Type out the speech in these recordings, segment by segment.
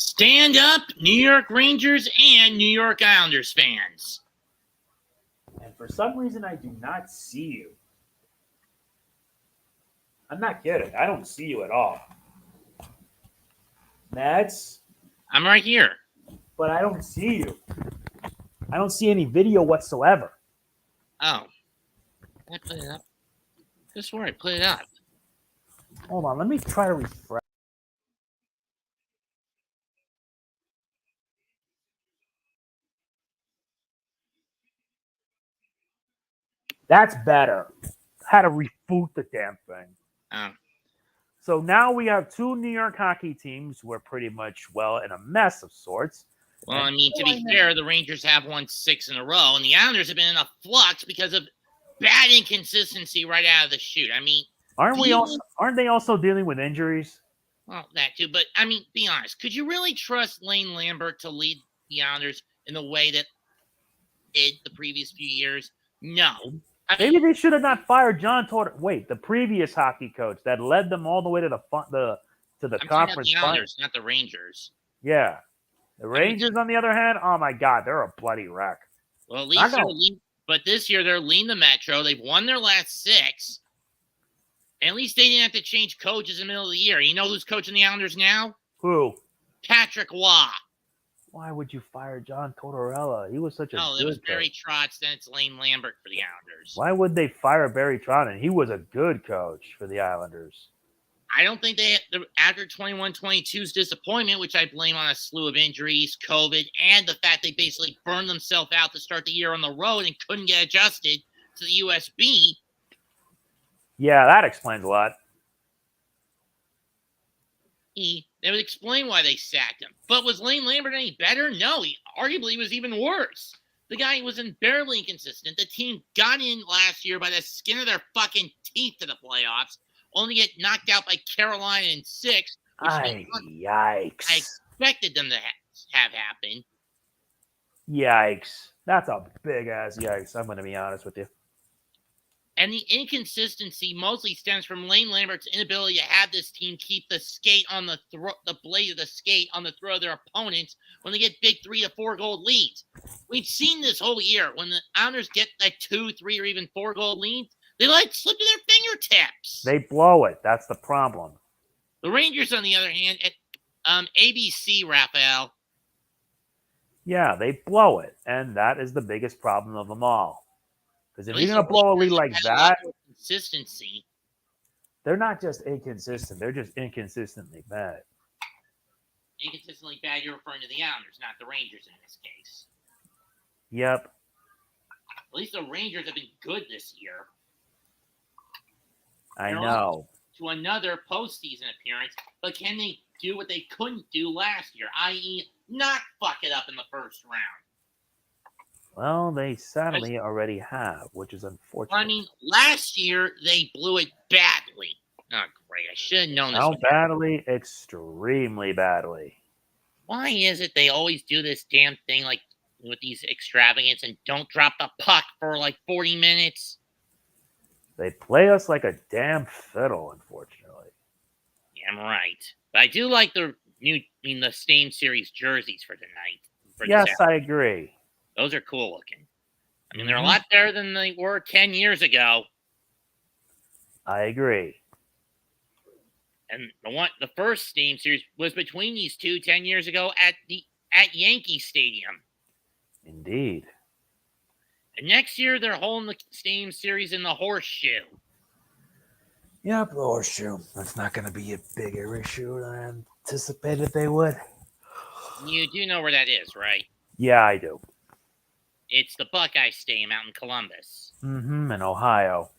Stand up, New York Rangers and New York Islanders fans. And for some reason, I do not see you. I'm not kidding. I don't see you at all. Mets, I'm right here. but I don't see you. I don't see any video whatsoever. Oh. Did I put it up? Just swore I put it up. Hold on, let me try to refresh. That's better. Had to reboot the damn thing. Oh. So now we have two New York hockey teams who are pretty much, well, in a mess of sorts. Well, I mean, to be fair, the Rangers have won 6 in a row, and the Islanders have been in a flux because of bad inconsistency right out of the chute. I mean, aren't they also dealing with injuries? well, that too. But, I mean, be honest. Could you really trust Lane Lambert to lead the Islanders in the way that did the previous few years? No. Maybe they should have not fired John Tortorella. Wait, the previous hockey coach that led them all the way to the conference the Islanders, not the Rangers. Yeah, the Rangers, on the other hand, oh my God, they're a bloody wreck. Well, at least but this year they're leading the Metro. They've won their last 6. And at least they didn't have to change coaches in the middle of the year. You know who's coaching the Islanders now? Who? Patrick Waugh. Why would you fire John Tortorella? He was such a good it was Barry Trotz, then it's Lane Lambert for the Islanders. Why would they fire Barry Trotz? He was a good coach for the Islanders. I don't think after 21-22's disappointment, which I blame on a slew of injuries, COVID, and the fact they basically burned themselves out to start the year on the road and couldn't get adjusted to the USB. Yeah, that explains a lot. They would explain why they sacked him. But was Lane Lambert any better? No, he arguably was even worse. The guy was barely inconsistent. The team got in last year by the skin of their fucking teeth to the playoffs, only to get knocked out by Carolina in 6. Yikes. I expected them to have happened. Yikes. That's a big-ass yikes, I'm going to be honest with you. And the inconsistency mostly stems from Lane Lambert's inability to have this team keep the skate on the blade of the skate on the throat of their opponents when they get big 3 to 4 goal leads. We've seen this whole year when the Islanders get like 2, 3, or even 4 goal leads, they let it slip to their fingertips. They blow it. That's the problem. The Rangers, on the other hand, at ABC, Raphael. Yeah, they blow it, and that is the biggest problem of them all. Because if you're going to blow a lead like that, consistency. They're not just inconsistent; they're just inconsistently bad. Inconsistently bad. You're referring to the Islanders, not the Rangers in this case. Yep. At least the Rangers have been good this year. I know. To another postseason appearance, but can they do what they couldn't do last year, i.e., not fuck it up in the first round? Well, they sadly already have, which is unfortunate. I mean, last year they blew it badly. Oh, great. I should have known this. How badly? Extremely badly. Why is it they always do this damn thing like with these extravagance and don't drop the puck for like 40 minutes? They play us like a damn fiddle, unfortunately. Yeah, I'm right. But I do like the Stain Series jerseys for tonight. Yes, I agree. Those are cool looking. I mean, they're a lot better than they were 10 years ago. I agree. And the first Steam Series was between these two 10 years ago at Yankee Stadium. Indeed. And next year they're holding the Steam Series in the Horseshoe. Yep, the Horseshoe. That's not going to be a bigger issue than I anticipated they would. You do know where that is, right? Yeah, I do. It's the Buckeye Stadium out in Columbus. In Ohio.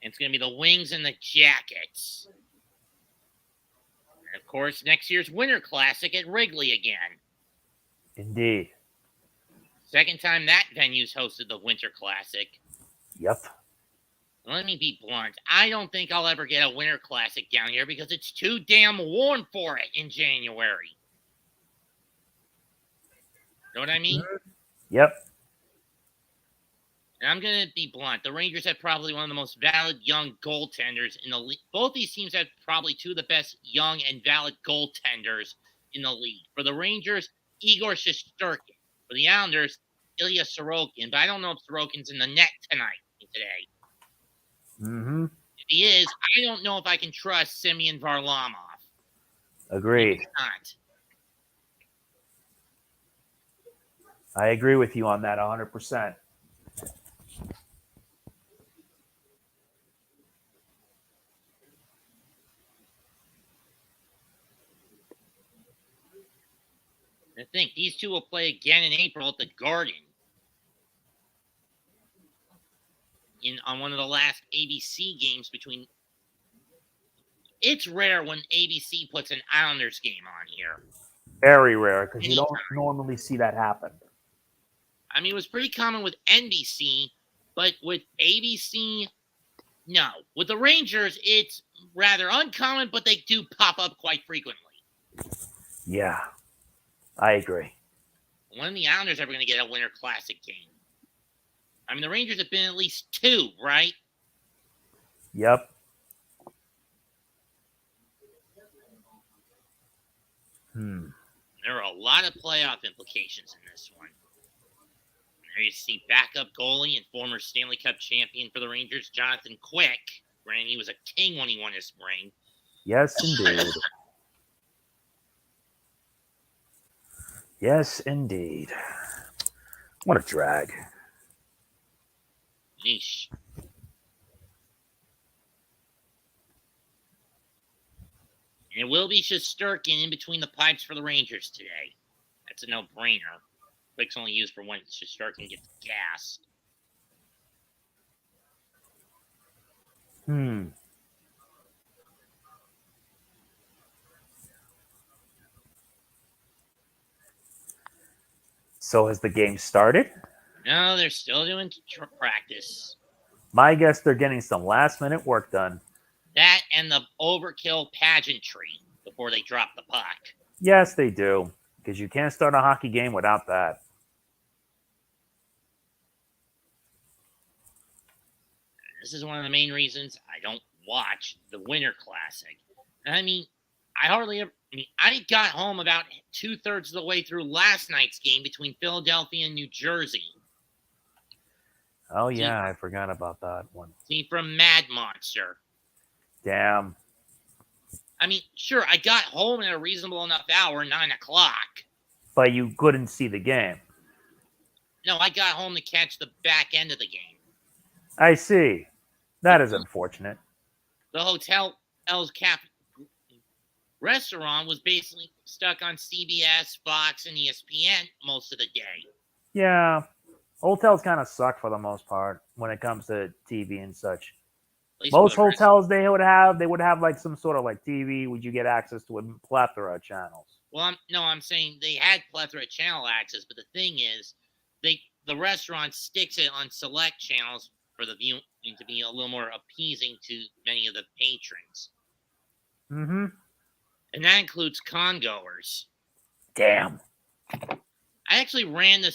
It's going to be the Wings and the Jackets. And, of course, next year's Winter Classic at Wrigley again. Indeed. Second time that venue's hosted the Winter Classic. Yep. Let me be blunt. I don't think I'll ever get a Winter Classic down here because it's too damn warm for it in January. Know what I mean? Yep. And I'm going to be blunt. The Rangers have probably one of the most valid young goaltenders in the league. Both these teams have probably two of the best young and valid goaltenders in the league. For the Rangers, Igor Shesterkin. For the Islanders, Ilya Sorokin. But I don't know if Sorokin's in the net today. Mm-hmm. If he is, I don't know if I can trust Semyon Varlamov. Agreed. Maybe not. I agree with you on that 100%. I think these two will play again in April at the Garden. On one of the last ABC games between. It's rare when ABC puts an Islanders game on here. Very rare, because you don't normally see that happen. I mean, it was pretty common with NBC, but with ABC, no. With the Rangers, it's rather uncommon, but they do pop up quite frequently. Yeah, I agree. When are the Islanders ever going to get a Winter Classic game? I mean, the Rangers have been at least 2, right? Yep. There are a lot of playoff implications in this one. There you see backup goalie and former Stanley Cup champion for the Rangers, Jonathan Quick. Granted, he was a king when he won his ring. Yes, indeed. Yes, indeed. What a drag. Yeesh. And it will be Shesterkin in between the pipes for the Rangers today. That's a no-brainer. Quick's only used for when Shesterkin gets gassed. So has the game started? No, they're still doing practice. My guess they're getting some last-minute work done. That and the overkill pageantry before they drop the puck. Yes, they do, because you can't start a hockey game without that. This is one of the main reasons I don't watch the Winter Classic. I mean, I got home about 2/3 of the way through last night's game between Philadelphia and New Jersey. Oh, yeah, I forgot about that one. See, from Mad Monster. Damn. I mean, sure, I got home at a reasonable enough hour, 9 o'clock. But you couldn't see the game. No, I got home to catch the back end of the game. I see. That is unfortunate. The Hotel El Cap restaurant was basically stuck on CBS, Fox, and ESPN most of the day. Yeah. Hotels kind of suck for the most part when it comes to TV and such. Most hotels they would have like some sort of like TV. Would you get access to a plethora of channels? Well, I'm saying they had plethora of channel access, but the thing is, the restaurant sticks it on select channels for the viewing to be a little more appeasing to many of the patrons. Mm-hmm. And that includes congoers. Damn. I actually ran to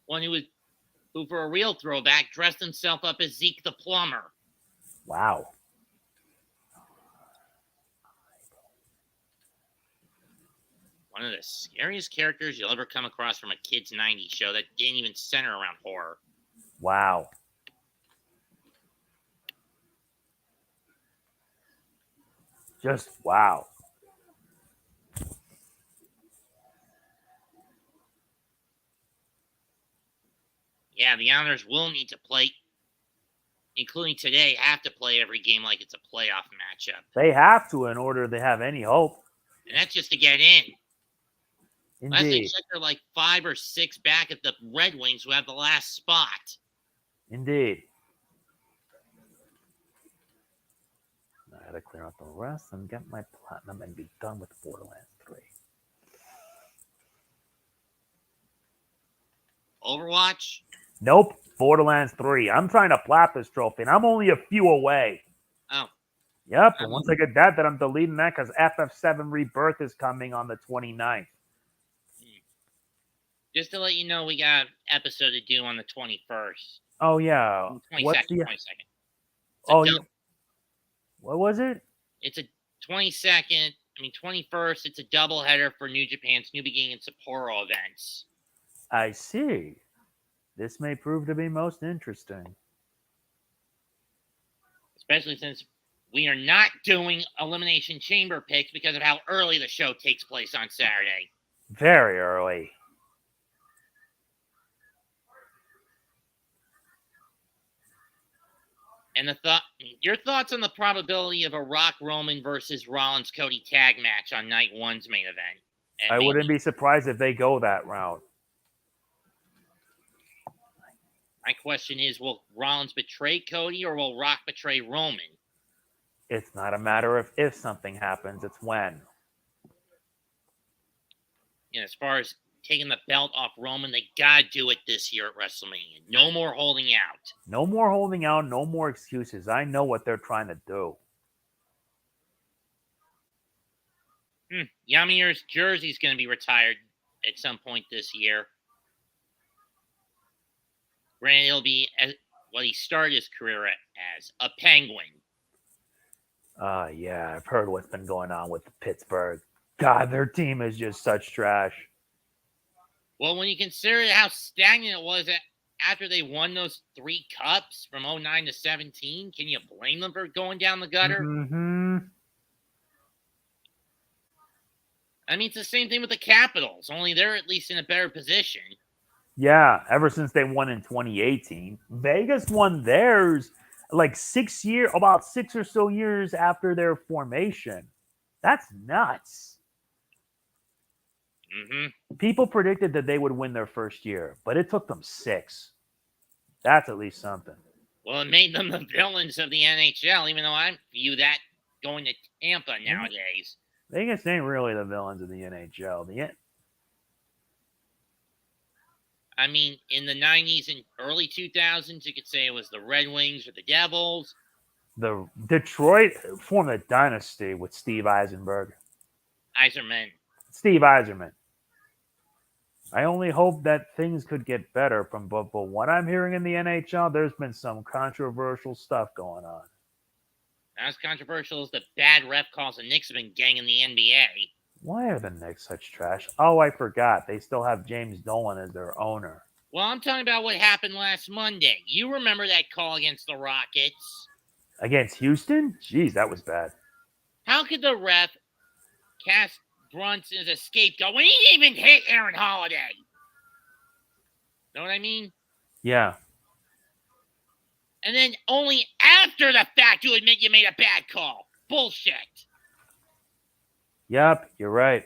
one who for a real throwback dressed himself up as Zeke the plumber. Wow. One of the scariest characters you'll ever come across from a kids' 90s show that didn't even center around horror. Wow. Just wow. Yeah, the Islanders will need to play, including today, have to play every game like it's a playoff matchup. They have to in order to have any hope. And that's just to get in. Indeed. Last they checked, they're like 5 or 6 back at the Red Wings, who have the last spot. Indeed. I gotta clear out the rest and get my platinum and be done with Borderlands 3. Overwatch? Nope. Borderlands 3. I'm trying to plat this trophy, and I'm only a few away. Oh. Yep, and once I get that, then I'm deleting that because FF7 Rebirth is coming on the 29th. Just to let you know, we got an episode to do on the 21st. Oh, yeah. 22nd. What's the... 22nd. Oh, yeah. What was it? It's a 22nd 21st, it's a doubleheader for New Japan's New Beginning and Sapporo events. I see. This may prove to be most interesting. Especially since we are not doing Elimination Chamber picks because of how early the show takes place on Saturday. Very early. And your thoughts on the probability of a Rock Roman versus Rollins Cody tag match on night one's main event? I wouldn't be surprised if they go that route. My question is, will Rollins betray Cody or will Rock betray Roman? It's not a matter of if something happens, it's when. As far as taking the belt off Roman, they gotta do it this year at WrestleMania. No more holding out. No more holding out, no more excuses. I know what they're trying to do. Yamir's jersey's going to be retired at some point this year. Granted, it'll be what he started his career as, a Penguin. Yeah, I've heard what's been going on with Pittsburgh. God, their team is just such trash. Well, when you consider how stagnant it was after they won those 3 cups from 09 to 17, can you blame them for going down the gutter? Mm-hmm. It's the same thing with the Capitals, only they're at least in a better position. Yeah, ever since they won in 2018. Vegas won theirs like about 6 or so years after their formation. That's nuts. Mm-hmm. People predicted that they would win their first year, but it took them 6. That's at least something. Well, it made them the villains of the NHL, even though I view that going to Tampa nowadays. Vegas ain't really the villains of the NHL. In the 90s and early 2000s, you could say it was the Red Wings or the Devils. The Detroit formed a dynasty with Steve Eisenberg. Steve Yzerman. I only hope that things could get better but what I'm hearing in the NHL, there's been some controversial stuff going on. Not as controversial as the bad ref calls the Knicks have been getting in the NBA. Why are the Knicks such trash? Oh, I forgot. They still have James Dolan as their owner. Well, I'm talking about what happened last Monday. You remember that call against the Rockets? Against Houston? Jeez, that was bad. How could the ref cast Brunson as a scapegoat when he didn't even hit Aaron Holiday? Know what I mean? Yeah. And then only after the fact you admit you made a bad call. Bullshit. Yep, you're right.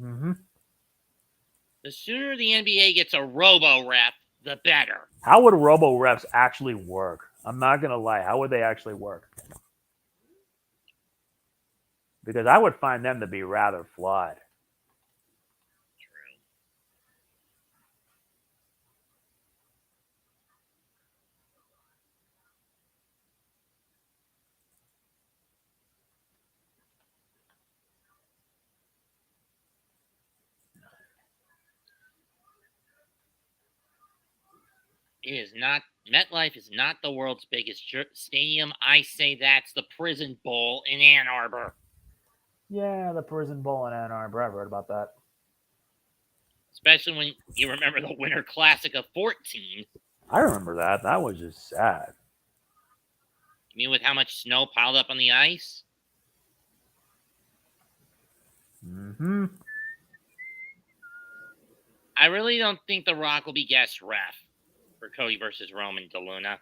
Mm-hmm. The sooner the NBA gets a robo-ref, the better. How would robo-refs actually work? I'm not going to lie. How would they actually work? Because I would find them to be rather flawed. MetLife is not the world's biggest stadium. I say that's the Prison Bowl in Ann Arbor. Yeah, the Prison Bowl in Ann Arbor. I've heard about that. Especially when you remember the Winter Classic of 14. I remember that. That was just sad. You mean with how much snow piled up on the ice? Mm-hmm. I really don't think The Rock will be guest ref for Cody versus Roman DeLuna.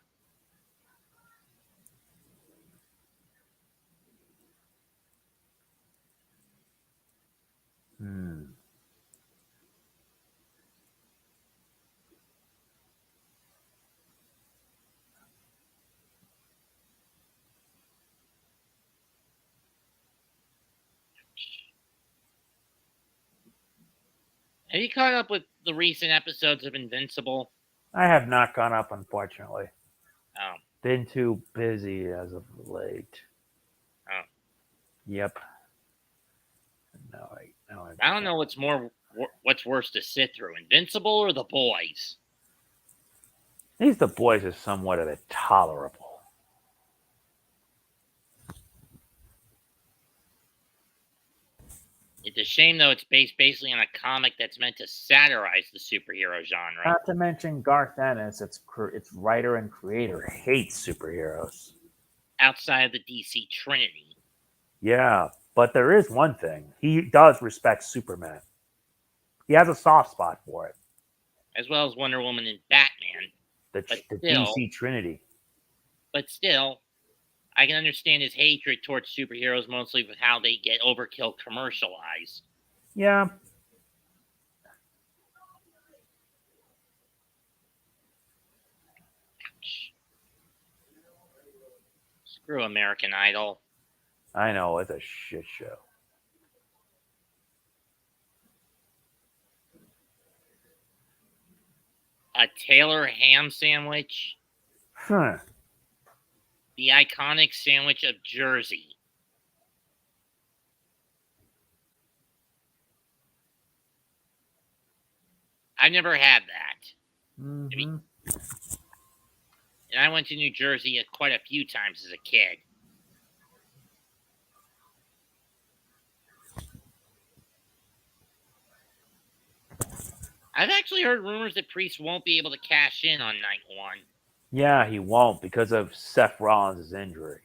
Have you caught up with the recent episodes of Invincible? I have not gone up, unfortunately. Oh. Been too busy as of late. Oh. Yep. I don't know what's worse to sit through, Invincible or The Boys? At least The Boys is somewhat of it tolerable. It's a shame, though, it's based basically on a comic that's meant to satirize the superhero genre. Not to mention Garth Ennis, its writer and creator, hates superheroes. Outside of the DC Trinity. Yeah, but there is one thing. He does respect Superman. He has a soft spot for it. As well as Wonder Woman and Batman. The DC Trinity. But still, I can understand his hatred towards superheroes mostly with how they get overkill commercialized. Yeah. Ouch. Screw American Idol. I know, it's a shit show. A Taylor ham sandwich. Huh. The iconic sandwich of Jersey. I've never had that. Mm-hmm. And I went to New Jersey quite a few times as a kid. I've actually heard rumors that Priest won't be able to cash in on night one. Yeah, he won't because of Seth Rollins' injury.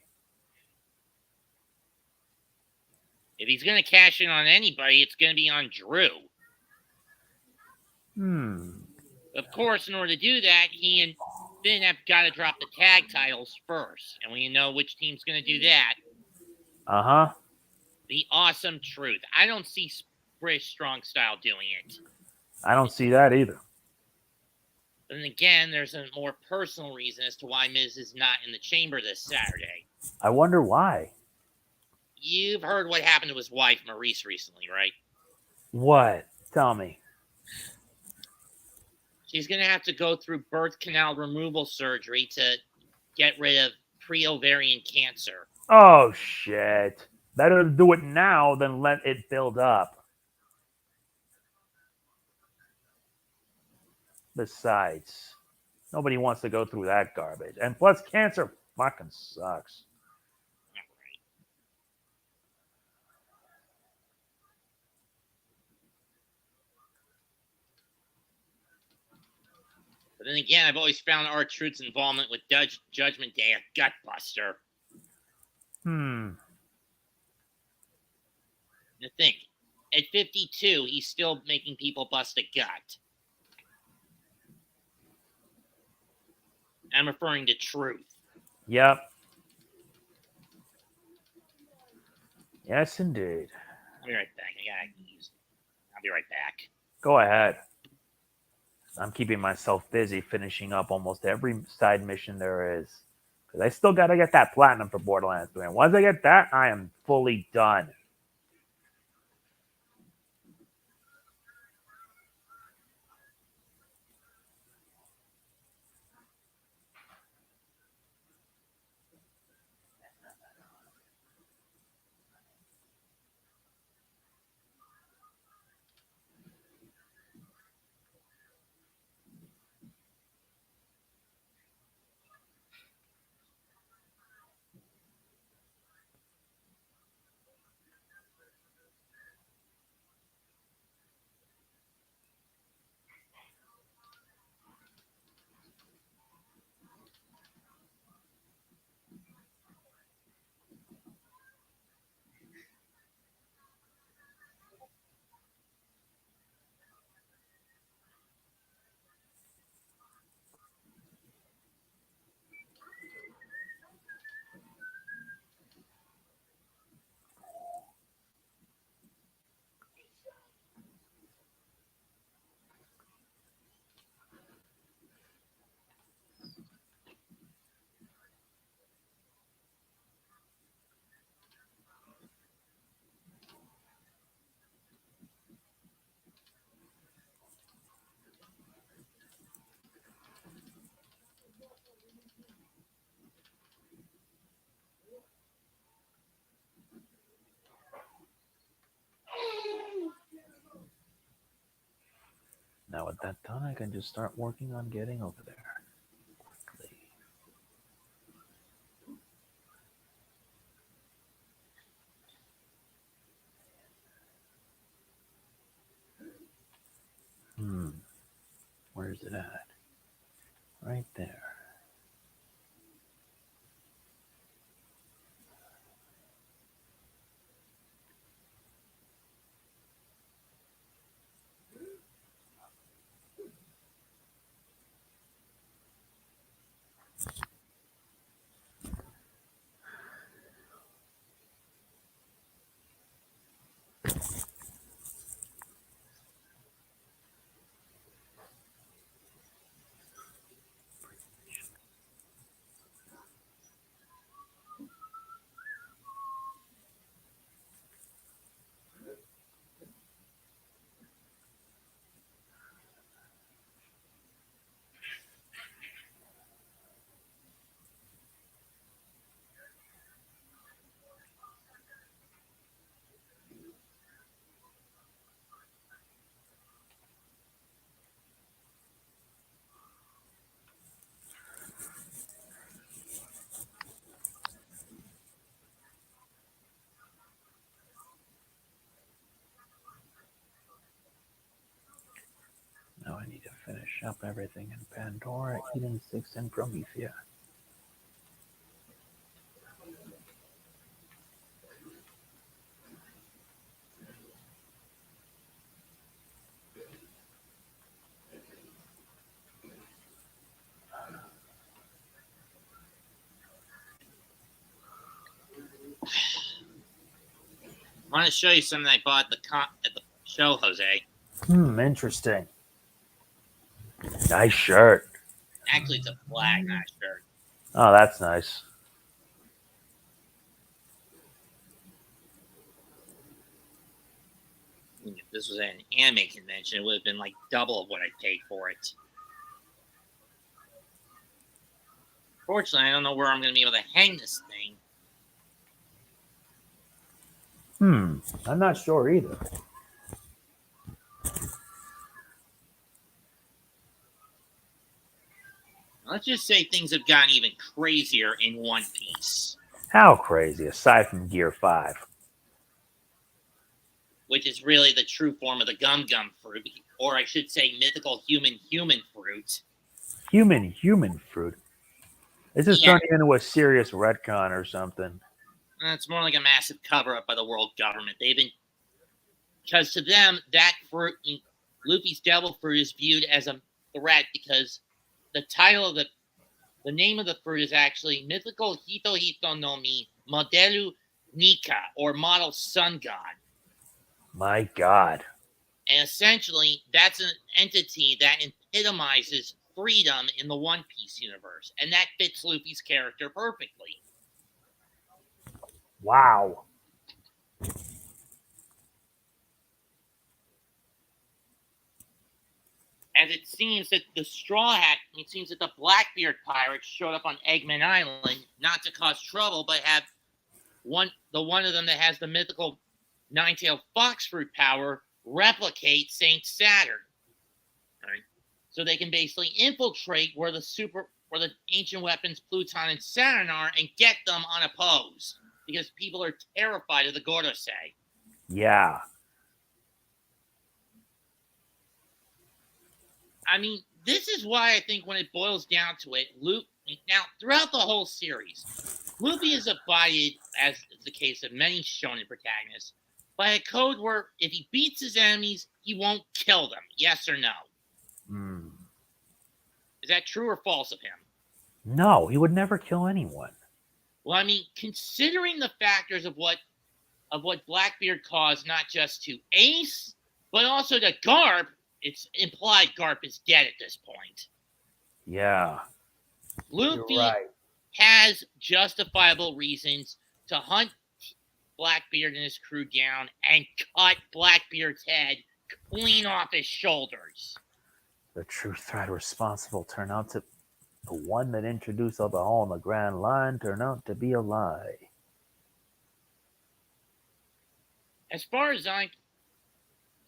If he's going to cash in on anybody, it's going to be on Drew. Of course, in order to do that, he and Finn have got to drop the tag titles first. And we know which team's going to do that. Uh-huh. The Awesome Truth. I don't see British Strong Style doing it. I don't see that either. But then again, there's a more personal reason as to why Miz is not in the chamber this Saturday. I wonder why. You've heard what happened to his wife, Maurice, recently, right? What? Tell me. She's going to have to go through birth canal removal surgery to get rid of pre-ovarian cancer. Oh, shit. Better to do it now than let it build up. Besides, nobody wants to go through that garbage. And plus, cancer fucking sucks. But then again, I've always found R-Truth's involvement with Judgment Day a gutbuster. To think, at 52, he's still making people bust a gut. I'm referring to Truth. Yep. Yes, indeed. I'll be right back. I'll be right back. Go ahead. I'm keeping myself busy finishing up almost every side mission there is. Because I still got to get that platinum for Borderlands 3. And once I get that, I am fully done. Now with that done, I can just start working on getting over there. Quickly. Where is it at? Right there. Now I need to finish up everything in Pandora, Eden 6, and Promethea. I want to show you something I bought at the show, Jose. Interesting. Nice shirt. Actually, it's a flag, not a shirt. Oh, that's nice. If this was an anime convention, it would have been like double of what I paid for it. Fortunately, I don't know where I'm going to be able to hang this thing. I'm not sure either. Let's just say things have gotten even crazier in One Piece. How crazy, aside from Gear 5. Which is really the true form of the gum fruit, or I should say mythical human fruit. Human fruit? This is turning into a serious retcon or something. It's more like a massive cover-up by the world government. Because to them, that fruit, Luffy's devil fruit, is viewed as a threat because the title of the name of the fruit is actually Mythical Hito Hito no Mi Modelu Nika, or Model Sun God. My God. And essentially, that's an entity that epitomizes freedom in the One Piece universe. And that fits Luffy's character perfectly. Wow. As it seems that the Blackbeard pirates showed up on Eggman Island, not to cause trouble, but have one of them that has the mythical nine-tailed fox fruit power replicate Saint Saturn. Right? So they can basically infiltrate where the ancient weapons Pluton and Saturn are and get them unopposed. Because people are terrified of the Gorosei. Yeah. I mean, this is why I think when it boils down to it, now throughout the whole series, Luffy is abided, as is the case of many shonen protagonists, by a code where if he beats his enemies, he won't kill them. Yes or no? Is that true or false of him? No, he would never kill anyone. Well, I mean, considering the factors of what Blackbeard caused, not just to Ace, but also to Garp, it's implied Garp is dead at this point. Yeah. Luffy has justifiable reasons to hunt Blackbeard and his crew down and cut Blackbeard's head clean off his shoulders. The true threat responsible turned out to the one that introduced all the hole in the Grand Line turned out to be a lie. As far as I'm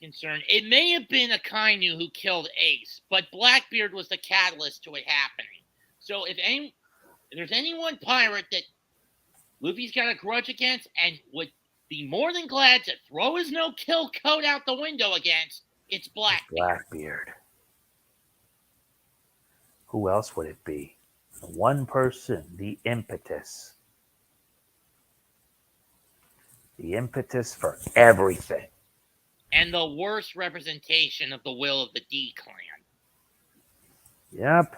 concerned, it may have been Akainu who killed Ace, but Blackbeard was the catalyst to it happening. So if there's any one pirate that Luffy's got a grudge against and would be more than glad to throw his no-kill code out the window against, it's Blackbeard. Who else would it be? The one person, the impetus. The impetus for everything. And the worst representation of the will of the D clan. Yep.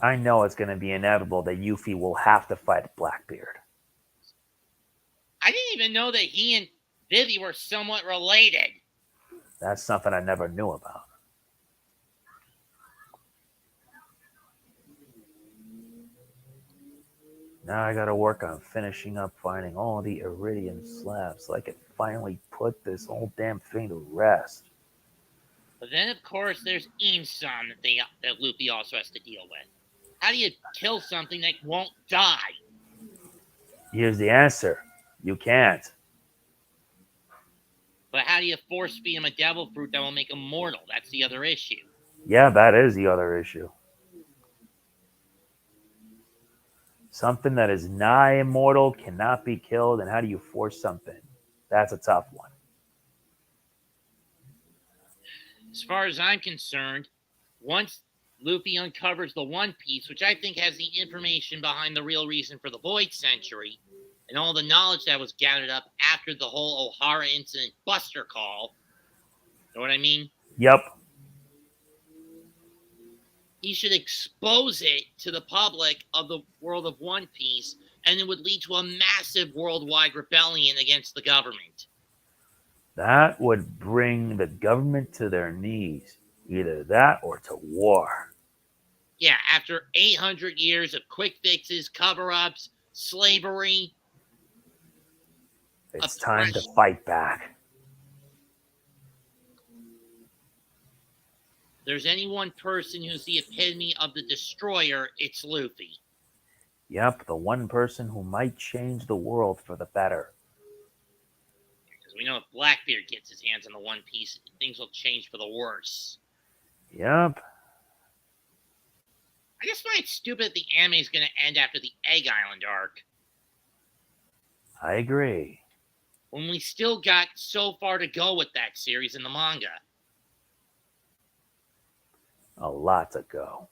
I know it's going to be inevitable that Yuffie will have to fight Blackbeard. I didn't even know that he and Vivi were somewhat related. That's something I never knew about. Now I gotta work on finishing up finding all the iridium slabs so I can finally put this whole damn thing to rest. But then, of course, there's Imsan that Luffy also has to deal with. How do you kill something that won't die? Here's the answer. You can't. But how do you force feed him a devil fruit that will make him mortal? That's the other issue. Yeah, that is the other issue. Something that is nigh immortal cannot be killed, and how do you force something? That's a tough one. As far as I'm concerned, once Luffy uncovers the One Piece, which I think has the information behind the real reason for the Void Century, and all the knowledge that was gathered up after the whole Ohara incident Buster call, know what I mean? Yep. He should expose it to the public of the world of One Piece, and it would lead to a massive worldwide rebellion against the government. That would bring the government to their knees. Either that or to war. Yeah, after 800 years of quick fixes, cover-ups, slavery. It's time to fight back. There's any one person who's the epitome of the destroyer, it's Luffy. Yep, the one person who might change the world for the better. Because we know if Blackbeard gets his hands on the One Piece, things will change for the worse. Yep. I just find it stupid that the anime is going to end after the Egg Island arc. I agree. When we still got so far to go with that series in the manga. A lot to go.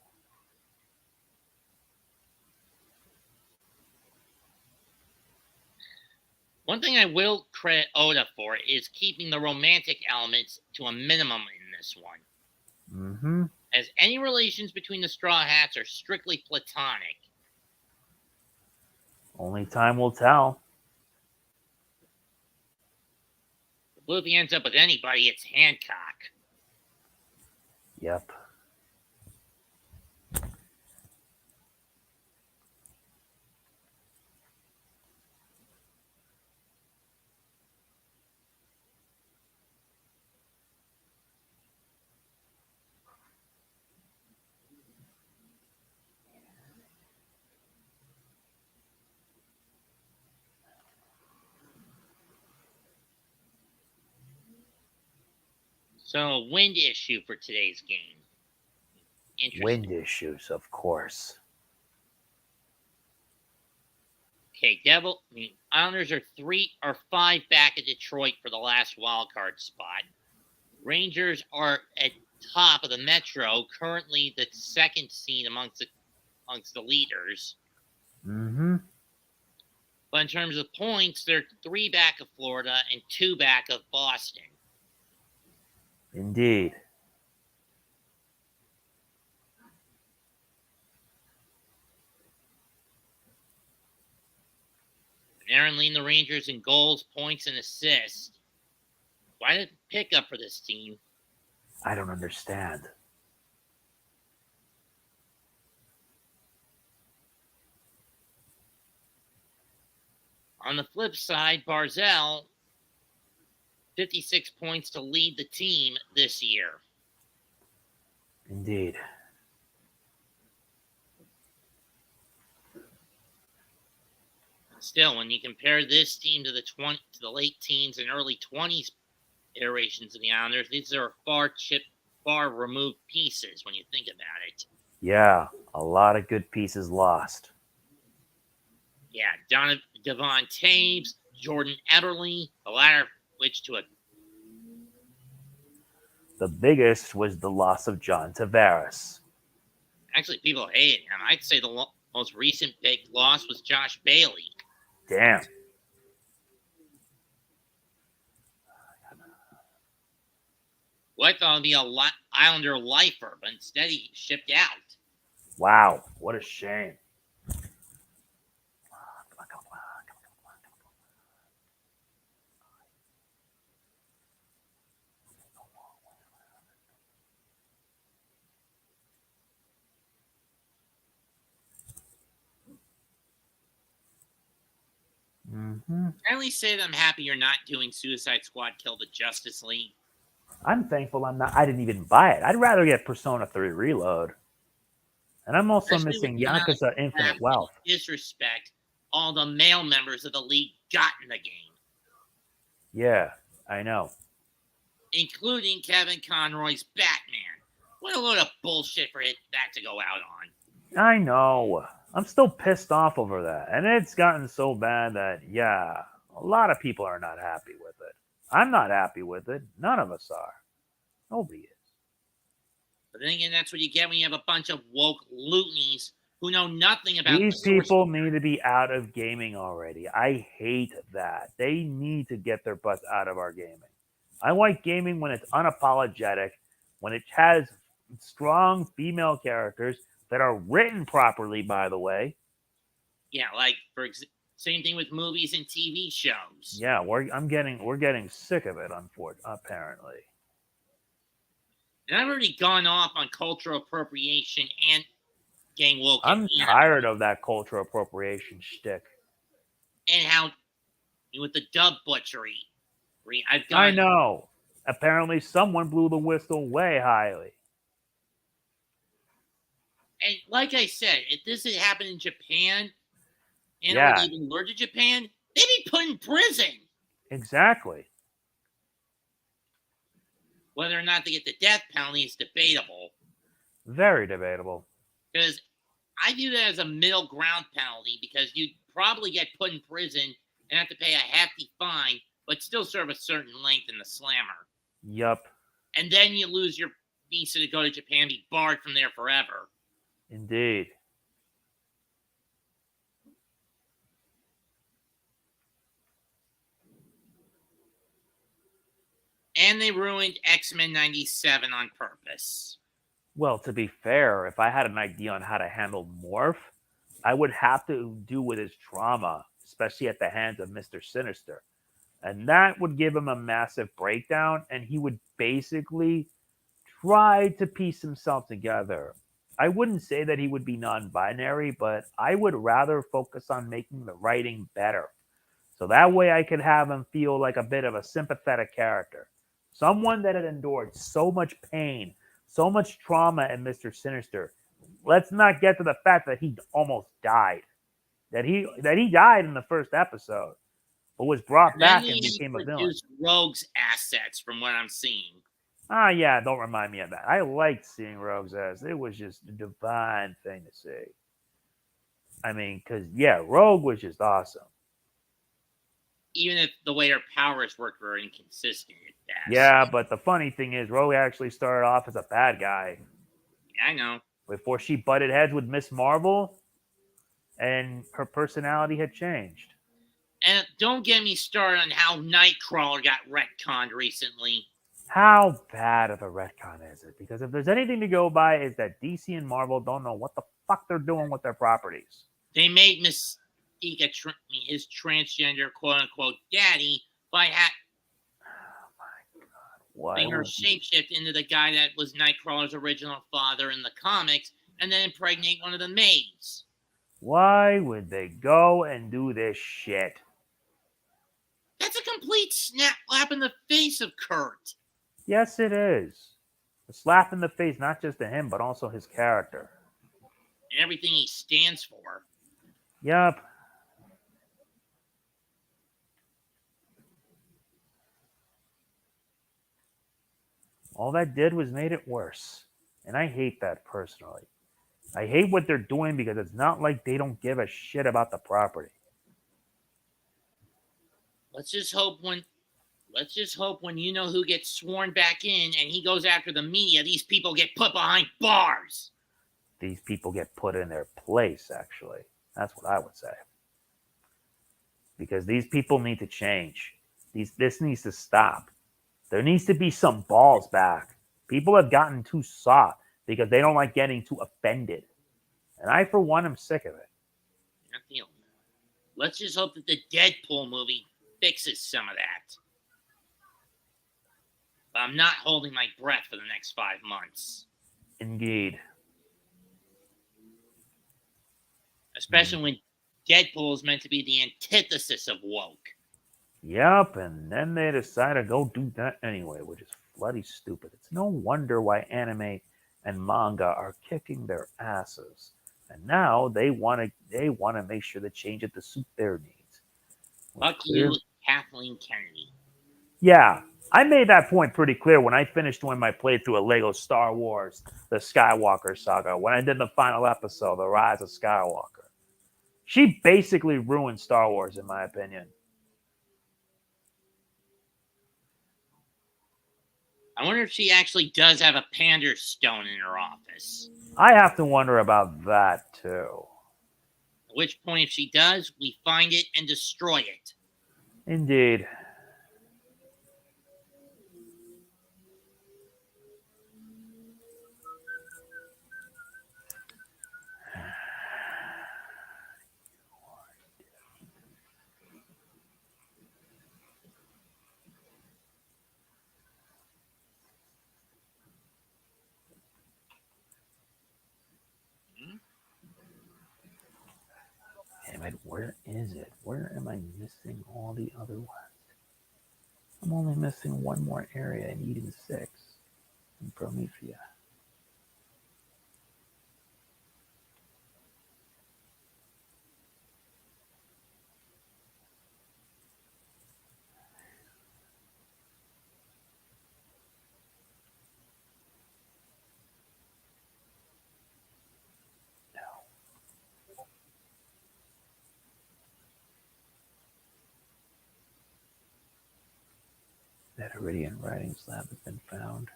One thing I will credit Oda for is keeping the romantic elements to a minimum in this one. Mm-hmm. As any relations between the Straw Hats are strictly platonic. Only time will tell. If Luffy ends up with anybody, it's Hancock. Yep. So, wind issue for today's game. Wind issues, of course. Okay, Islanders are 3 or 5 back at Detroit for the last wildcard spot. Rangers are at top of the Metro, currently the second seed amongst the leaders. Mm-hmm. But in terms of points, they're 3 back of Florida and 2 back of Boston. Indeed. Aaron leading the Rangers in goals, points, and assists. Why did pick up for this team? I don't understand. On the flip side, Barzell, 56 points to lead the team this year. Indeed. Still, when you compare this team to the late teens and early 20s iterations of the Islanders, these are far removed pieces when you think about it. Yeah, a lot of good pieces lost. Yeah, Devon Taves, Jordan Eberle, the latter which to a... The biggest was the loss of John Tavares. Actually, people hated him. I'd say the most recent big loss was Josh Bailey. Damn. Well, I thought it'd be a Islander lifer, but instead he shipped out. Wow, what a shame. Mm-hmm. I only say that I'm happy you're not doing Suicide Squad Kill the Justice League. I'm thankful I'm not. I didn't even buy it. I'd rather get Persona 3 Reload. And I'm also Especially missing Yakuza Infinite Wealth. Disrespect all the male members of the league got in the game. Yeah, I know. Including Kevin Conroy's Batman. What a load of bullshit for that to go out on. I know. I'm still pissed off over that. And it's gotten so bad that, yeah, a lot of people are not happy with it. I'm not happy with it. None of us are. Nobody is. But then again, that's what you get when you have a bunch of woke loonies who know nothing about these people need to be out of gaming already. I hate that. They need to get their butts out of our gaming. I like gaming when it's unapologetic, when it has strong female characters that are written properly, by the way. Yeah, like same thing with movies and TV shows. Yeah, we're getting sick of it, apparently. And I've already gone off on cultural appropriation and gang woke. I'm tired of that cultural appropriation shtick. And how with the dub butchery, I know. Apparently, someone blew the whistle way highly. And like I said, if this had happened in Japan, and or even word to Japan, they'd be put in prison. Exactly. Whether or not they get the death penalty is debatable. Very debatable. Because I view that as a middle ground penalty, because you'd probably get put in prison and have to pay a hefty fine, but still serve a certain length in the slammer. Yup. And then you lose your visa to go to Japan, be barred from there forever. Indeed. And they ruined X-Men 97 on purpose. Well, to be fair, if I had an idea on how to handle Morph, I would have to do with his trauma, especially at the hands of Mr. Sinister. And that would give him a massive breakdown, and he would basically try to piece himself together. I wouldn't say that he would be non-binary, but I would rather focus on making the writing better. So that way I could have him feel like a bit of a sympathetic character. Someone that had endured so much pain, so much trauma in Mr. Sinister. Let's not get to the fact that he almost died. That he died in the first episode, but was brought back and became a villain. Rogue's assets, from what I'm seeing. Ah, yeah, don't remind me of that. I liked seeing Rogue's assets. It was just a divine thing to see. I mean, because, yeah, Rogue was just awesome. Even if the way her powers worked were inconsistent at best. Yeah, but the funny thing is, Rogue actually started off as a bad guy. Yeah, I know. Before she butted heads with Miss Marvel, and her personality had changed. And don't get me started on how Nightcrawler got retconned recently. How bad of a retcon is it? Because if there's anything to go by, is that DC and Marvel don't know what the fuck they're doing with their properties. They made Mystique his transgender quote-unquote daddy by having her shapeshift into the guy that was Nightcrawler's original father in the comics and then impregnate one of the maids. Why would they go and do this shit? That's a complete slap in the face of Kurt. Yes, it is. A slap in the face, not just to him, but also his character. And everything he stands for. Yup. All that did was made it worse. And I hate that personally. I hate what they're doing because it's not like they don't give a shit about the property. Let's just hope when you know who gets sworn back in and he goes after the media, these people get put behind bars. these people get put in their place, actually. That's what I would say. Because these people need to change. This needs to stop. There needs to be some balls back. People have gotten too soft because they don't like getting too offended. And I, for one, am sick of it. Let's just hope that the Deadpool movie fixes some of that. But I'm not holding my breath for the next 5 months. Indeed. Especially when Deadpool is meant to be the antithesis of woke. Yep, and then they decide to go do that anyway, which is bloody stupid. It's no wonder why anime and manga are kicking their asses. And now they want to make sure to change it to suit their needs. Fuck you, Kathleen Kennedy. Yeah, I made that point pretty clear when I finished doing my playthrough of Lego Star Wars, the Skywalker Saga, when I did the final episode, The Rise of Skywalker. She basically ruined Star Wars, in my opinion. I wonder if she actually does have a Pander Stone in her office. I have to wonder about that, too. At which point, if she does, we find it and destroy it. Indeed. Damn it, where is it? Where am I missing all the other ones? I'm only missing one more area in Eden 6 in Promethea. That Iridian writing slab has been found.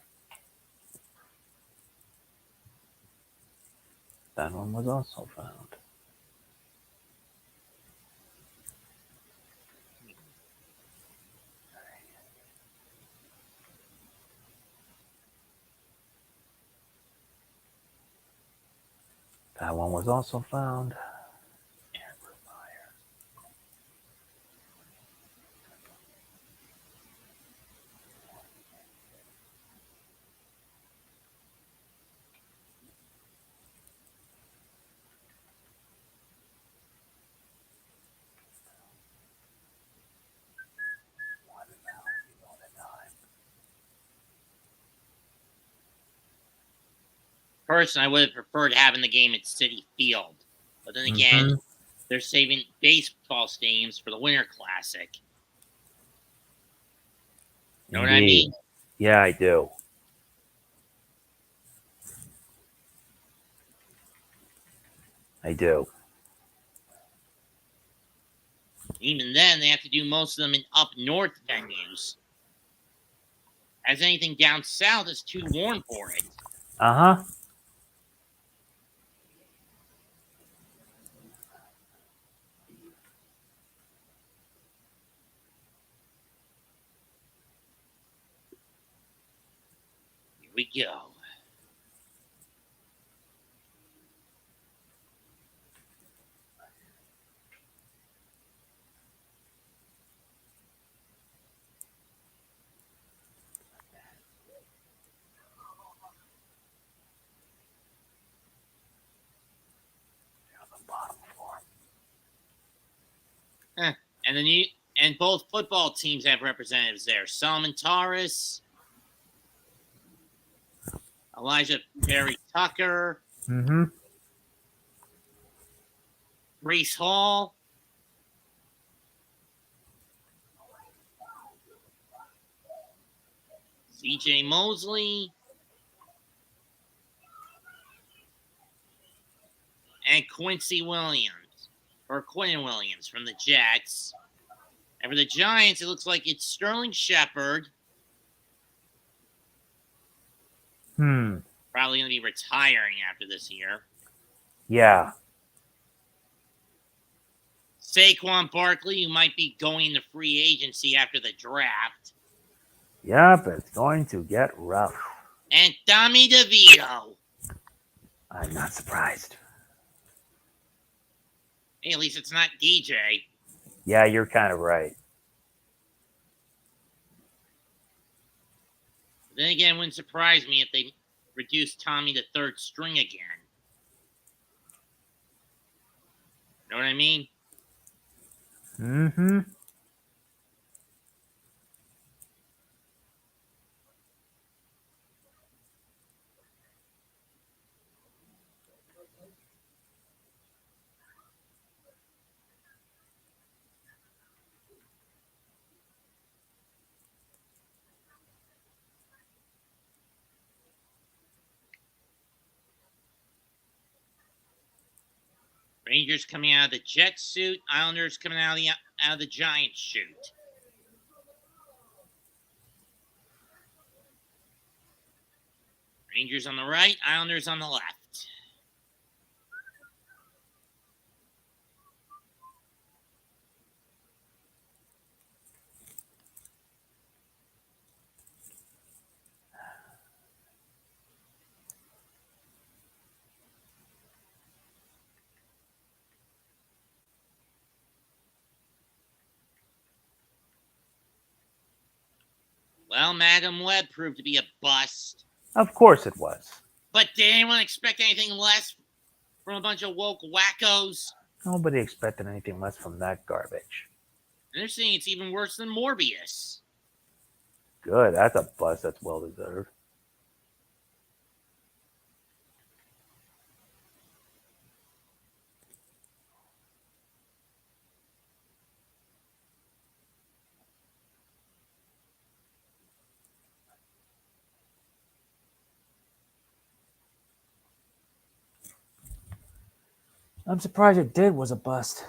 That one was also found. That one was also found. Personally, I would have preferred having the game at City Field. But then again, they're saving baseball stadiums for the Winter Classic. Know what I mean? Yeah, I do. I do. Even then, they have to do most of them in up north venues. As anything down south is too warm for it. Uh-huh. Here we go. And both football teams have representatives there. Solomon Taurus, Elijah Perry Tucker, Reese Hall, CJ Mosley, and Quincy Williams, or Quinn Williams from the Jets. And for the Giants, it looks like it's Sterling Shepard. Probably going to be retiring after this year. Yeah. Saquon Barkley, who might be going to free agency after the draft. Yep, it's going to get rough. And Tommy DeVito. I'm not surprised. Hey, at least it's not DJ. Yeah, you're kind of right. Then again, it wouldn't surprise me if they reduced Tommy to third string again. Know what I mean? Mm-hmm. Rangers coming out of the Jets suit. Islanders coming out of the Giants suit. Rangers on the right, Islanders on the left. Well, Madam Web proved to be a bust. Of course it was. But did anyone expect anything less from a bunch of woke wackos? Nobody expected anything less from that garbage. And they're saying it's even worse than Morbius. Good, that's a bust that's well deserved. I'm surprised it did was a bust.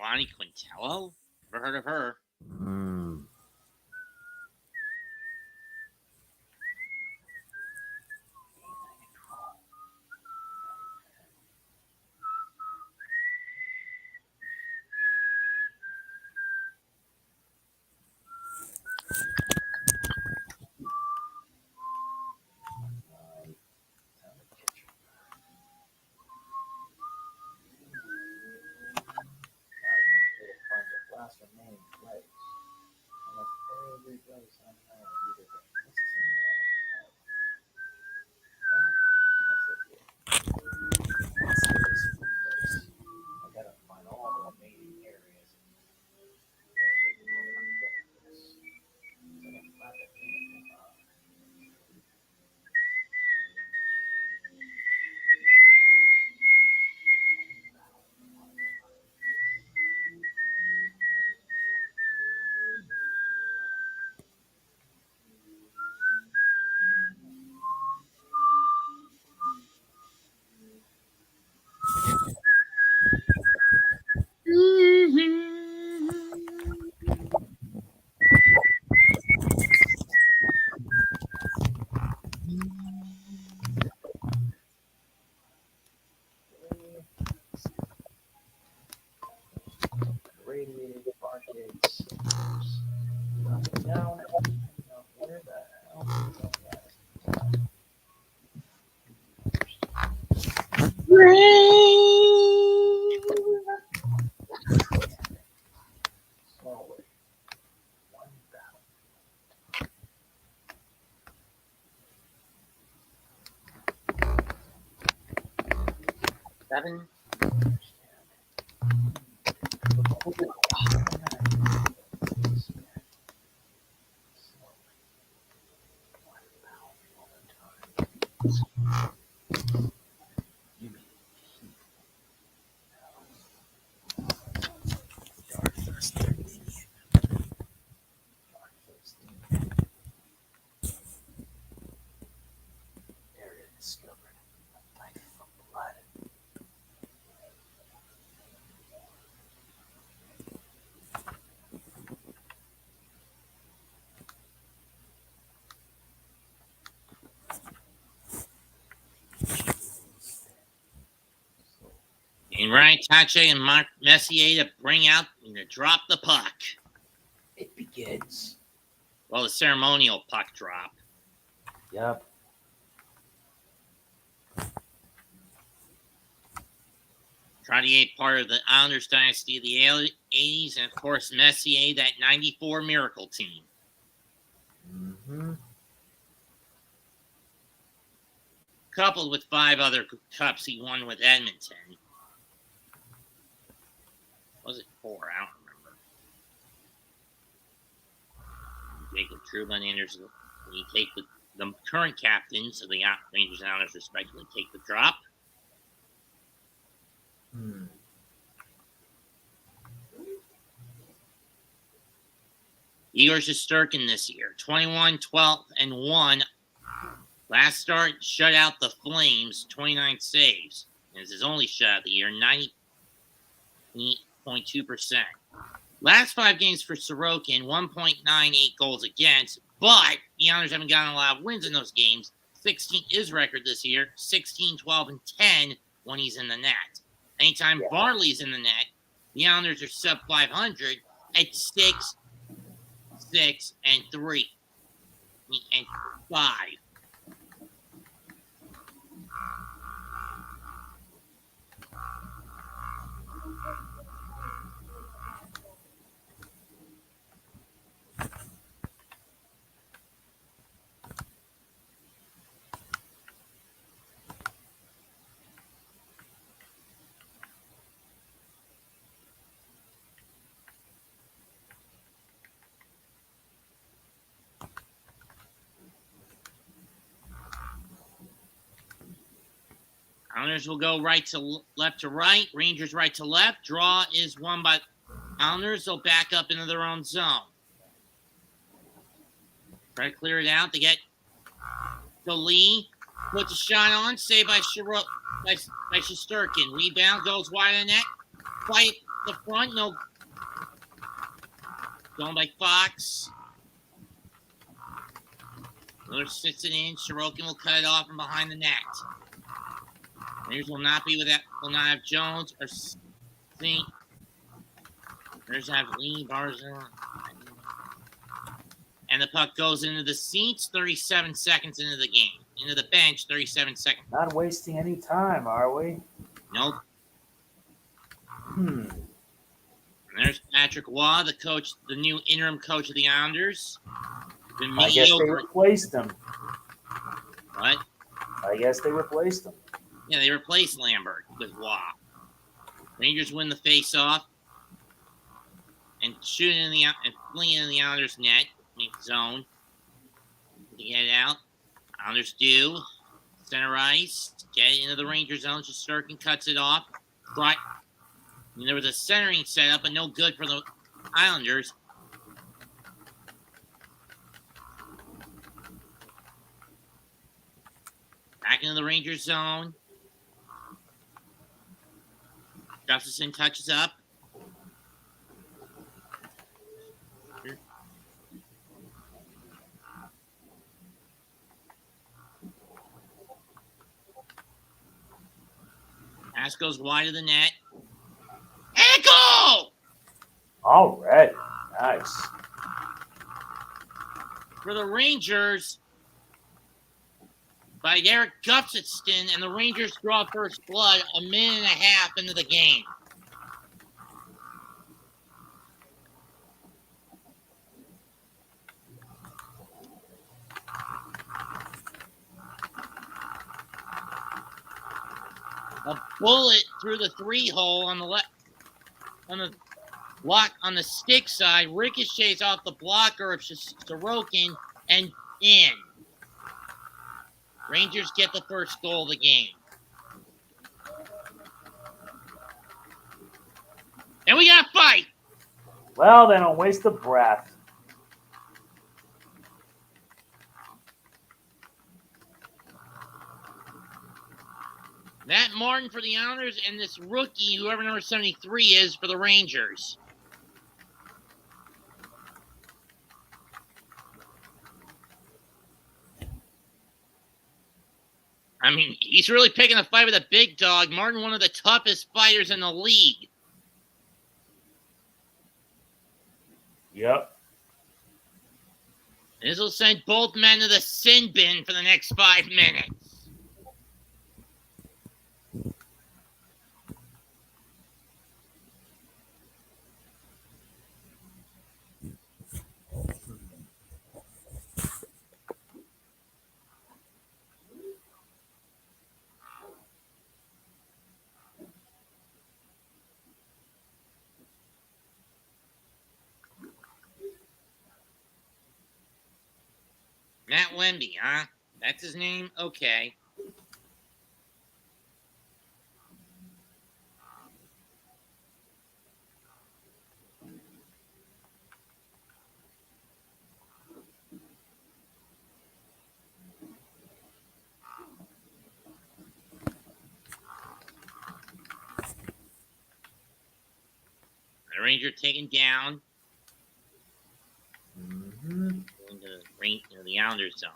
Lonnie Quintello? Never heard of her. Mm. Radiated arcades. Down. Where the hell is that? Slowly. One Seven. And Ryan Tache and Mark Messier to bring out and to drop the puck. It begins. Well, the ceremonial puck drop. Yep. Trottier, part of the Islanders dynasty of the 80s, and of course Messier, that 94 Miracle team. Mm-hmm. Coupled with 5 other cups he won with Edmonton. Was it 4? I don't remember. Jacob Trouba and Anders, you take the current captains of the Rangers and Islanders respectively take the drop. Igor Shesterkin this year, 21, 12, and 1. Last start, shut out the Flames, 29 saves. And it's his only shutout of the year, 90.2%. Last 5 games for Sorokin, 1.98 goals against, but the Islanders haven't gotten a lot of wins in those games. 16 is record this year, 16, 12, and 10 when he's in the net. Anytime Varley's in the net, the Islanders are sub 500 at 6, 6, and 3, and 5. Islanders will go right to left to right. Rangers right to left. Draw is won by Islanders. They'll back up into their own zone. Try to clear it out. They get to Lee. Puts a shot on. Saved by Shesterkin. Rebound goes wide of the net. Fight the front. No. Going by Fox. Miller sits it in. Sorokin will cut it off from behind the net. Rangers will not be with that. Will not have Jones or Sink. Rangers have Lee, Barzell. And the puck goes into the seats 37 seconds into the game. Into the bench 37 seconds. Not wasting any time, are we? Nope. And there's Patrick Waugh, the coach, the new interim coach of the Islanders. I guess they replaced him. What? I guess they replaced him. Yeah, they replaced Lambert with Waugh. Rangers win the face-off and shoot in the and fling in the Islanders' net zone to get it out. Islanders do center ice, get it into the Rangers zone. Shesterkin cuts it off. Right. And there was a centering setup, but no good for the Islanders. Back into the Rangers zone. Gustafson touches up. Pass goes wide of the net. And goal! All right. Nice. For the Rangers, by Eric Gustafson, and the Rangers draw first blood a minute and a half into the game. A bullet through the 3-hole on the left, on the block on the stick side, ricochets off the blocker of Sorokin and in. Rangers get the first goal of the game. And we got to fight. Well, then don't waste the breath. Matt Martin for the Islanders and this rookie, whoever number 73 is, for the Rangers. I mean, he's really picking a fight with a big dog. Martin, one of the toughest fighters in the league. Yep. This will send both men to the sin bin for the next 5 minutes. Matt Wemby, huh? That's his name? Okay. The Ranger taken down. Into the Islanders zone.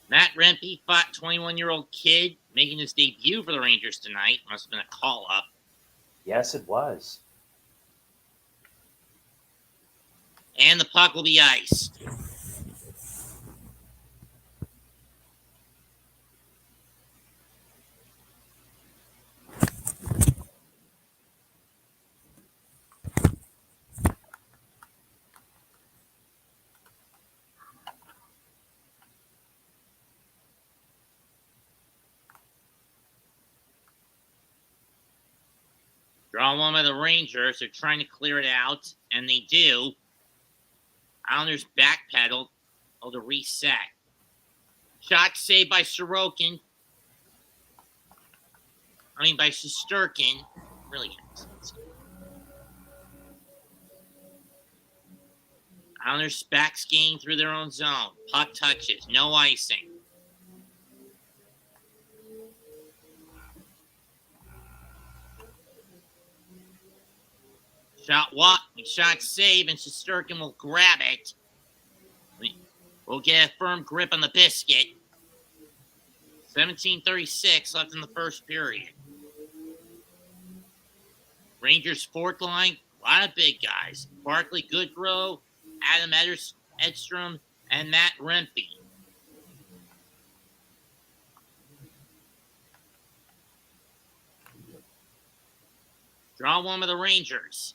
Matt Rempe fought 21-year-old kid making his debut for the Rangers tonight. Must have been a call-up. Yes, it was. And the puck will be iced. Draw one by the Rangers. They're trying to clear it out, and they do. Islanders backpedal to reset. Shot saved by Sorokin. By Shesterkin. Really excellent. Islanders back skiing through their own zone. Puck touches. No icing. Shot save, and Shesterkin will grab it. We'll get a firm grip on the biscuit. 17:36 left in the first period. Rangers fourth line, a lot of big guys. Barkley Goodrow, Adam Edstrom, and Matt Rempe. Draw one with the Rangers.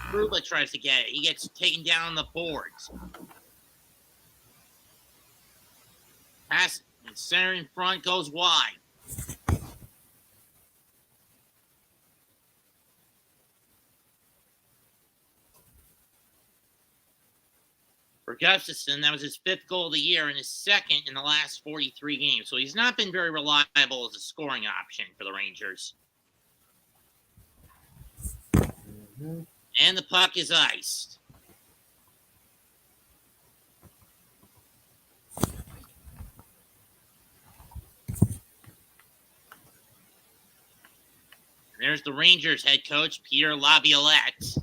Rubla tries to get it. He gets taken down on the boards. Pass and center in front goes wide. For Gustafsson, that was his 5th goal of the year and his 2nd in the last 43 games. So he's not been very reliable as a scoring option for the Rangers. Mm-hmm. And the puck is iced. And there's the Rangers head coach, Pierre Laviolette.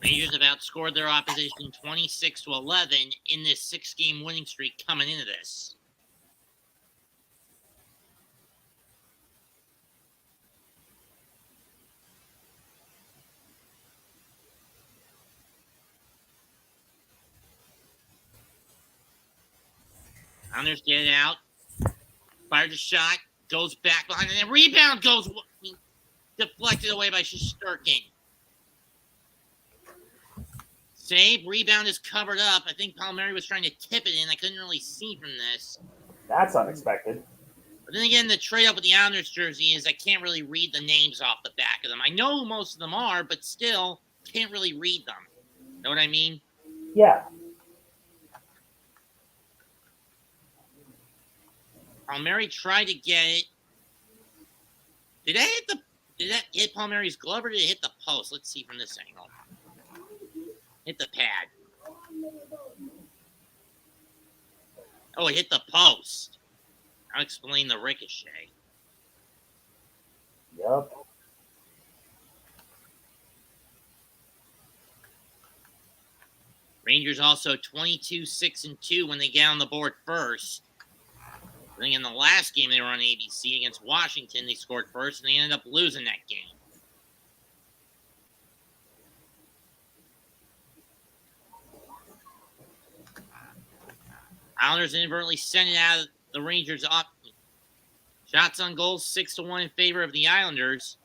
Rangers have outscored their opposition 26-11 in this 6-game winning streak coming into this. Islanders get it out. Fires a shot. Goes back behind. And then rebound goes deflected away by Shesterkin. Save. Rebound is covered up. I think Palmieri was trying to tip it in. I couldn't really see from this. That's unexpected. But then again, the trade up with the Islanders jersey is I can't really read the names off the back of them. I know who most of them are, but still can't really read them. Know what I mean? Yeah. Palmieri tried to get it. Did that hit Palmieri's glove or did it hit the post? Let's see from this angle. Hit the pad. Oh, it hit the post. I'll explain the ricochet. Yep. Rangers also 22-6-2 when they get on the board first. I think in the last game they were on ABC against Washington, they scored first, and they ended up losing that game. Islanders inadvertently sent it out of the Rangers up. Shots on goal 6-1 in favor of the Islanders.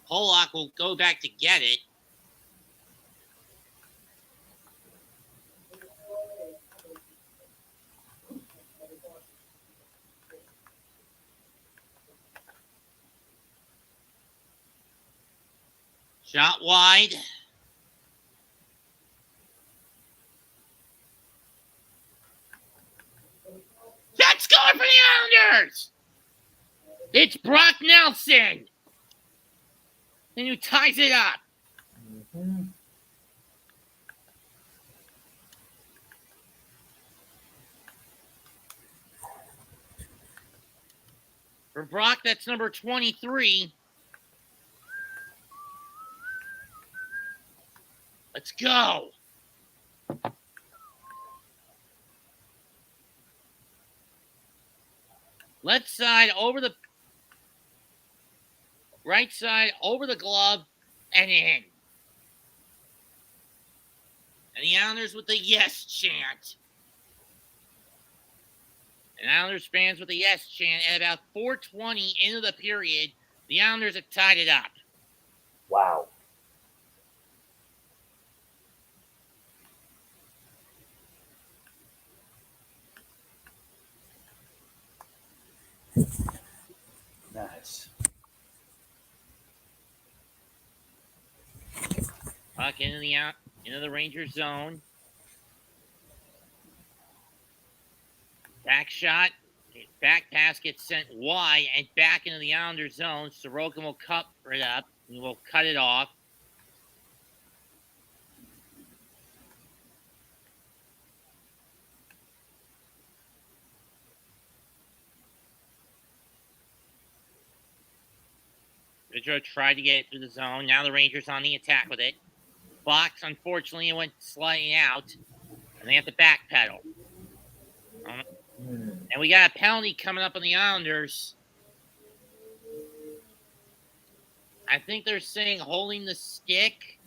Pollock will go back to get it. Shot wide. That's going for the Islanders! It's Brock Nelson! And who ties it up. Mm-hmm. For Brock, that's number 23. Let's go. Left side over the right side over the glove and in. And the Islanders with the yes chant. And Islanders fans with the yes chant at about 4:20 into the period. The Islanders have tied it up. Wow. Nice. Puck into the Rangers zone. Back shot. Back pass gets sent wide and back into the Islanders zone. Sorokin will cut it up. He will cut it off. Ridgerow tried to get it through the zone. Now the Rangers on the attack with it. Fox, unfortunately, it went sliding out. And they have to backpedal. And we got a penalty coming up on the Islanders. I think they're saying holding the stick.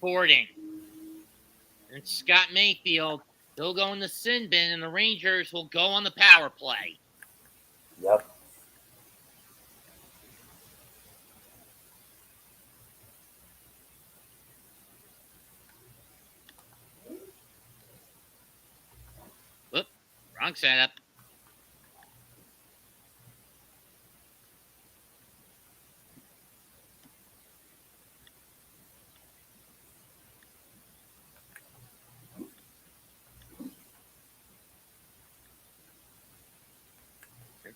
Boarding. And Scott Mayfield, he'll go in the sin bin, and the Rangers will go on the power play. Yep. Whoop, wrong setup.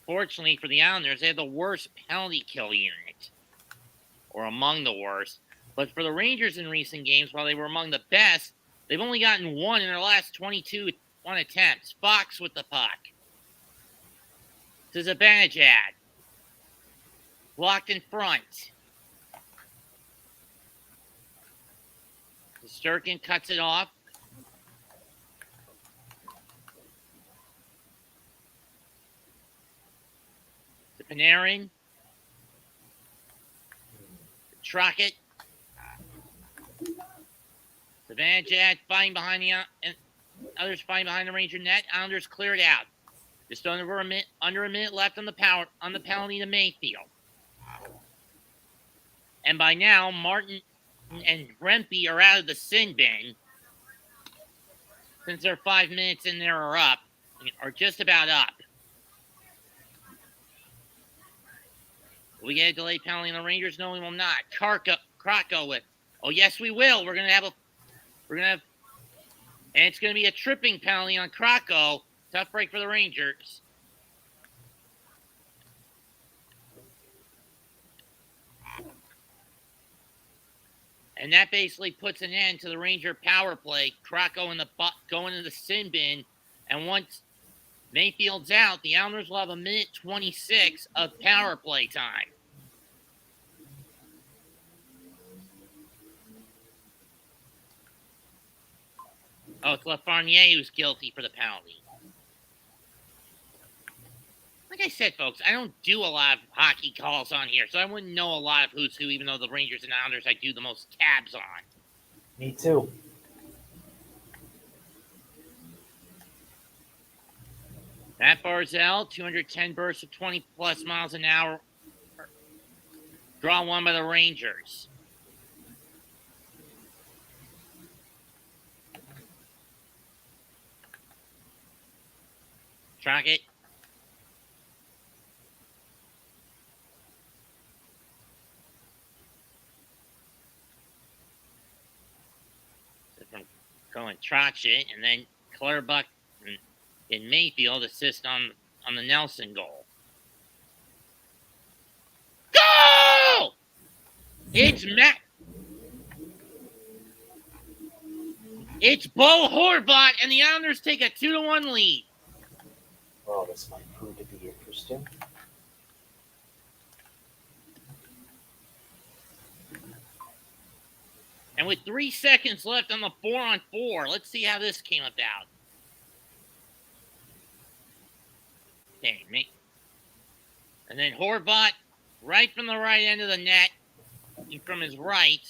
Unfortunately for the Islanders, they have the worst penalty kill unit, or among the worst. But for the Rangers in recent games, while they were among the best, they've only gotten one in their last 22 attempts. Fox with the puck. This is Zibanejad. Blocked in front. Sturkin cuts it off. To Panarin. Trockett. Zibanejad fighting behind the others fighting behind the Ranger net. Islanders clear it out. Just under a minute left on the penalty to Mayfield. And by now, Martin and Rempe are out of the sin bin. Since they're 5 minutes in there or up, or just about up. Will we get a delayed penalty on the Rangers? No, we will not. Krako with, oh yes, we will. And it's gonna be a tripping penalty on Krako. Tough break for the Rangers. And that basically puts an end to the Ranger power play. Krako in the going into the sin bin. And once Mayfield's out, the Islanders will have a minute 26 of power play time. Oh, it's Lafreniere who's guilty for the penalty. Like I said, folks, I don't do a lot of hockey calls on here, so I wouldn't know a lot of who's who, even though the Rangers and Islanders I do the most tabs on. Me too. Matt Barzal, 210 bursts of 20-plus miles an hour. Draw one by the Rangers. Track it. Cohen trotch it, and then Clutterbuck and Mayfield assist on the Nelson goal. Goal! It's Matt. It's Bo Horvat, and the Islanders take a 2-1 lead. Well, this might prove to be interesting. And with 3 seconds left on the 4-on-4, let's see how this came about. Okay, and then Horvat, right from the right end of the net, and from his right,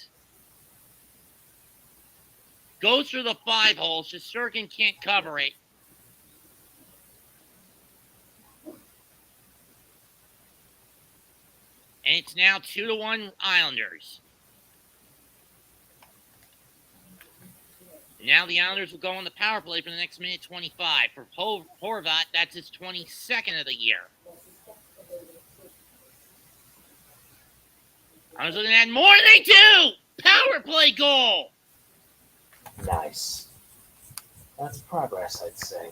goes through the 5-hole. Shesterkin can't cover it. And it's now 2-1 Islanders. Now the Islanders will go on the power play for the next minute 25. For Horvat, that's his 22nd of the year. I was looking at more than they do! Power play goal! Nice. That's progress, I'd say.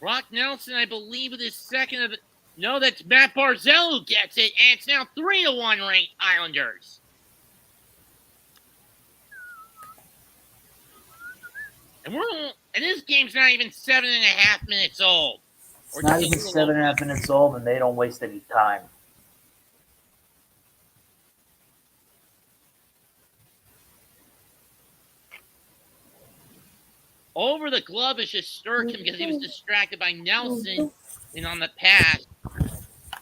Brock Nelson, I believe, with his second of it. No, that's Matt Barzal who gets it, and it's now 3-1 Islanders. And this game's not even 7.5 minutes old. It's not even 7.5 minutes old, and they don't waste any time. Over the glove is Shesterkin because he was distracted by Nelson and on the pass.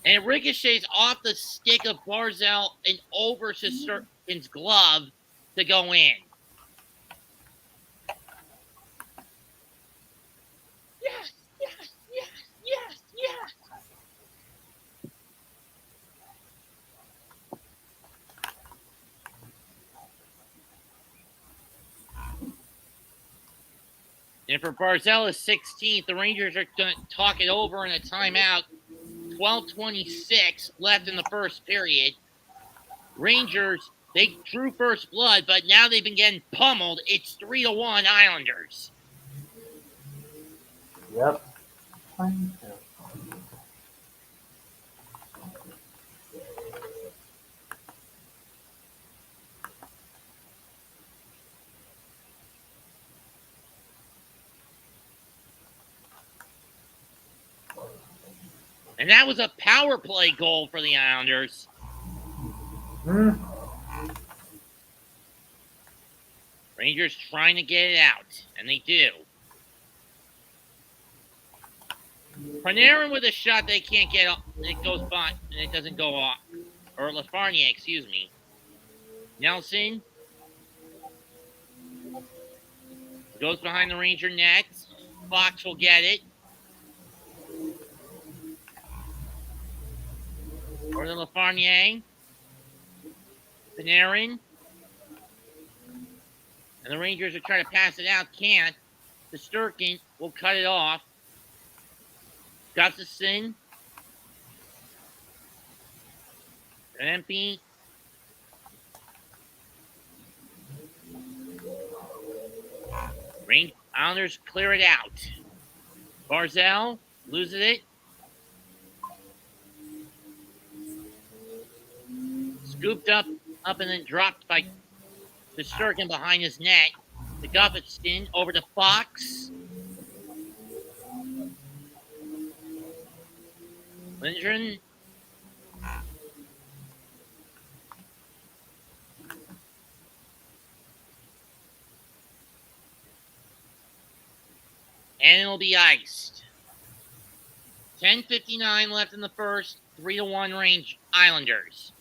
And it ricochets off the stick of Barzal and over Shesterkin's glove to go in. Yes, yes, yes, yes, yes. And for Barzal is 16th, the Rangers are going to talk it over in a timeout. 12:26 left in the first period. Rangers, they drew first blood, but now they've been getting pummeled. It's 3-1 Islanders. Yep. And that was a power play goal for the Islanders. Rangers trying to get it out, and they do. Panarin with a shot they can't get off, and it goes by, and it doesn't go off. Or Lafreniere, excuse me. Nelson goes behind the Ranger net. Fox will get it. Or the Lafreniere. Panarin. And the Rangers are trying to pass it out. Can't. Shesterkin will cut it off. Gustafsson. Empty. Islanders clear it out. Barzal loses it. Scooped up and then dropped by Shesterkin behind his net. To Gustafsson over to Fox. Lindgren. and it'll be iced. 10:59 left in the first. 3-1 range Islanders.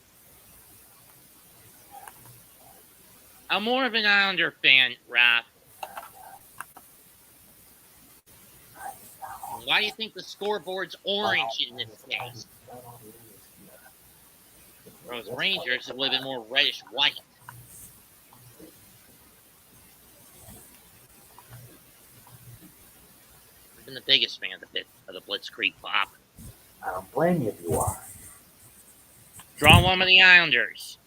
I'm more of an Islander fan, Raph. Why do you think the scoreboard's orange in this case? Whereas Rangers, it would have been more reddish white. I've been the biggest fan of the Blitzkrieg Pop. I don't blame you if you are. Draw one of the Islanders.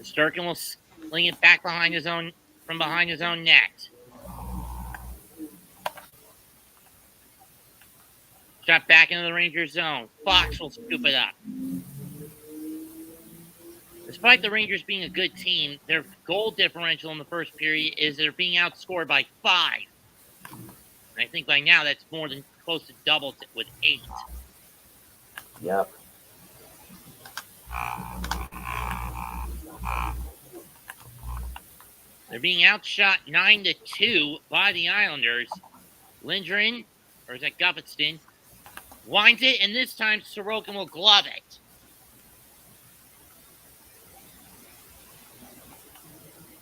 Sturkin will sling it back behind his own net. Shot back into the Rangers zone. Fox will scoop it up. Despite the Rangers being a good team, their goal differential in the first period is they're being outscored by 5. And I think by now that's more than close to double with 8. Yep. They're being outshot 9-2 by the Islanders. Lindgren, or is that Gufferston, winds it, and this time Sorokin will glove it.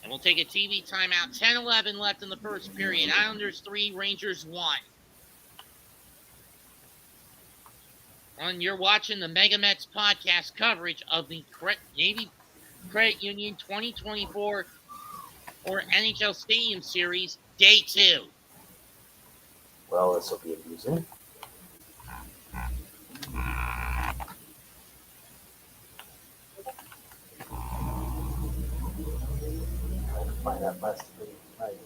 And we'll take a TV timeout. 10-11 left in the first period. Islanders 3, Rangers 1. And you're watching the MegaMets podcast coverage of the Navy Credit Union 2024 or NHL Stadium Series, Day 2. Well, this will be amusing. Find that last video tonight.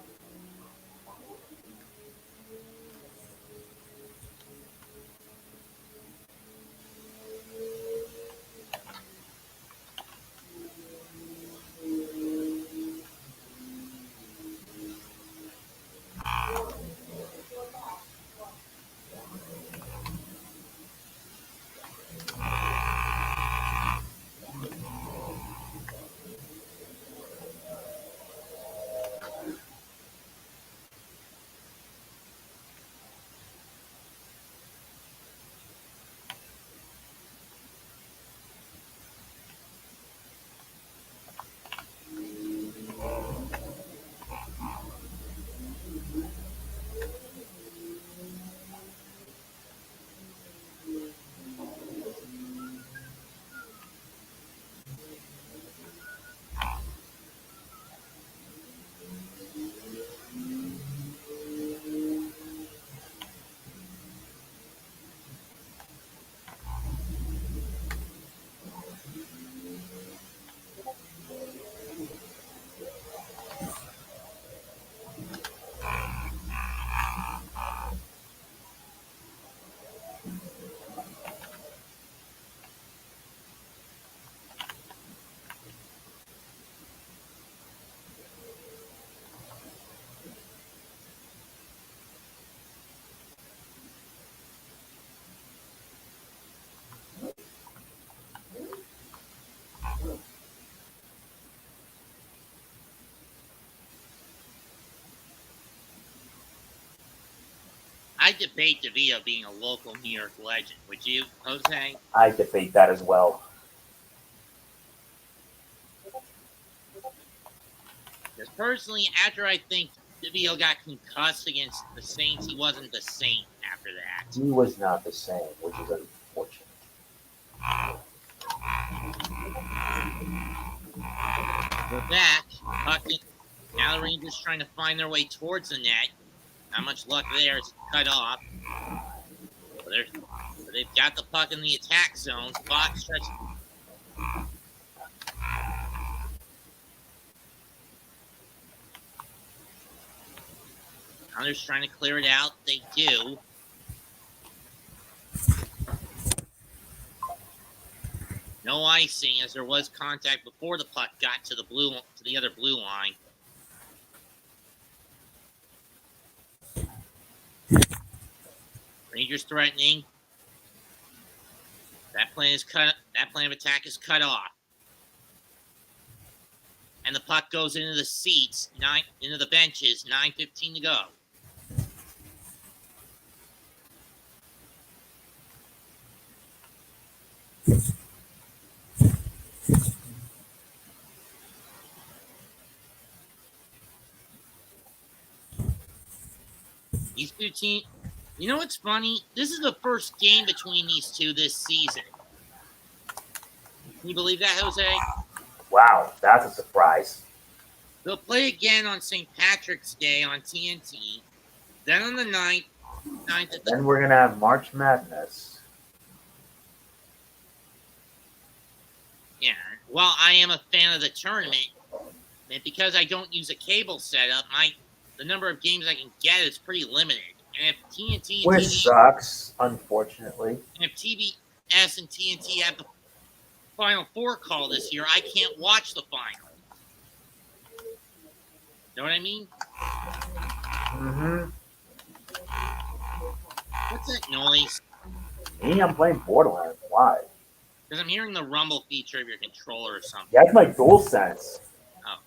I debate DeVito being a local New York legend. Would you, Jose? I debate that as well. Because personally, after I think DeVito got concussed against the Saints, he wasn't the same after that. He was not the same, which is unfortunate. We're back. Now the Rangers trying to find their way towards the net. Not much luck there. It's cut off. But they've got the puck in the attack zone. Fox stretches. Hunter's trying to clear it out. They do. No icing, as there was contact before the puck got to the other blue line. Rangers threatening. That plan of attack is cut off. and the puck goes into the seats, into the benches, 9:15 to go. These two teams, you know what's funny? This is the first game between these two this season. Can you believe that, Jose? Wow, that's a surprise. They'll play again on St. Patrick's Day on TNT. Then on the 9th. Then we're going to have March Madness. Yeah. Well, I am a fan of the tournament, and because I don't use a cable setup, the number of games I can get is pretty limited. And if TNT, Which sucks, unfortunately. And if TBS and TNT have the Final Four call this year, I can't watch the final. Know what I mean? Mm-hmm. What's that noise? Me, I'm playing Borderlands. Why? Because I'm hearing the rumble feature of your controller or something. Yeah, it's my DualSense. Oh.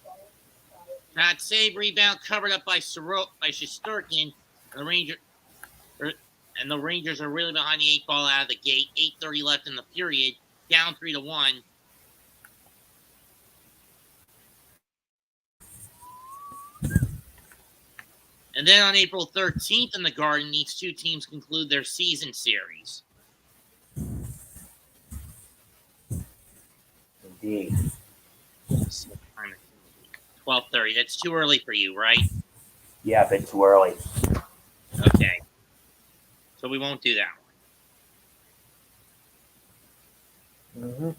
Shot save, rebound, covered up by Shesterkin. The Rangers are really behind the 8 ball out of the gate. 8:30 left in the period. Down 3-1. And then on April 13th in the Garden, these two teams conclude their season series. Indeed. 12:30. That's too early for you, right? Yeah, a bit too early. Okay. So we won't do that one. Mm-hmm.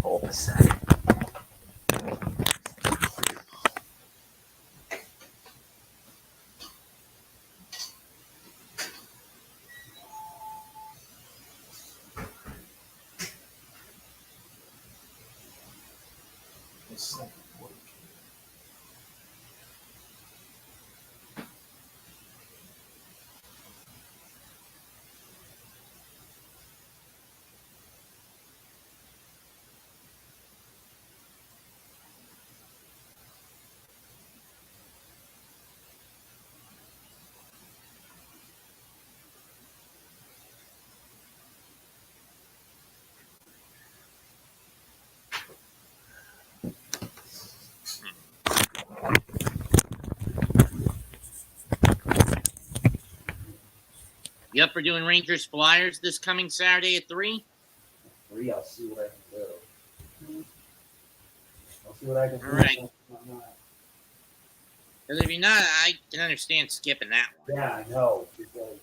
Hold a second. You up for doing Rangers Flyers this coming Saturday at 3? 3, I'll see what I can do. I'll see what I can do. All right. Because if you're not, I can understand skipping that one. Yeah, I know. Because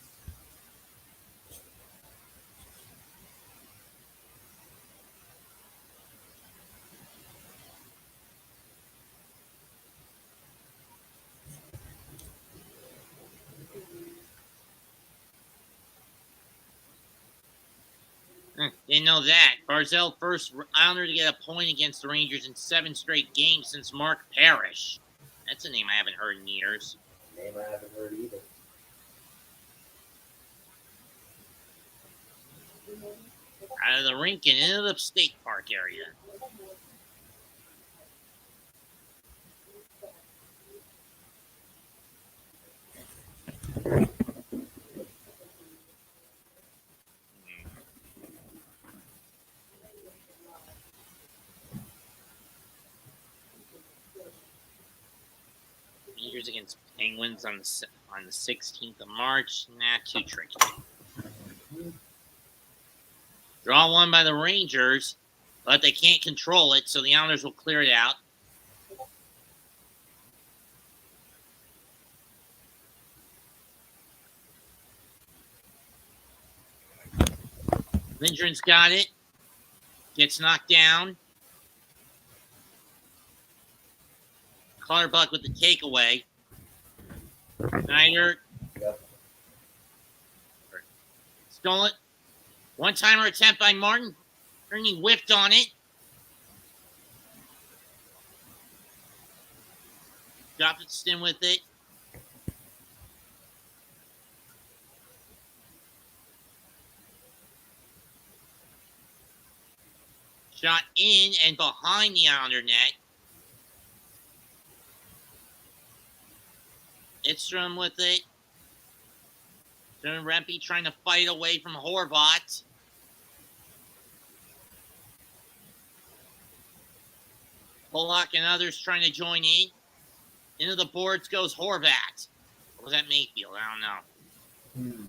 Didn't know that. Barzell, first Islander to get a point against the Rangers in 7 straight games since Mark Parrish. That's a name I haven't heard in years. Name I haven't heard either. Out of the rink and into the state park area. Rangers against Penguins on the 16th of March. Not too tricky. Draw one by the Rangers, but they can't control it, so the Islanders will clear it out. Lindgren's got it. Gets knocked down. Clutterbuck with the takeaway. Snyder. Yep. Stole it. One-timer attempt by Martin. Ernie whiffed on it. Dropped it, Stin with it. Shot in and behind the Islander net. Lidstrom with it. Rempe trying to fight away from Horvat. Pollock and others trying to join in. Into the boards goes Horvat. Or was that Mayfield? I don't know.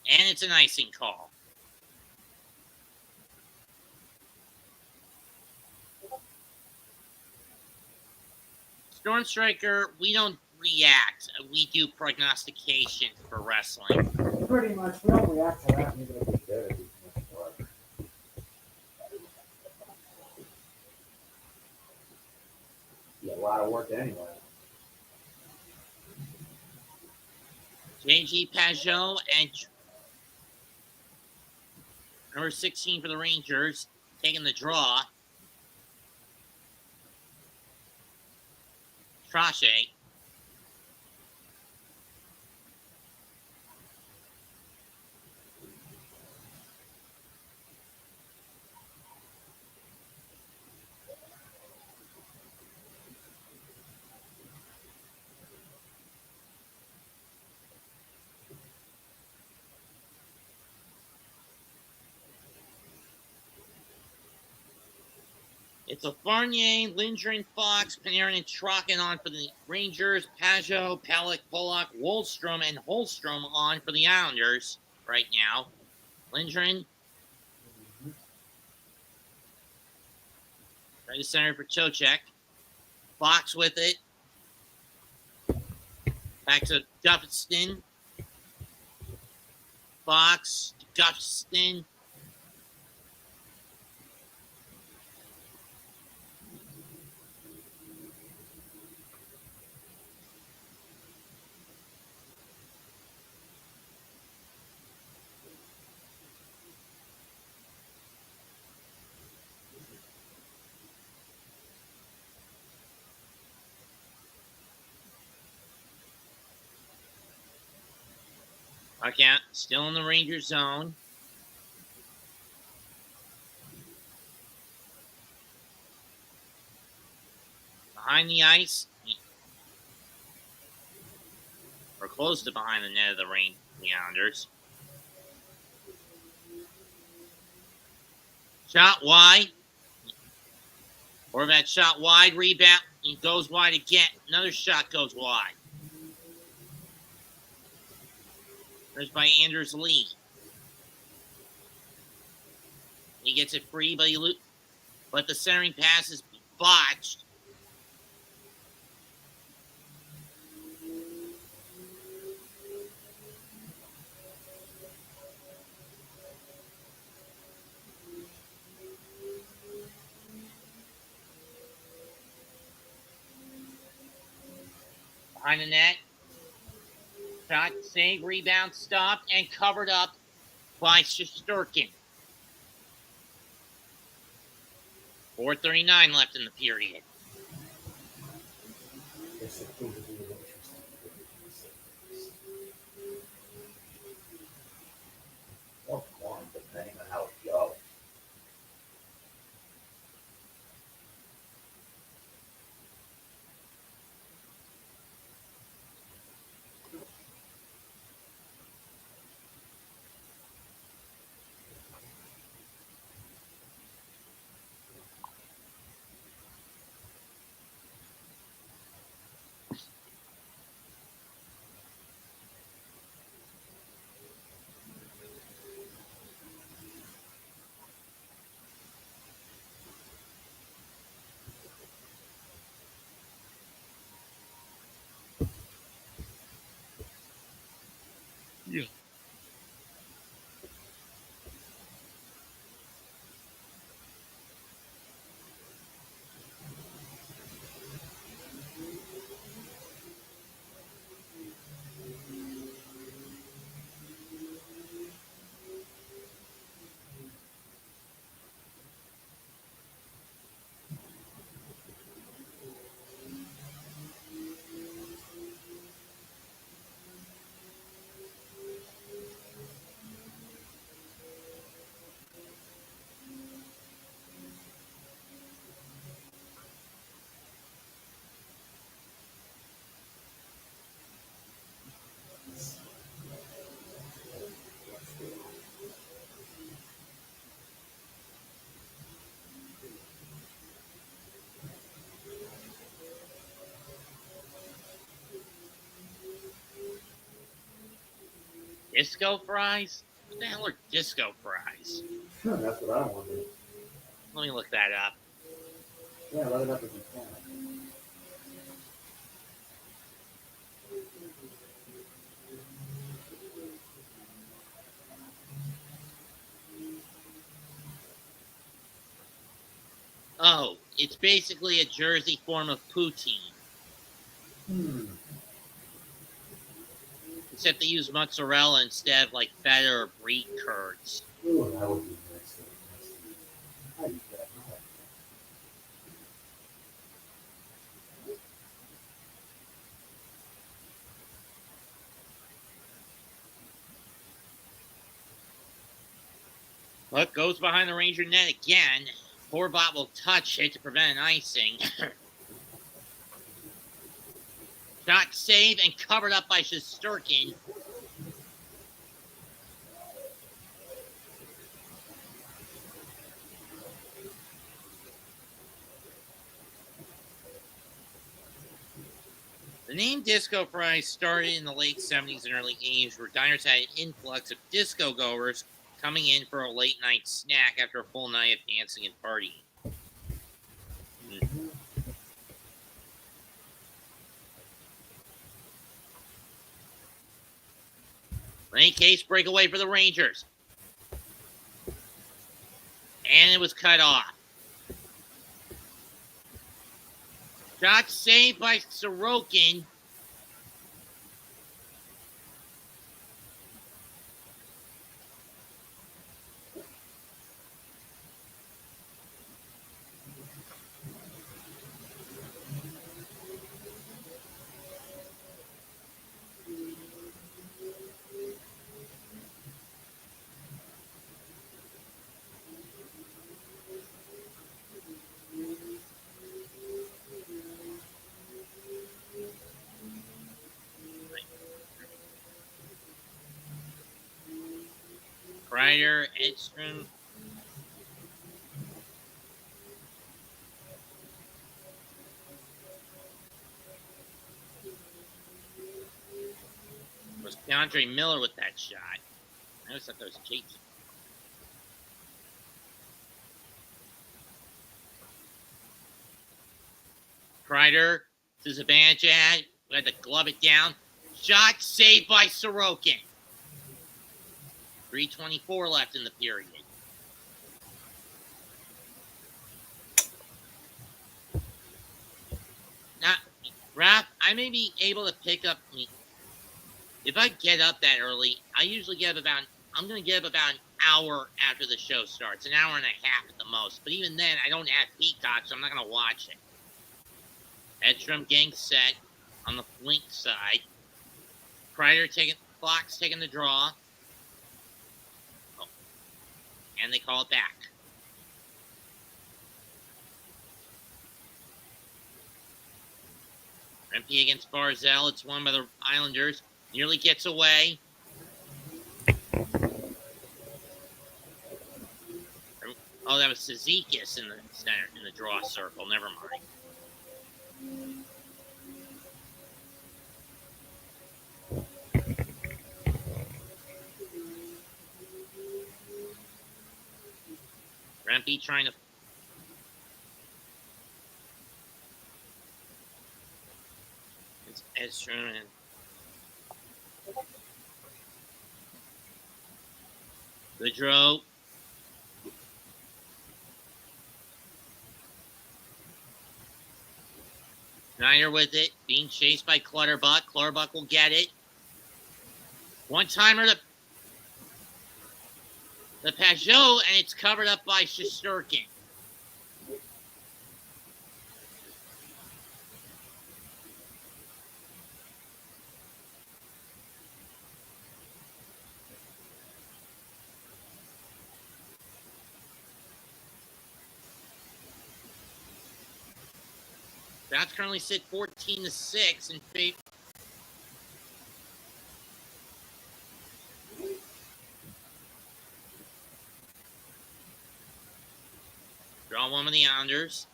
And it's an icing call. Storm Striker, we don't react. We do prognostications for wrestling. Pretty much, we don't react to that. Even if we did, it'd be too much work. Yeah, a lot of work anyway. JG Pajot and number 16 for the Rangers taking the draw. Trache. It's a Fournier, Lindgren, Fox, Panarin, and Trocken on for the Rangers. Pajot, Pellick, Pollock, Wohlstrom, and Holstrom on for the Islanders right now. Lindgren. Right to center for Chochek. Fox with it. Back to Gustafsson. Fox to Gustafsson. Okay, still in the Rangers zone. Behind the ice. Or close to behind the net of the Islanders. Shot wide. Horvat shot wide, rebound. He goes wide again. Another shot goes wide. There's by Anders Lee. He gets it free, but the centering pass is botched. Behind the net. Shot, save, rebound, stopped, and covered up by Shesterkin. 4:39 left in the period. Or one, depending on how it goes. Disco fries? What the hell are disco fries? That's what I wondered. Let me look that up. Yeah, look it up if you can. Oh, it's basically a Jersey form of poutine. Except they use mozzarella instead of like feta or brie curds. Ooh, that would be nice. I eat that. Look, goes behind the Ranger net again. Horbot will touch it to prevent an icing. Shot saved and covered up by Shesterkin. The name disco fries started in the late 70s and early 80s, where diners had an influx of disco goers coming in for a late night snack after a full night of dancing and partying. In any case, breakaway for the Rangers. And it was cut off. Shot saved by Sorokin. Kreider, Edstrom. Was DeAndre Miller with that shot. I always thought that was JT. Kreider to Zibanejad. We had to glove it down. Shot saved by Sorokin. 3:24 left in the period. Now, Raph, I may be able to pick up. If I get up that early, I usually get up about. I'm going to get up about an hour after the show starts, an hour and a half at the most. But even then, I don't have Peacock, so I'm not going to watch it. Edstrom getting set on the Flink side. Kreider Clock's taking the draw. Oh. And they call it back. MP against Barzell. It's won by the Islanders. Nearly gets away. Oh, that was Cizikas in the center, in the draw circle. Never mind. Rempe trying to. It's Edstrom and. Goodrow. Snyder with it, being chased by Clutterbuck. Clutterbuck will get it. One-timer to the Pajot, and it's covered up by Shesterkin. That's currently sit 14-6 in favor. Draw one of the Islanders.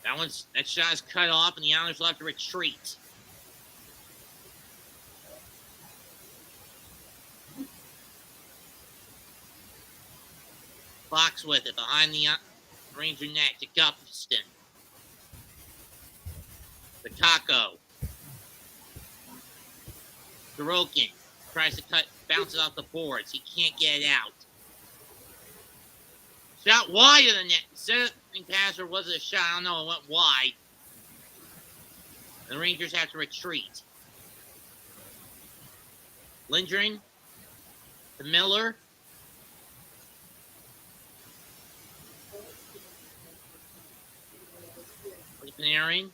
That shot is cut off, and the Islanders will have to retreat. Fox with it behind the Ranger net to Gustafson. The Taco. Sorokin tries to bounces off the boards. He can't get it out. Shot wide of the net. Instead of passer was it a shot? I don't know. It went wide. The Rangers have to retreat. Lindgren to Miller. Panarin.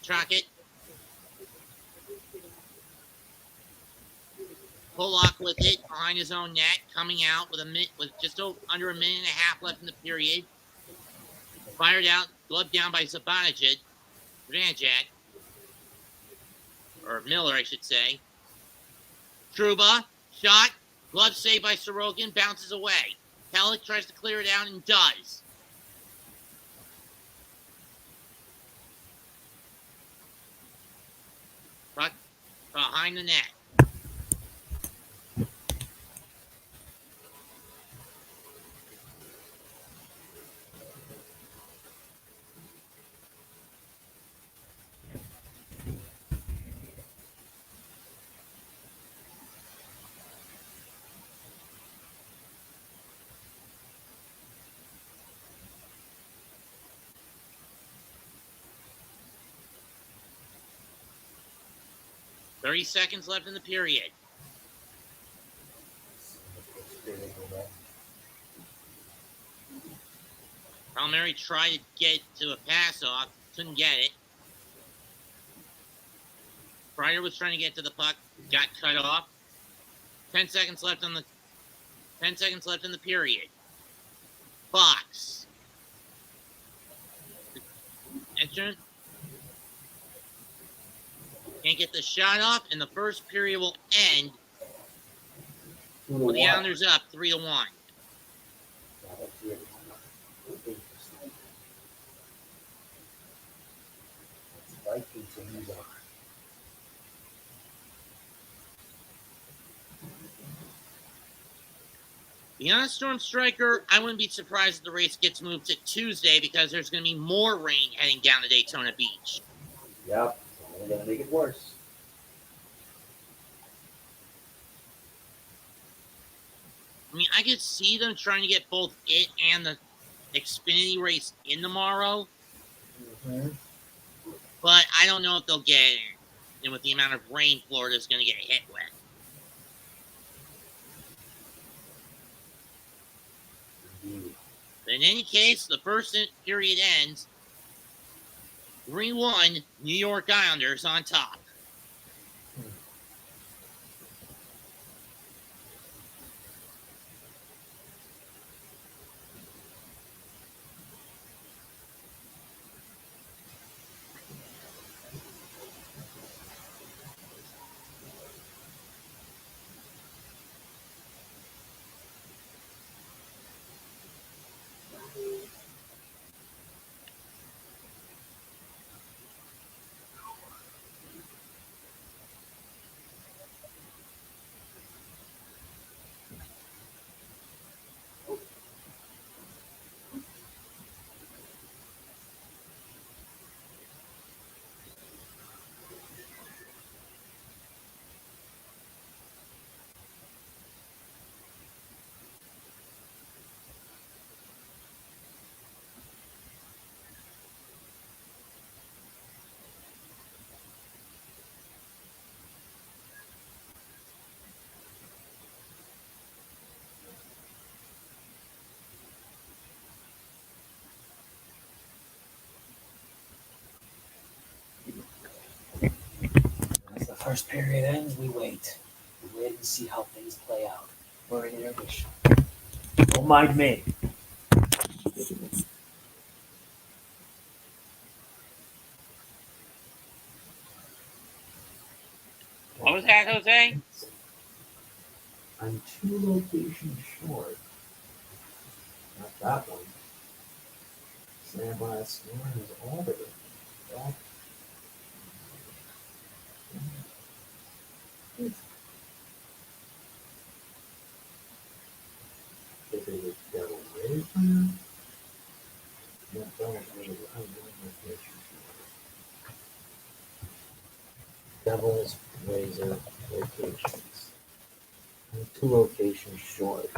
Trockett. Pollock with it behind his own net, coming out with just under a minute and a half left in the period. Fired out, gloved down by Zibanejad. Or Miller, I should say. Trouba, shot, glove saved by Sorokin, bounces away. Pellick tries to clear it out and does. Puck behind the net. .30 seconds left in the period. Palmieri tried to get to a pass off, couldn't get it. Kreider was trying to get to the puck, got cut off. 10 seconds left in the period. Fox. Entrant. Can't get the shot off, and the first period will end with the Islanders up 3-1. Beyond Storm Striker, I wouldn't be surprised if the race gets moved to Tuesday because there's going to be more rain heading down to Daytona Beach. Yep, only going to make it worse. I mean, I could see them trying to get both it and the Xfinity race in tomorrow. Mm-hmm. But I don't know if they'll get it in with the amount of rain Florida's going to get hit with. But in any case, the first period ends 3-1, New York Islanders on top. As the first period ends, we wait. We wait and see how things play out. We're in intermission. Don't mind me. What was that, Jose? I'm 2 locations short. Not that one. Sandblast Storm is older. Well, if it was Devil Raven, no, Devil Raven, I don't know. Devil's Razor locations. I'm 2 locations short.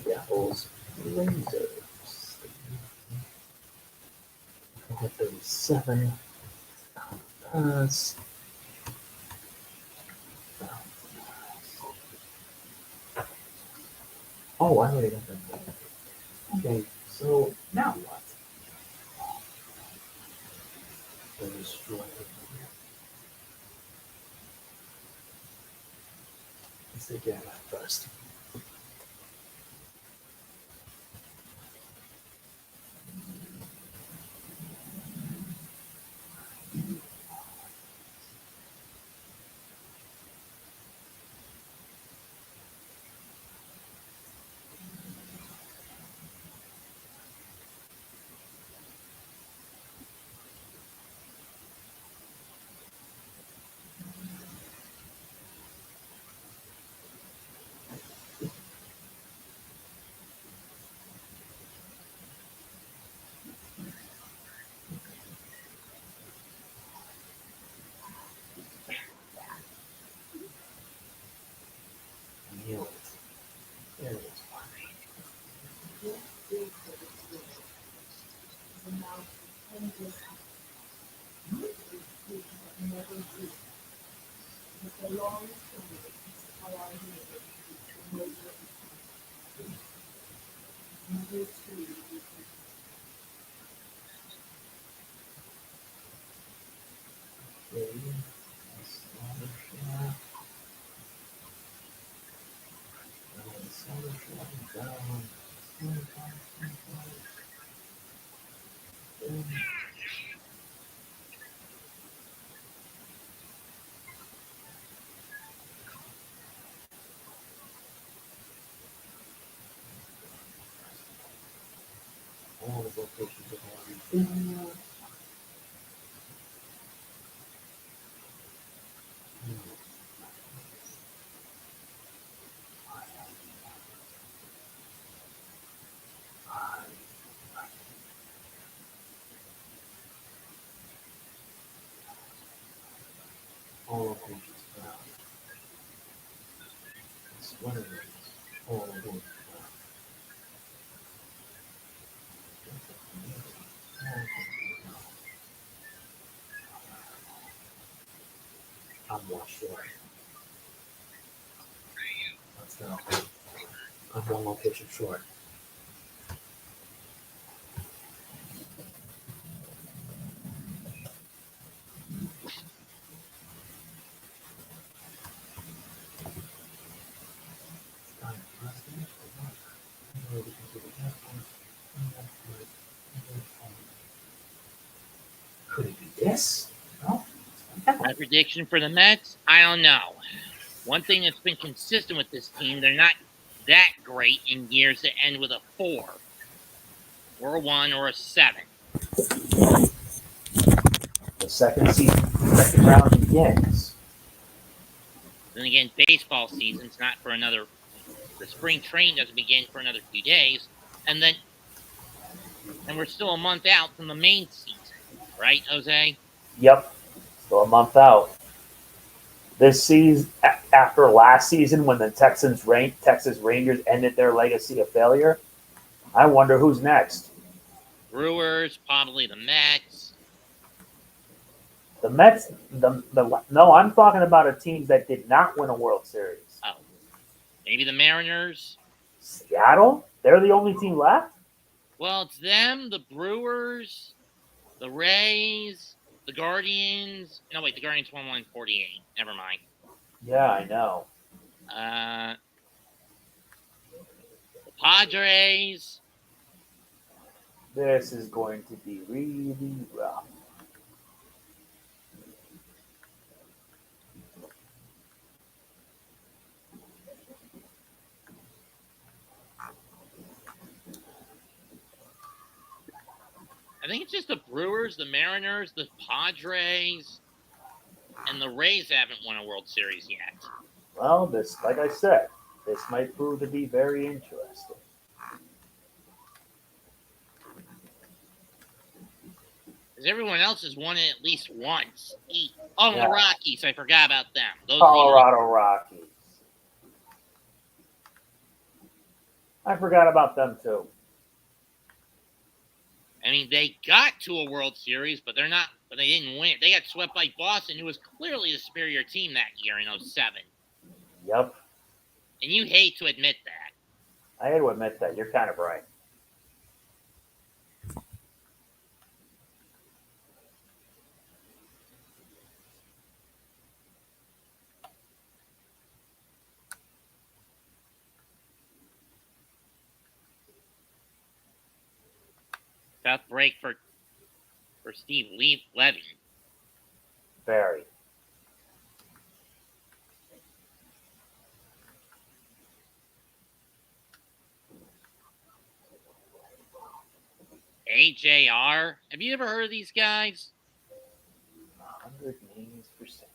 Devil's Razors. 37. Pass. Oh, I already got that. Okay, so now what? Destroy it. Let's take care of that first. Yield. There it is. Okay. Slaughter Shaft. Slaughter Shaft down. All the locations have already been. All locations found. Sweater rings. All locations found. I'm one short. Let's go. I'm 1 location short. Could it be this? No. My prediction for the Mets, I don't know. One thing that's been consistent with this team, they're not that great in years that end with a 4 or a 1 or a 7. The second round begins. Then again, baseball season's not for another. The spring train doesn't begin for another few days, and we're still a month out from the main season, right, Jose? Yep. Still a month out. This season, after last season, when the Texas Rangers ended their legacy of failure, I wonder who's next. Brewers, probably the Mets. The Mets. No, I'm talking about a team that did not win a World Series. Oh, maybe the Mariners. Seattle. They're the only team left. Well, it's them, the Brewers, the Rays, the Guardians. No, wait, the Guardians won 148. Never mind. Yeah, I know. The Padres. This is going to be really rough. I think it's just the Brewers, the Mariners, the Padres, and the Rays haven't won a World Series yet. Well, this, like I said, this might prove to be very interesting. Because everyone else has won it at least once. Oh, Yeah. the Rockies. I forgot about them. Those Colorado Rockies. I forgot about them too. I mean, they got to a World Series, but they're not. But they didn't win. They got swept by Boston, who was clearly the superior team that year in 07. Yep. And you hate to admit that. I had to admit that. You're kind of right. Tough break for Steve Levy. Very. AJR. Have you ever heard of these guys? 100 names per second.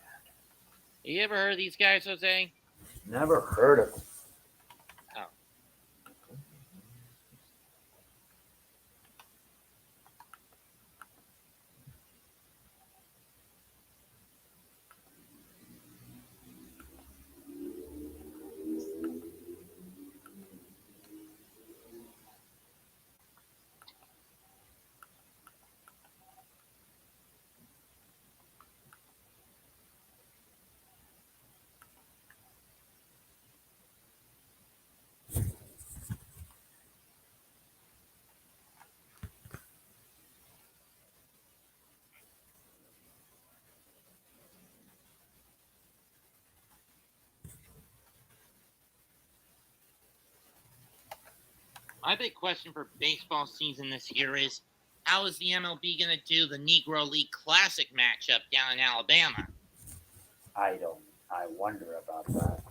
Have you ever heard of these guys, Jose? Never heard of them. Oh. My big question for baseball season this year is, how is the MLB going to do the Negro League Classic matchup down in Alabama? I wonder about that.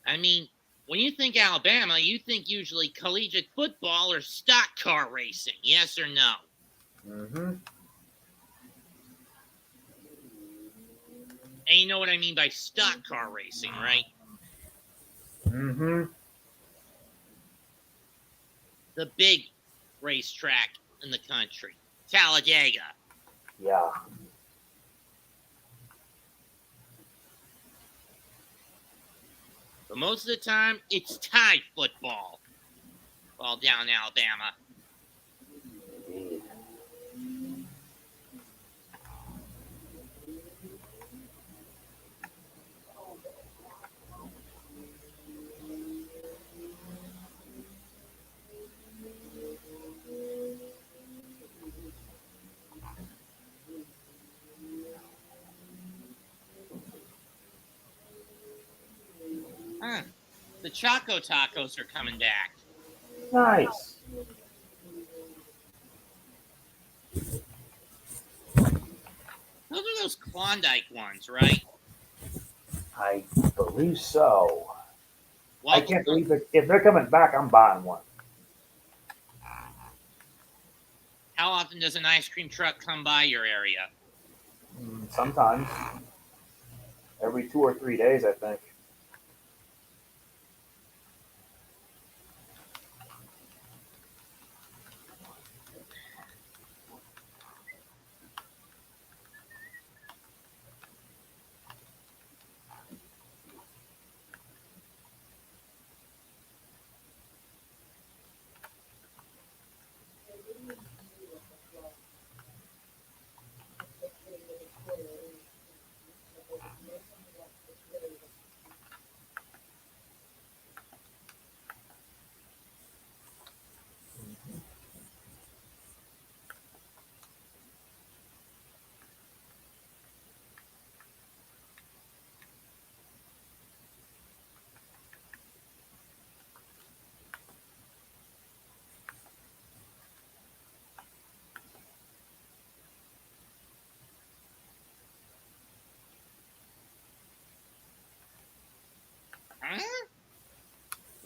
I mean, when you think Alabama, you think usually collegiate football or stock car racing. Yes or no? Mm-hmm. And you know what I mean by stock car racing, right? Mm-hmm. The big racetrack in the country, Talladega. Yeah. But most of the time, it's Tide football all down in Alabama. Indeed. Huh. The Choco Tacos are coming back. Nice. Those are those Klondike ones, right? I believe so. Well, I can't believe it. If they're coming back, I'm buying one. how often does an ice cream truck come by your area? Sometimes. Every 2 or 3 days, I think.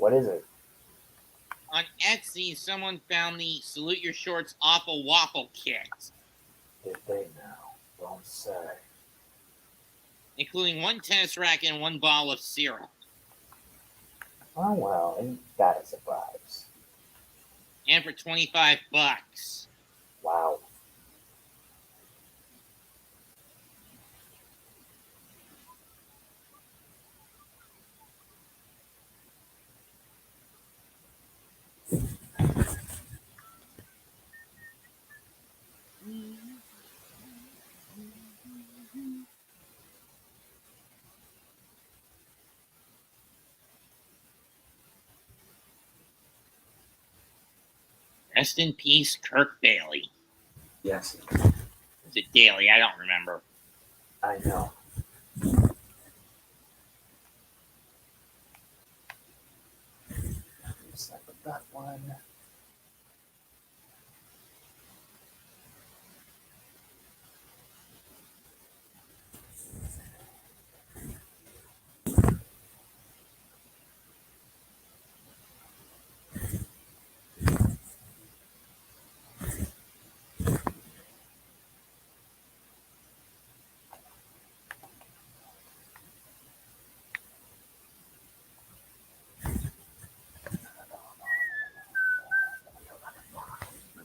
What is it? On Etsy, someone found the Salute Your Shorts Awful Waffle Kit, Did they now? Don't say. including one tennis racket and one bottle of syrup. Oh well, ain't that a surprise? And for $25. Wow. Rest in peace, Kirk Bailey. Yes, Is it Daly? I don't remember. I know. Second that one.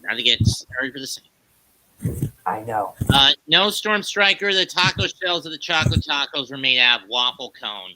Now to get started for the same. I know. No, Storm Striker. The taco shells of the chocolate tacos were made out of waffle cone.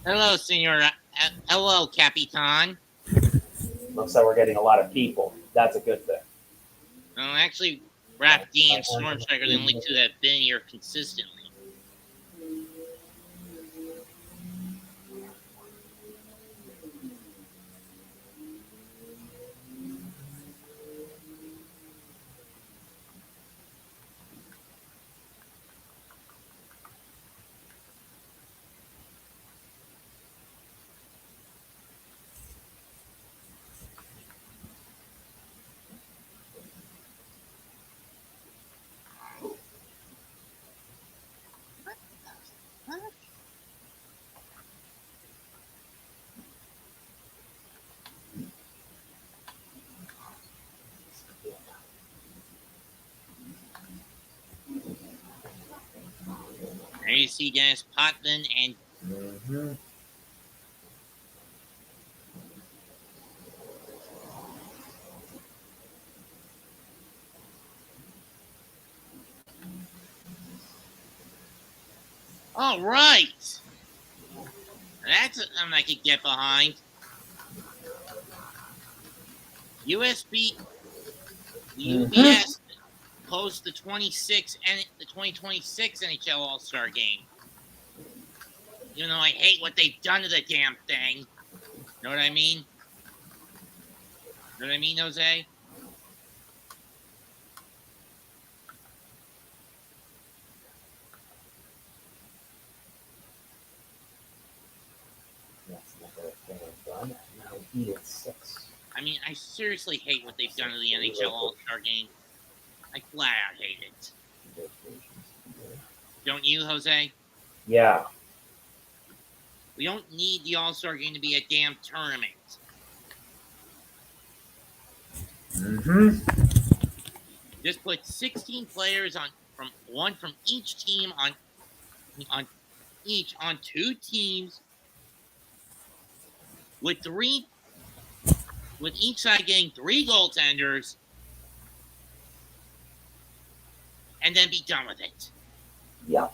Hello, Senor. Hello, Capitan. Looks like we're getting a lot of people. That's a good thing. Well, actually, Raph D and Storm Striker are the only two that have been here consistently. There you see Dennis Potvin and all right. That's something I could get behind. USB UBS hosts the 2026 NHL All-Star Game. Even though I hate what they've done to the damn thing. Know what I mean? Know what I mean, Jose? one. Now Heat at 6. I mean, I seriously hate what they've done to the NHL All-Star Game. I flat out hate it. Don't you, Jose? Yeah. We don't need the All-Star Game to be a damn tournament. Mm-hmm. Just put 16 players from each team on two teams with each side getting 3 goaltenders, and then be done with it. Yep.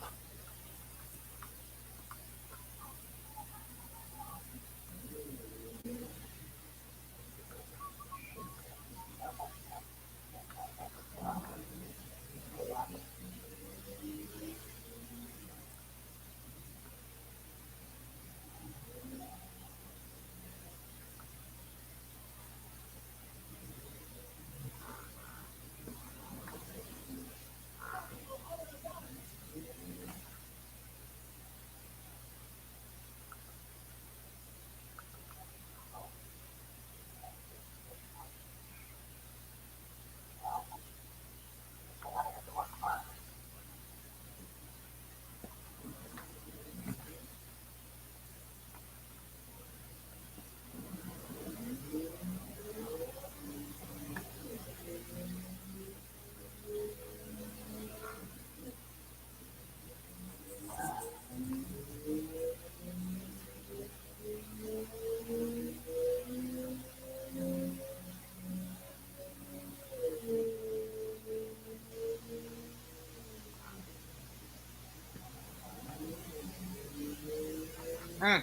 Huh.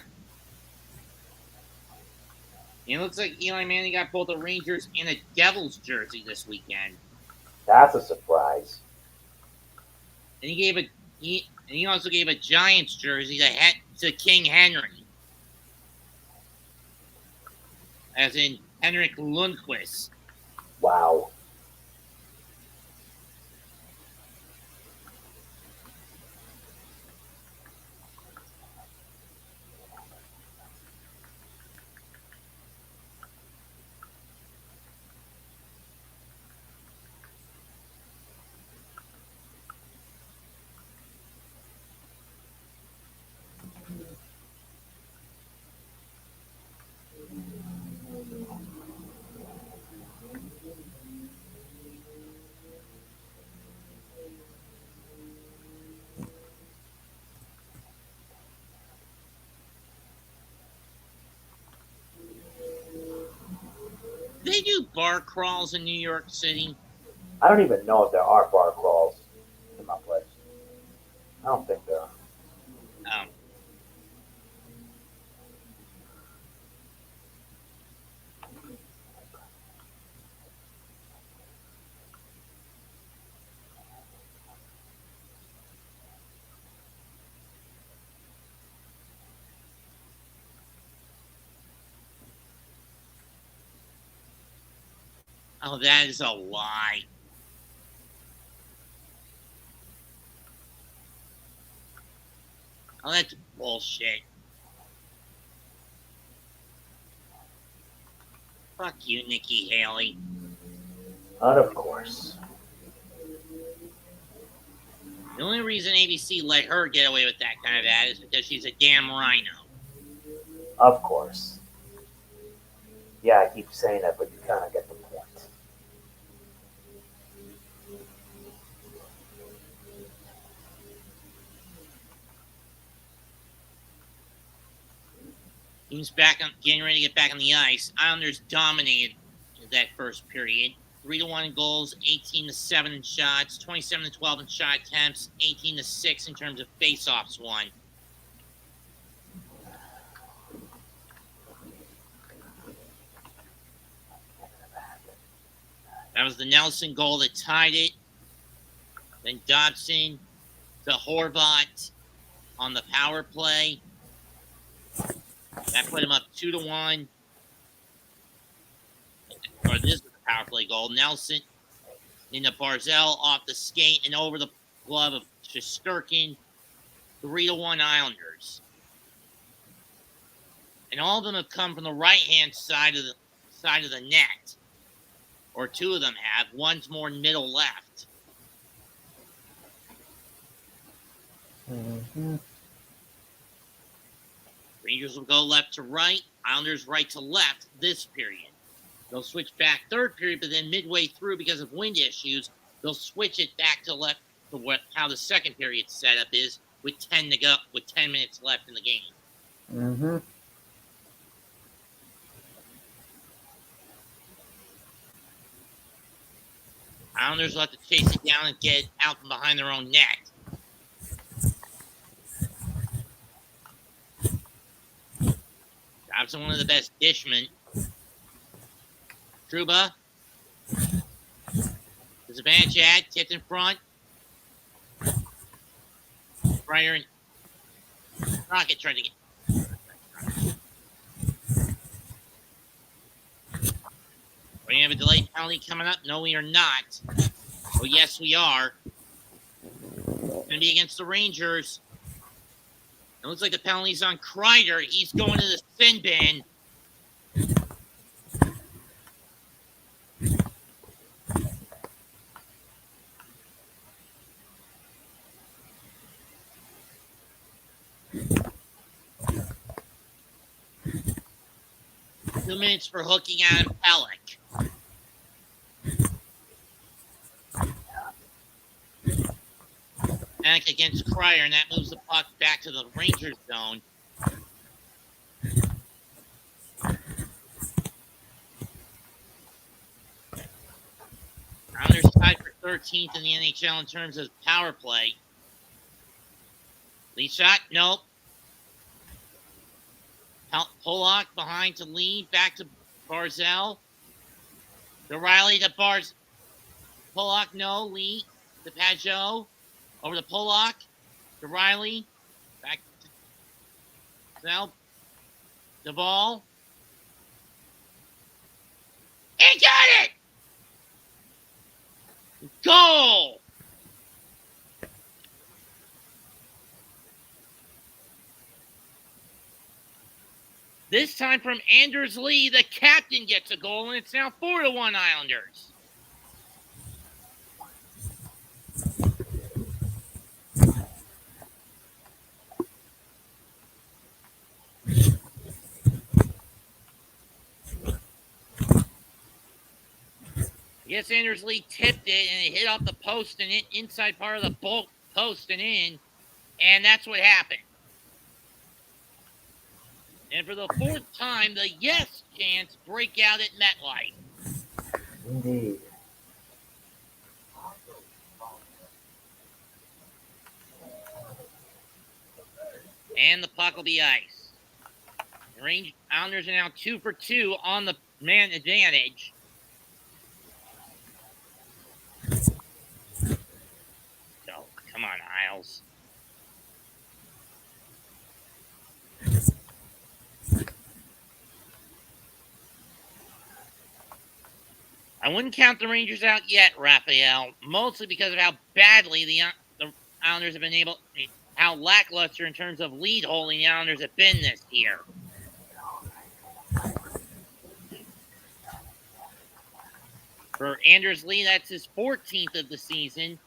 It looks like Eli Manning got both a Rangers and a Devils jersey this weekend. That's a surprise. And he also gave a Giants jersey to King Henry, as in Henrik Lundqvist. Wow. They do bar crawls in New York City. I don't even know if there are bar crawls in my place. I don't think there are. Oh, that is a lie. Oh, that's bullshit. Fuck you, Nikki Haley. But of course. The only reason ABC let her get away with that kind of ad is because she's a damn rhino. Of course. Yeah, I keep saying that, but you kind of get the point. Teams getting ready to get back on the ice. Islanders dominated that first period. 3-1 goals, 18-7 in shots, 27-12 in shot attempts, 18-6 in terms of face-offs won. That was the Nelson goal that tied it. Then Dobson to Horvat on the power play. That put him up 2-1. Or this is the power play goal. Nelson into Barzell off the skate and over the glove of Shesterkin. 3-1 Islanders. and all of them have come from the right-hand side of the net, or two of them have. One's more middle left. Mm-hmm. Rangers will go left to right, Islanders right to left this period. They'll switch back third period, but then midway through, because of wind issues, they'll switch it back to left to how the second period setup is, with 10 to go, with 10 minutes left in the game. Mm-hmm. Islanders will have to chase it down and get it out from behind their own net. Dobson, one of the best dishmen. Trouba. Disadvantage ad, tipped in front. Fryer and Rocket trying to get. Are we going to have a delayed penalty coming up? No, we are not. Oh, yes, we are. Going to be against the Rangers. It looks like the penalty's on Kreider. He's going to the sin bin. Two minutes for hooking Adam Pelech. Back against Kreider, and that moves the puck back to the Rangers zone. Islanders tied for 13th in the NHL in terms of power play. Lead shot, nope. Pollock behind to Lee, back to Barzell. To Riley to Pollock, no. Lee to Pajot. Over to Pollock. To Riley. Back to Zell. Duvall. He got it! Goal! This time from Anders Lee, the captain gets a goal, and it's now 4-1 Islanders. Yes, Anders Lee tipped it, and it hit off the post and inside part of the post and in, and that's what happened. And for the fourth time, the yes chants break out at MetLife. Indeed. And the puck will be ice. The Islanders are now 2 for 2 on the man advantage. So, come on, Isles. I wouldn't count the Rangers out yet, Raphael, mostly because of how badly the Islanders have been able, how lackluster in terms of lead holding the Islanders have been this year. For Anders Lee, that's his 14th of the season.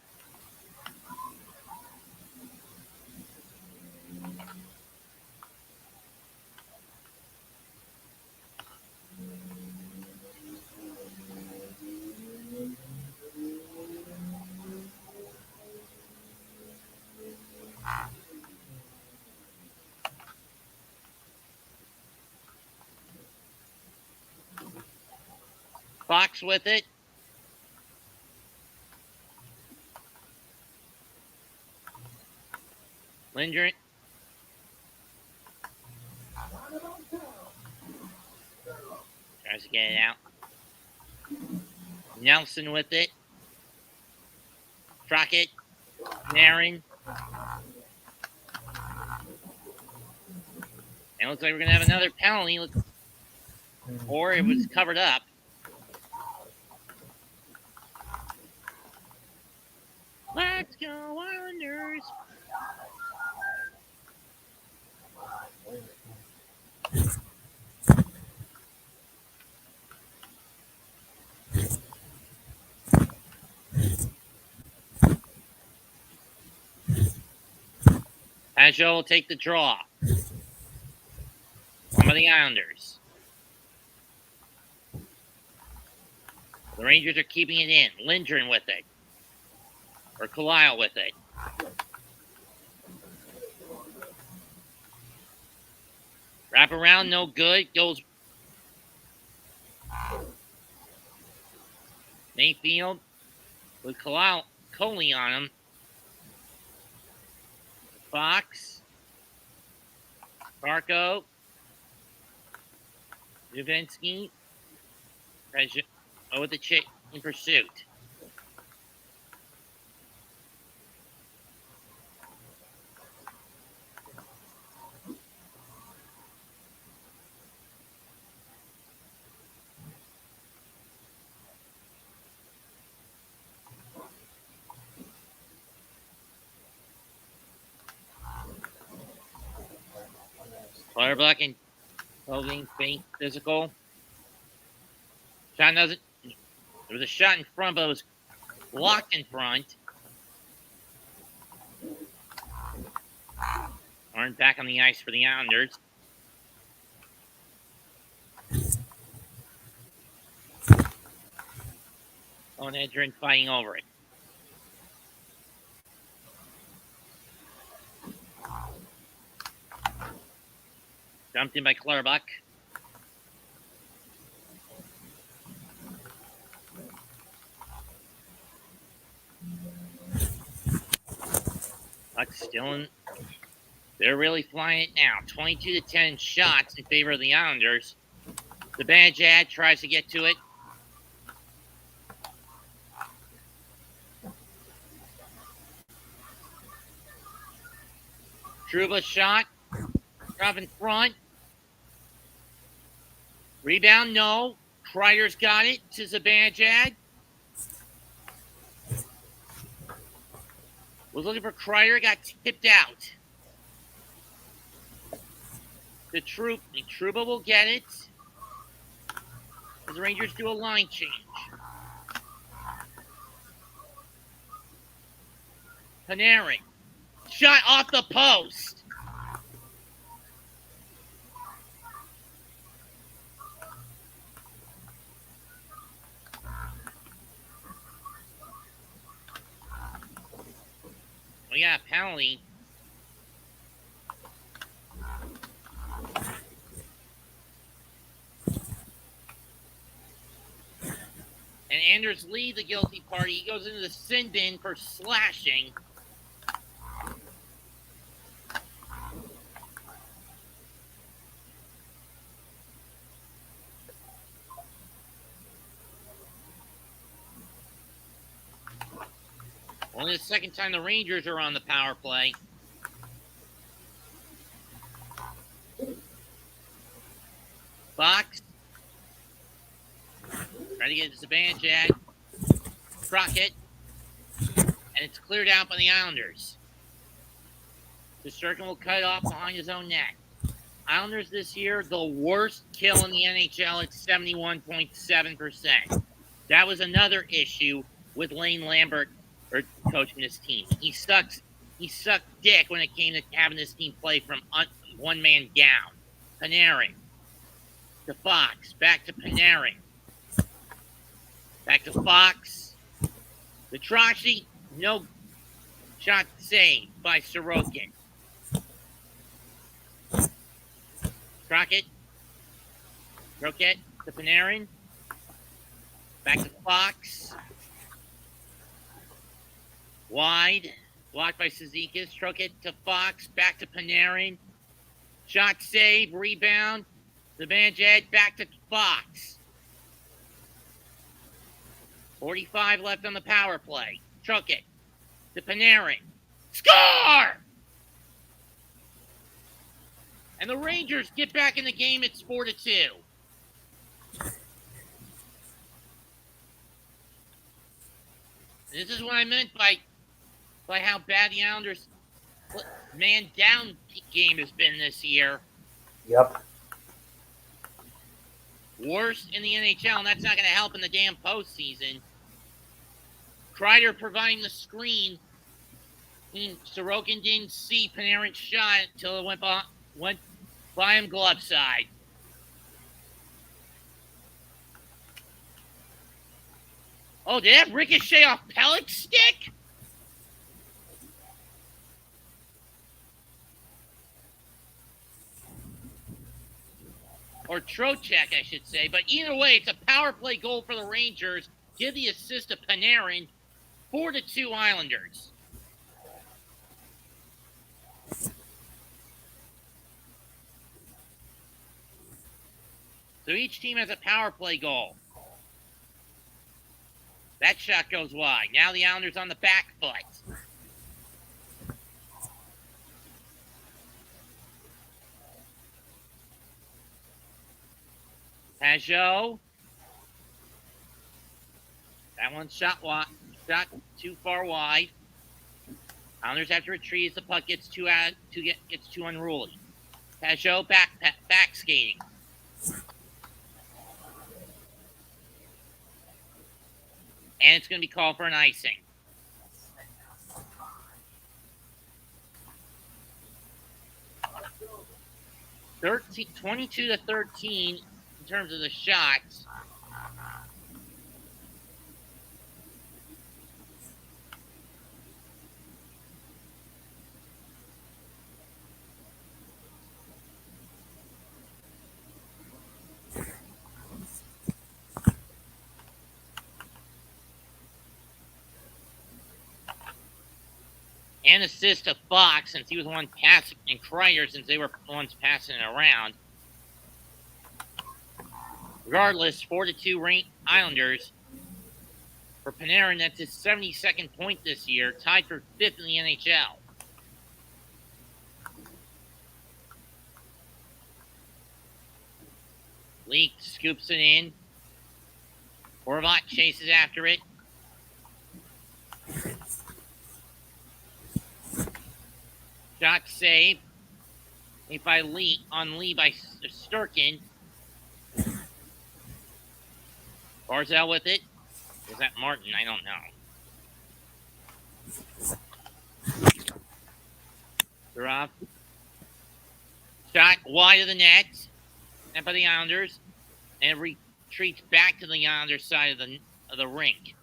Fox with it. Lindgren. Tries to get it out. Nelson with it. Crockett. Narin. And it looks like we're going to have another penalty. Or it was covered up. Let's go, Islanders. Pageau will take the draw. Some of the Islanders. The Rangers are keeping it in. Lindgren with it. Or Kalile with it. Wrap around, no good. Goes Mayfield with Coley on him. Fox. Barco. Dubinsky. With the chick in pursuit. Clutterbuck and holding faint physical. Shot doesn't. There was a shot in front, but it was blocked in front. Arn back on the ice for the Islanders. On Edgerton fighting over it. Dumped in by Clutterbuck. Buck's still in. They're really flying it now. 22-10 shots in favor of the Islanders. The Zibanejad tries to get to it. Trouba shot. Drop in front. Rebound, no. Kreider's got it to Zibanejad. Was looking for Kreider, got tipped out. The Trouba will get it. As the Rangers do a line change. Panarin. Shot off the post. We got a penalty. And Anders Lee, the guilty party, he goes into the sin bin for slashing. Only the second time the Rangers are on the power play. Fox. Trying to get it to Zibanejad. Crockett. And it's cleared out by the Islanders. Shesterkin will cut it off behind his own net. Islanders this year, the worst kill in the NHL at 71.7%. That was another issue with Lane Lambert coaching this team. He sucked dick when it came to having this team play from one man down. Panarin. To Fox. Back to Panarin. Back to Fox. The Troshy, no shot saved by Sorokin. Crockett. Crockett to Panarin. Back to Fox. Wide. Blocked by Cizikas. Crockett to Fox. Back to Panarin. Shot save. Rebound. Zibanejad back to Fox. 45 left on the power play. Crockett to Panarin. Score! And the Rangers get back in the game. It's 4-2. This is what I meant by how bad the Islanders' man down game has been this year. Yep. Worst in the NHL, and that's not going to help in the damn postseason. Kreider providing the screen Sorokin didn't see Panarin's shot until it went by him glove side. Oh, did that ricochet off Pellick's stick? Or Trocheck, I should say. But either way, it's a power play goal for the Rangers. Give the assist to Panarin. 4-2 Islanders. So each team has a power play goal. That shot goes wide. Now the Islanders on the back foot. Pajot. That one shot too far wide. Islanders have to retreat as the puck gets too unruly. Pajot back skating. And it's going to be called for an icing. $22-13 in terms of the shots. And assist to Fox, since he was the one passing, and Kreider, since they were the ones passing it around. Regardless, 4-2 Islanders. For Panarin, that's his 72nd point this year, tied for 5th in the NHL. Leak scoops it in. Horvat chases after it. Shot save. Made by Lee by Sturkin. Barzal with it. Is that Martin? I don't know. They're off. Shot wide of the net. Net by the Islanders. And it retreats back to the Islanders side of the rink.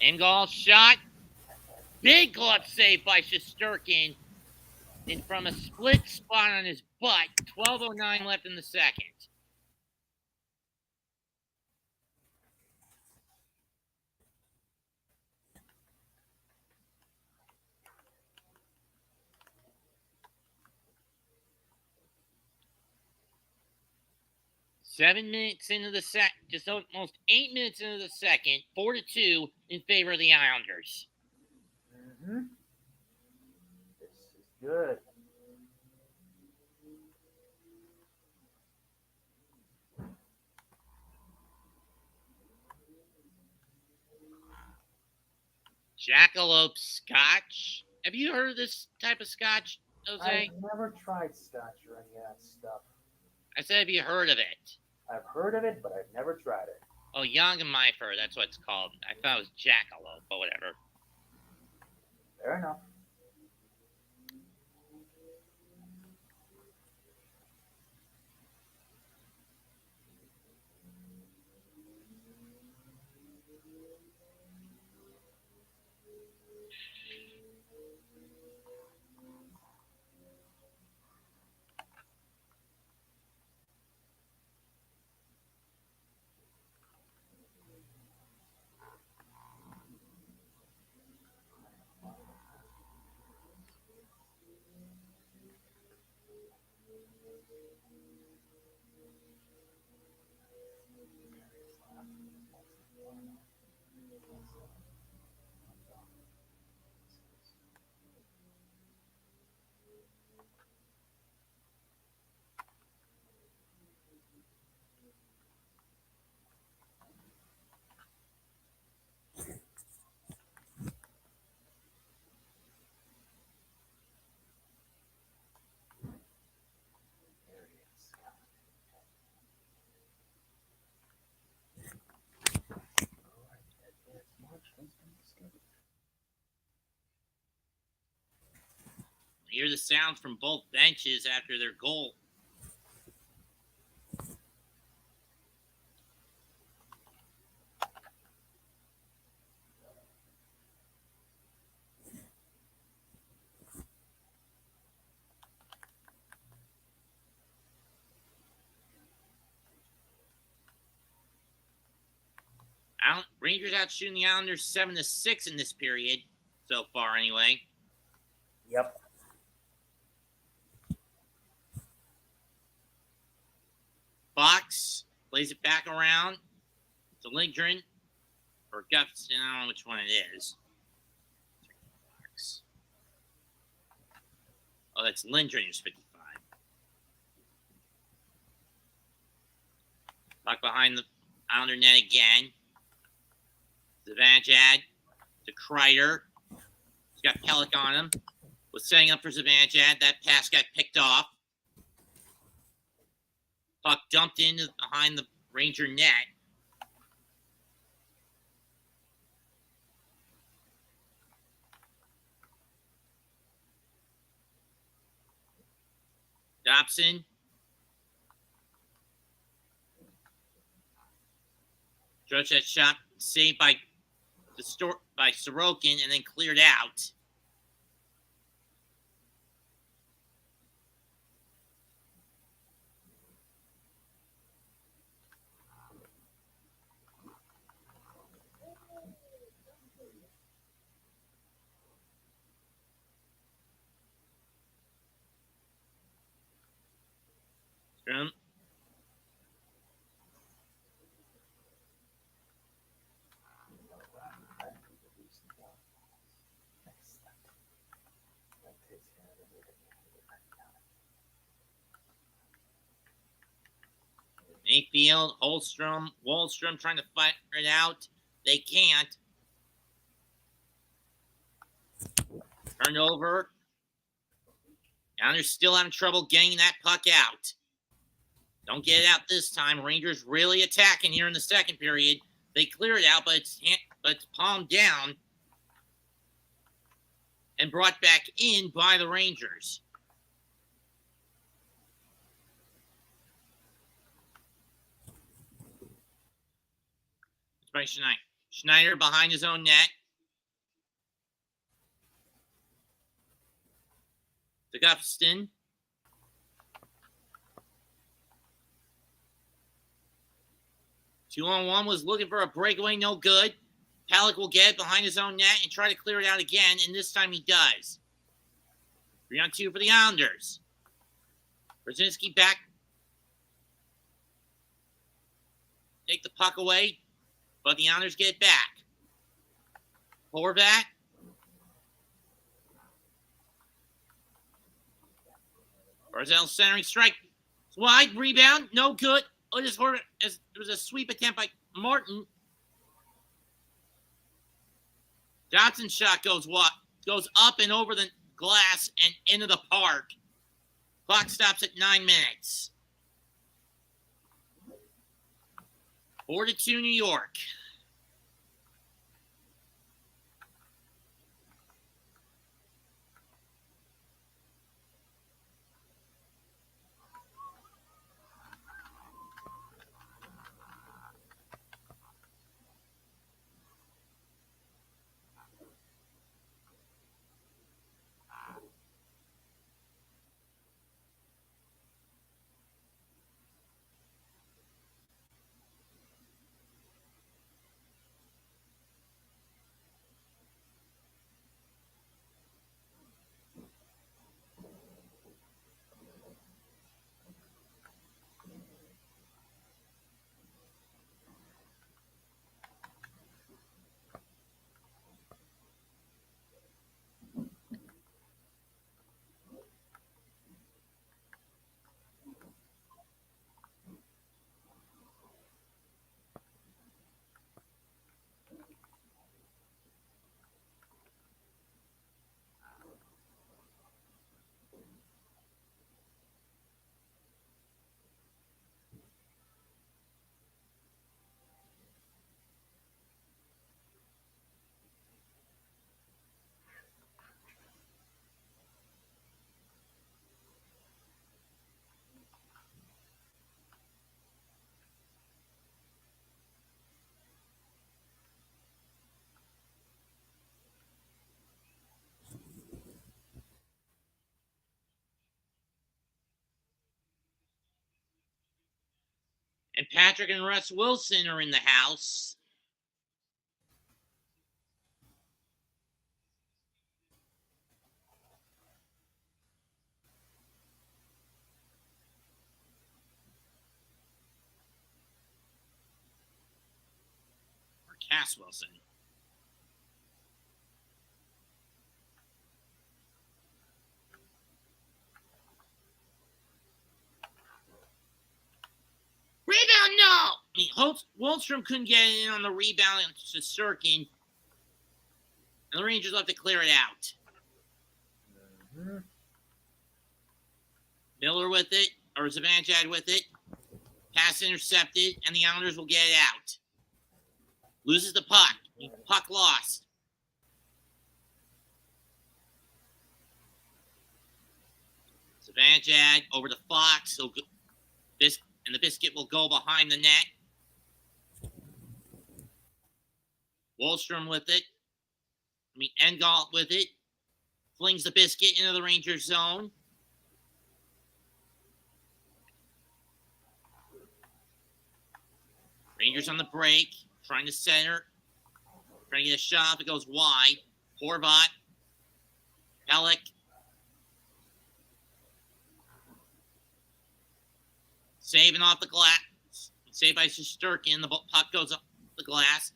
Engvall shot. Big glove save by Shesterkin. And from a split spot on his butt. 12:09 left in the second. Just almost 8 minutes into the second, 4-2 in favor of the Islanders. Mm-hmm. This is good. Jackalope Scotch. Have you heard of this type of Scotch, Jose? I've never tried Scotch or any of that stuff. I said, have you heard of it? I've heard of it, but I've never tried it. Oh, Jägermeister, that's what it's called. I thought it was Jackalope, but whatever. Fair enough. hear the sounds from both benches after their goal. Rangers out shooting the Islanders 7-6 in this period so far, anyway. Yep. Fox plays it back around to Lindgren or Gustafson. I don't know which one it is. Fox. Oh, that's Lindgren who's 55. Puck behind the Islander net again. Zibanejad to Kreider. He's got Pelech on him. Was setting up for Zibanejad. That pass got picked off. Puck dumped in behind the Ranger net. Dobson. Stretch that shot, saved by Sorokin, and then cleared out. Strum. Mayfield, Holstrom, Wallstrom trying to fire it out. They can't. Turned over. Islanders still having trouble getting that puck out. Don't get it out this time. Rangers really attacking here in the second period. They clear it out, but it's palmed down and brought back in by the Rangers. It's by Schneider. Schneider behind his own net. To Gustafson. Two-on-one was looking for a breakaway, no good. Pelech will get it behind his own net and try to clear it out again, and this time he does. 3-on-2 for the Islanders. Brzezinski back. Take the puck away, but the Islanders get it back. Horvat. Barzell centering strike. Wide rebound, no good. Oh, this Horvat, it was a sweep attempt by Martin. Johnson's shot goes up and over the glass and into the park. Clock stops at 9 minutes. 4-2 New York. And Patrick and Russ Wilson are in the house. Or Cass Wilson. Rebound, no! I mean, Holmstrom couldn't get in on the rebound to Sturkin. And the Rangers left to clear it out. Mm-hmm. Miller with it, or Zibanejad with it. Pass intercepted, and the Islanders will get it out. Loses the puck. Puck lost. Zibanejad over to Fox. And the biscuit will go behind the net. Wallstrom with it. Engalt with it. Flings the biscuit into the Rangers zone. Rangers on the break. Trying to center. Trying to get a shot if it goes wide. Horvat. Pellick. Saving off the glass. Saved by Shesterkin. The puck goes up the glass.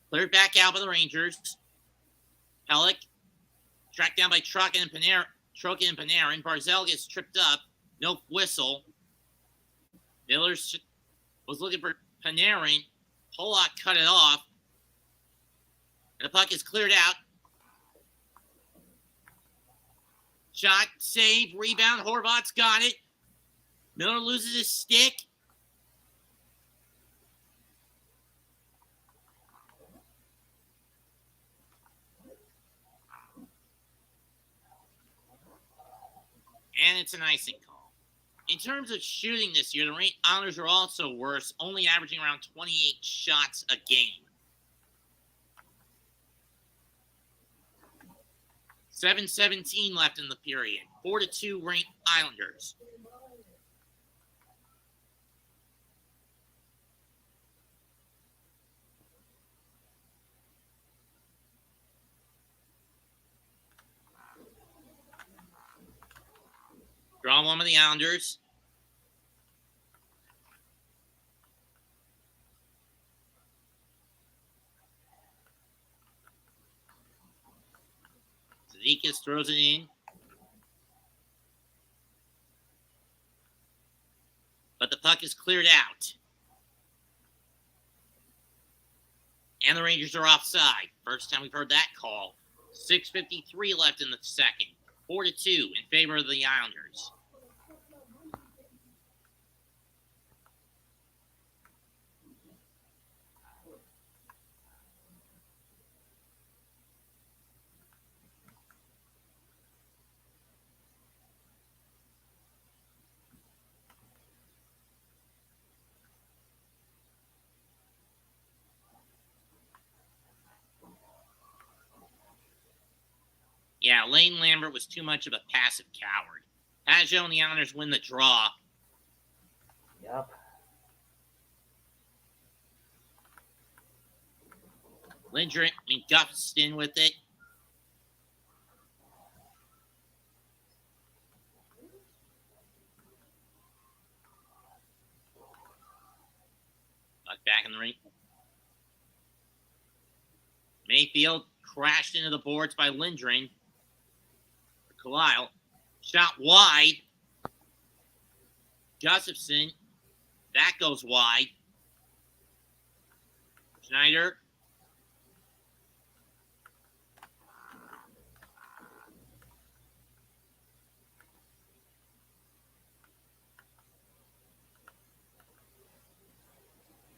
Cleared back out by the Rangers. Pellick. Tracked down by Trokin and Panarin. Barzal gets tripped up. No whistle. Miller was looking for Panarin. Pollock cut it off. And the puck is cleared out. Shot, save, rebound. Horvat's got it. Miller loses his stick. And it's an icing call. In terms of shooting this year, the Islanders are also worse, only averaging around 28 shots a game. 7:17 left in the period. 4-2 ranked Islanders. Draw one of the Islanders. Zizekas throws it in. But the puck is cleared out. And the Rangers are offside. First time we've heard that call. 6:53 left in the second. 4-2 in favor of the Islanders. Yeah, Lane Lambert was too much of a passive coward. Pajot and the Islanders win the draw. Yep. Lindgren, Gustin with it. Back in the ring. Mayfield crashed into the boards by Lindgren. Kalil. Shot wide. Gustafson. That goes wide. Schneider.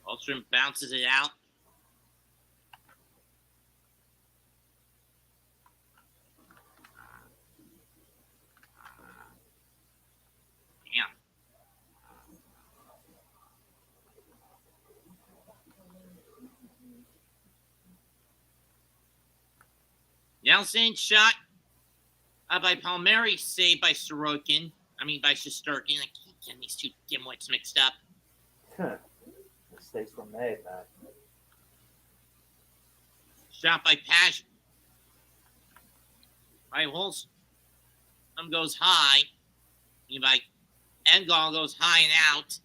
Holmstrom bounces it out. Damn. Nelson shot by Palmieri, saved by Shesterkin. I keep getting these two gimwits mixed up. Huh. mistakes were made, man. Shot by Passion. By Holst. Goes high. By Engel goes high and out.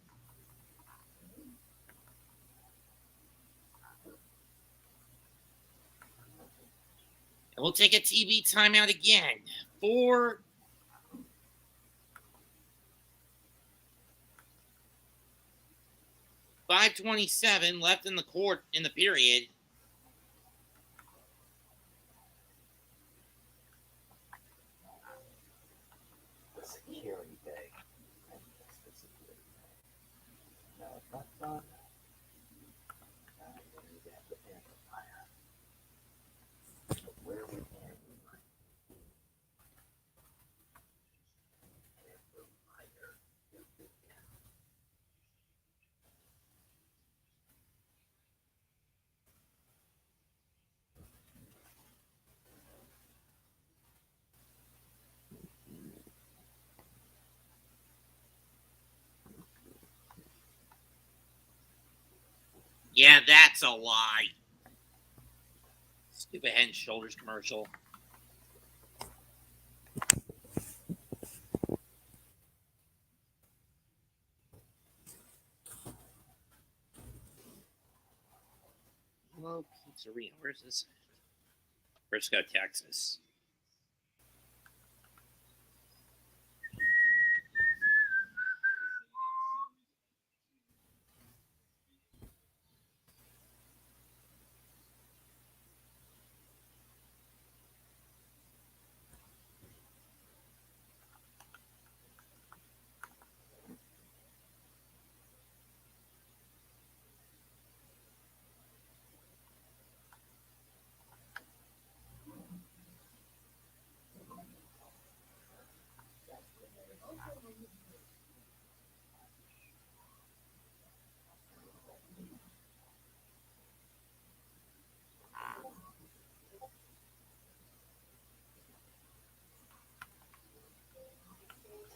And we'll take a TV timeout again. 5:27 left in the court in the period. The security bag. No, it's not done. Where we Yeah, that's a lie. Stupid Head and Shoulders commercial. Hello, Pizzeria. Where's this? Frisco, Texas.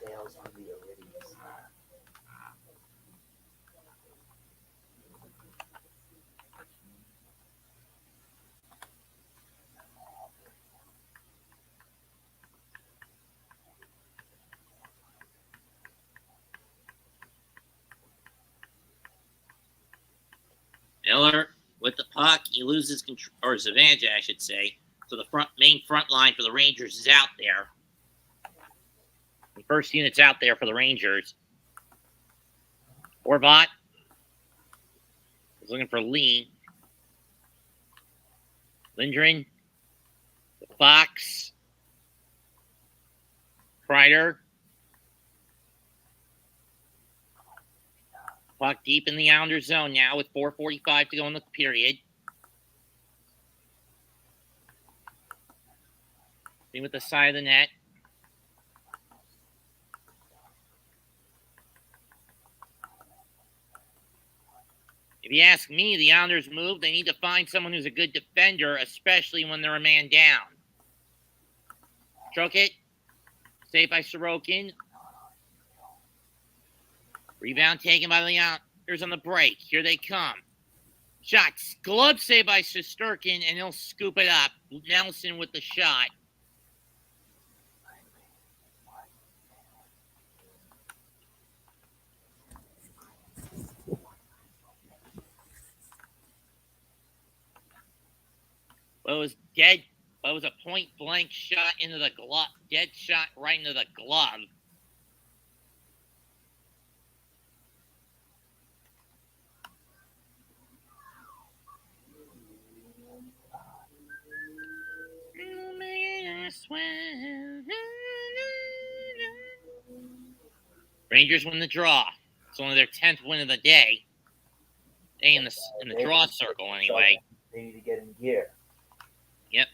tails on the Iridium. Miller with the puck, he loses control, or his advantage, I should say. So the main front line for the Rangers is out there. The first unit's out there for the Rangers. Horvat is looking for Lee. Lindgren, Fox, Kreider. Puck deep in the Islanders zone now with 4:45 to go in the period. In with the side of the net. If you ask me, the Islanders move. They need to find someone who's a good defender, especially when they're a man down. Stroke it. Saved by Sorokin. Rebound taken by the Islanders on the break. Here they come. Shots. Glove saved by Shesterkin, and he'll scoop it up. Nelson with the shot. Well, it was dead. Well, it was a point-blank shot into the glove. Dead shot right into the glove. Rangers win the draw. It's only their 10th win of the day. They in the draw circle anyway. They need to get in gear. Yep.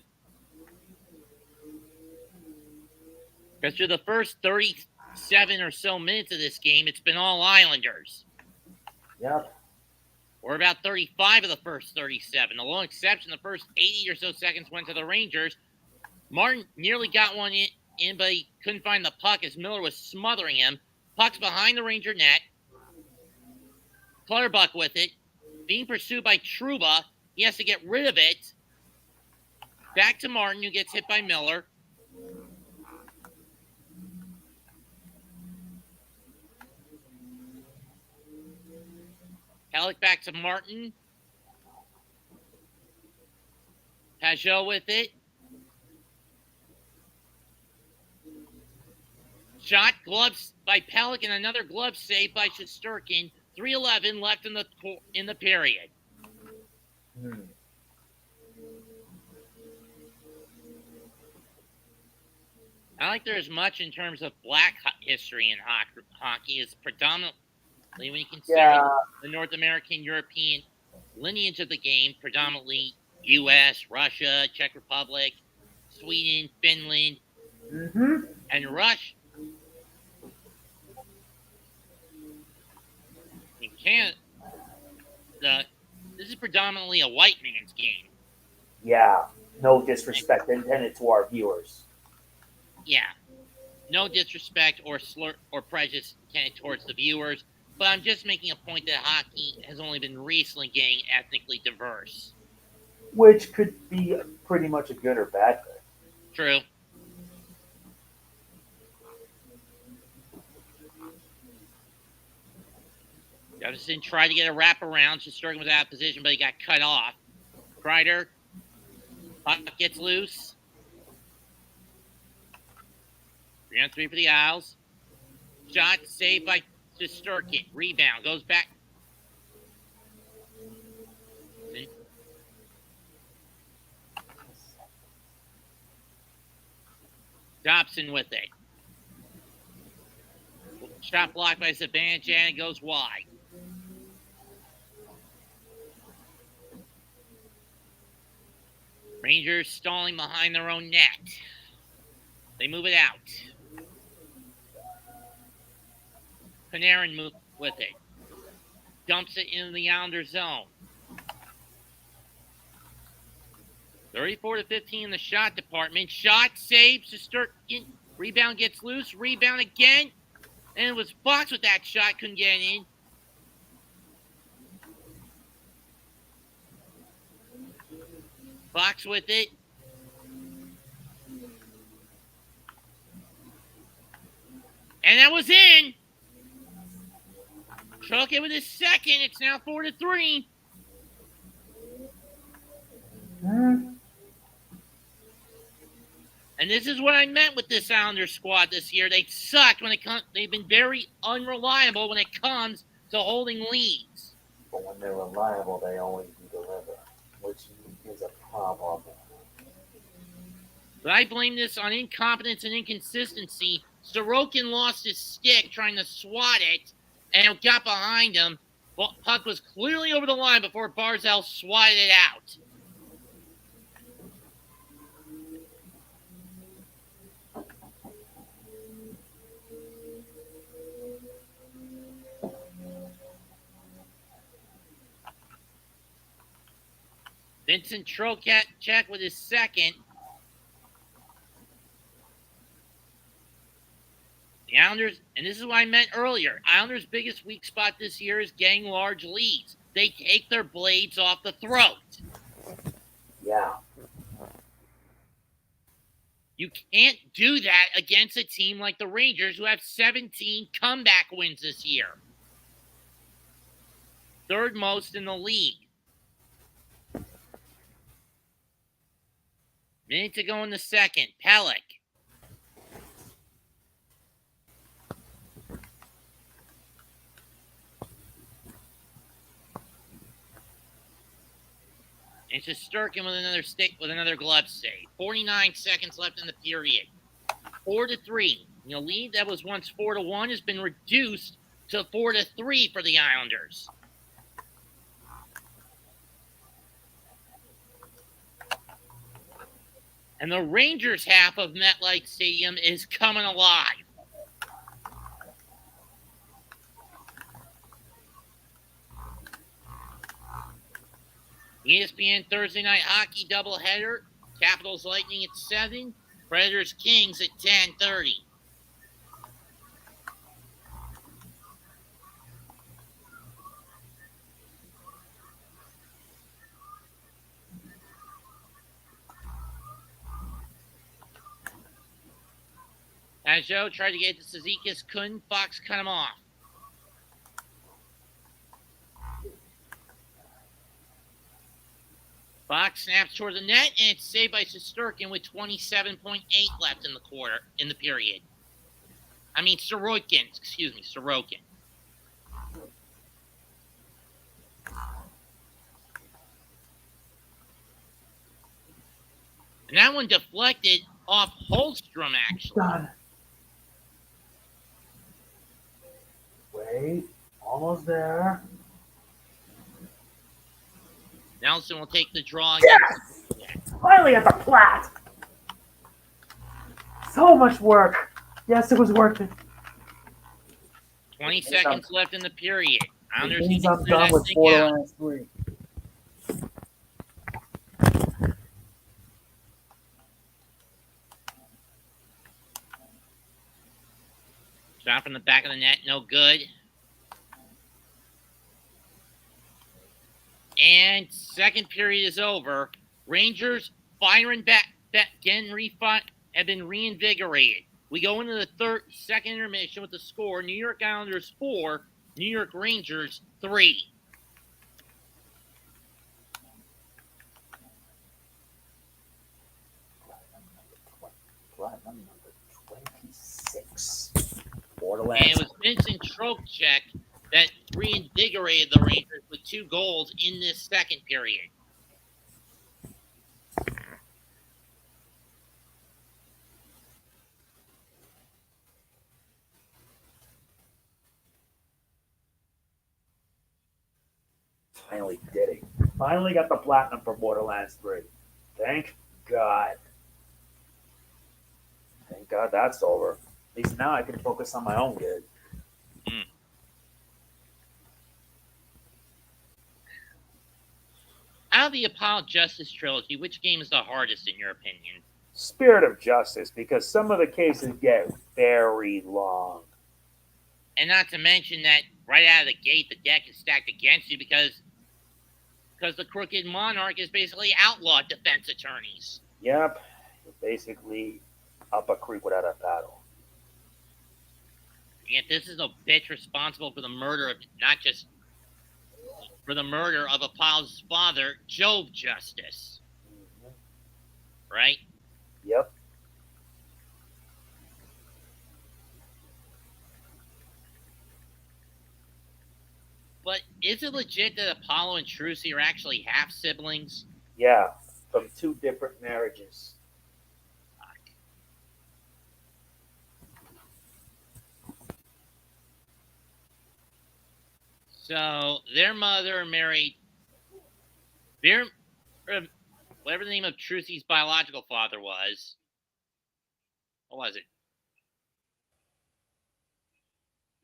Because through the first 37 or so minutes of this game, it's been all Islanders. Yep. Or about 35 of the first 37. The lone exception, the first 80 or so seconds went to the Rangers. Martin nearly got one in, but he couldn't find the puck as Miller was smothering him. Puck's behind the Ranger net. Clutterbuck with it. being pursued by Trouba. He has to get rid of it. Back to Martin, who gets hit by Miller. Pellick back to Martin. Pajot with it. Shot, gloves by Pellick, and another glove save by Shesterkin. 3:11 left in the period. I don't think there's much in terms of black history in hockey. It's predominantly, when you consider the North American, European lineage of the game, predominantly U.S., Russia, Czech Republic, Sweden, Finland, and Russia. In Canada, this is predominantly a white man's game. Yeah, no disrespect intended to our viewers. Yeah, no disrespect or slur or prejudice intended towards the viewers, but I'm just making a point that hockey has only been recently getting ethnically diverse. Which could be pretty much a good or bad thing. True. Jefferson tried to get a wraparound. Shesterkin was out of position, but he got cut off. Kreider, puck gets loose. 3-on-3 for the Isles. Shot saved by Shesterkin. Rebound goes back. Dobson with it. Shot blocked by Zibanejad and it goes wide. Rangers stalling behind their own net. They move it out. Panarin moves with it. Dumps it into the Islander zone. 34-15 in the shot department. Shot saved. Shesterkin. Rebound gets loose. Rebound again. And it was Fox with that shot. Couldn't get it in. Fox with it. And that was in. Choke it with his second. It's now 4-3. And this is what I meant with this Islanders squad this year. They sucked when it comes. They've been very unreliable when it comes to holding leads. But when they're reliable, they always deliver, which is a problem. But I blame this on incompetence and inconsistency. Sorokin lost his stick trying to swat it, and it got behind him. Well, puck was clearly over the line before Barzal swatted it out. Vincent Trocheck with his second. The Islanders, and this is what I meant earlier, Islanders' biggest weak spot this year is getting large leads. They take their blades off the throat. Yeah. You can't do that against a team like the Rangers, who have 17 comeback wins this year. Third most in the league. Minute to go in the second. Pellick. And Shesterkin with another glove save. 49 seconds left in the period. 4-3. The lead that was once 4-1 has been reduced to 4-3 for the Islanders. And the Rangers half of MetLife Stadium is coming alive. ESPN Thursday Night Hockey doubleheader. Capitals Lightning at 7. Predators Kings at 10:30. Pajot tried to get to Cizikas, couldn't. Fox cut him off. Fox snaps toward the net, and it's saved by Shesterkin with 27.8 left in the period. I mean, Sorokin. Excuse me, Sorokin. And that one deflected off Holstrom, actually. God. Wait, almost there. Nelson will take the draw. Yes! Finally at the plat! So much work. Yes, it was worth it. 20 seconds left in the period. I'm done with Borderlands 3. Shot from the back of the net, no good. And second period is over. Rangers firing back, have been reinvigorated. We go into the second intermission with the score: New York Islanders 4, New York Rangers 3. Platinum number 26. And it was Vincent Trocheck that reinvigorated the Rangers with 2 goals in this second period. Finally did it. Finally got the platinum for Borderlands 3. Thank God. Thank God that's over. At least now I can focus on my own good. Out of the Apollo Justice trilogy, which game is the hardest in your opinion? Spirit of Justice, because some of the cases get very long. And not to mention that right out of the gate, the deck is stacked against you because the Crooked Monarch is basically outlawed defense attorneys. Yep. You're basically up a creek without a paddle. Yet this is a bitch responsible for the murder of Apollo's father, Jove Justice. Mm-hmm. Right? Yep. But is it legit that Apollo and Trucy are actually half siblings? Yeah, from 2 different marriages. So their mother married whatever the name of Trucy's biological father was. What was it?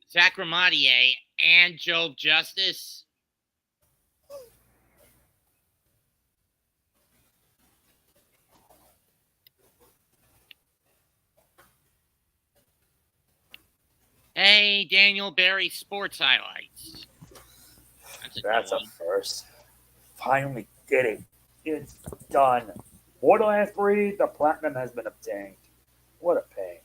Sacramatier and Jove Justice. Hey, Daniel Barry Sports Highlights. That's a first. Finally did it. It's done. Borderlands 3, the platinum has been obtained. What a pain.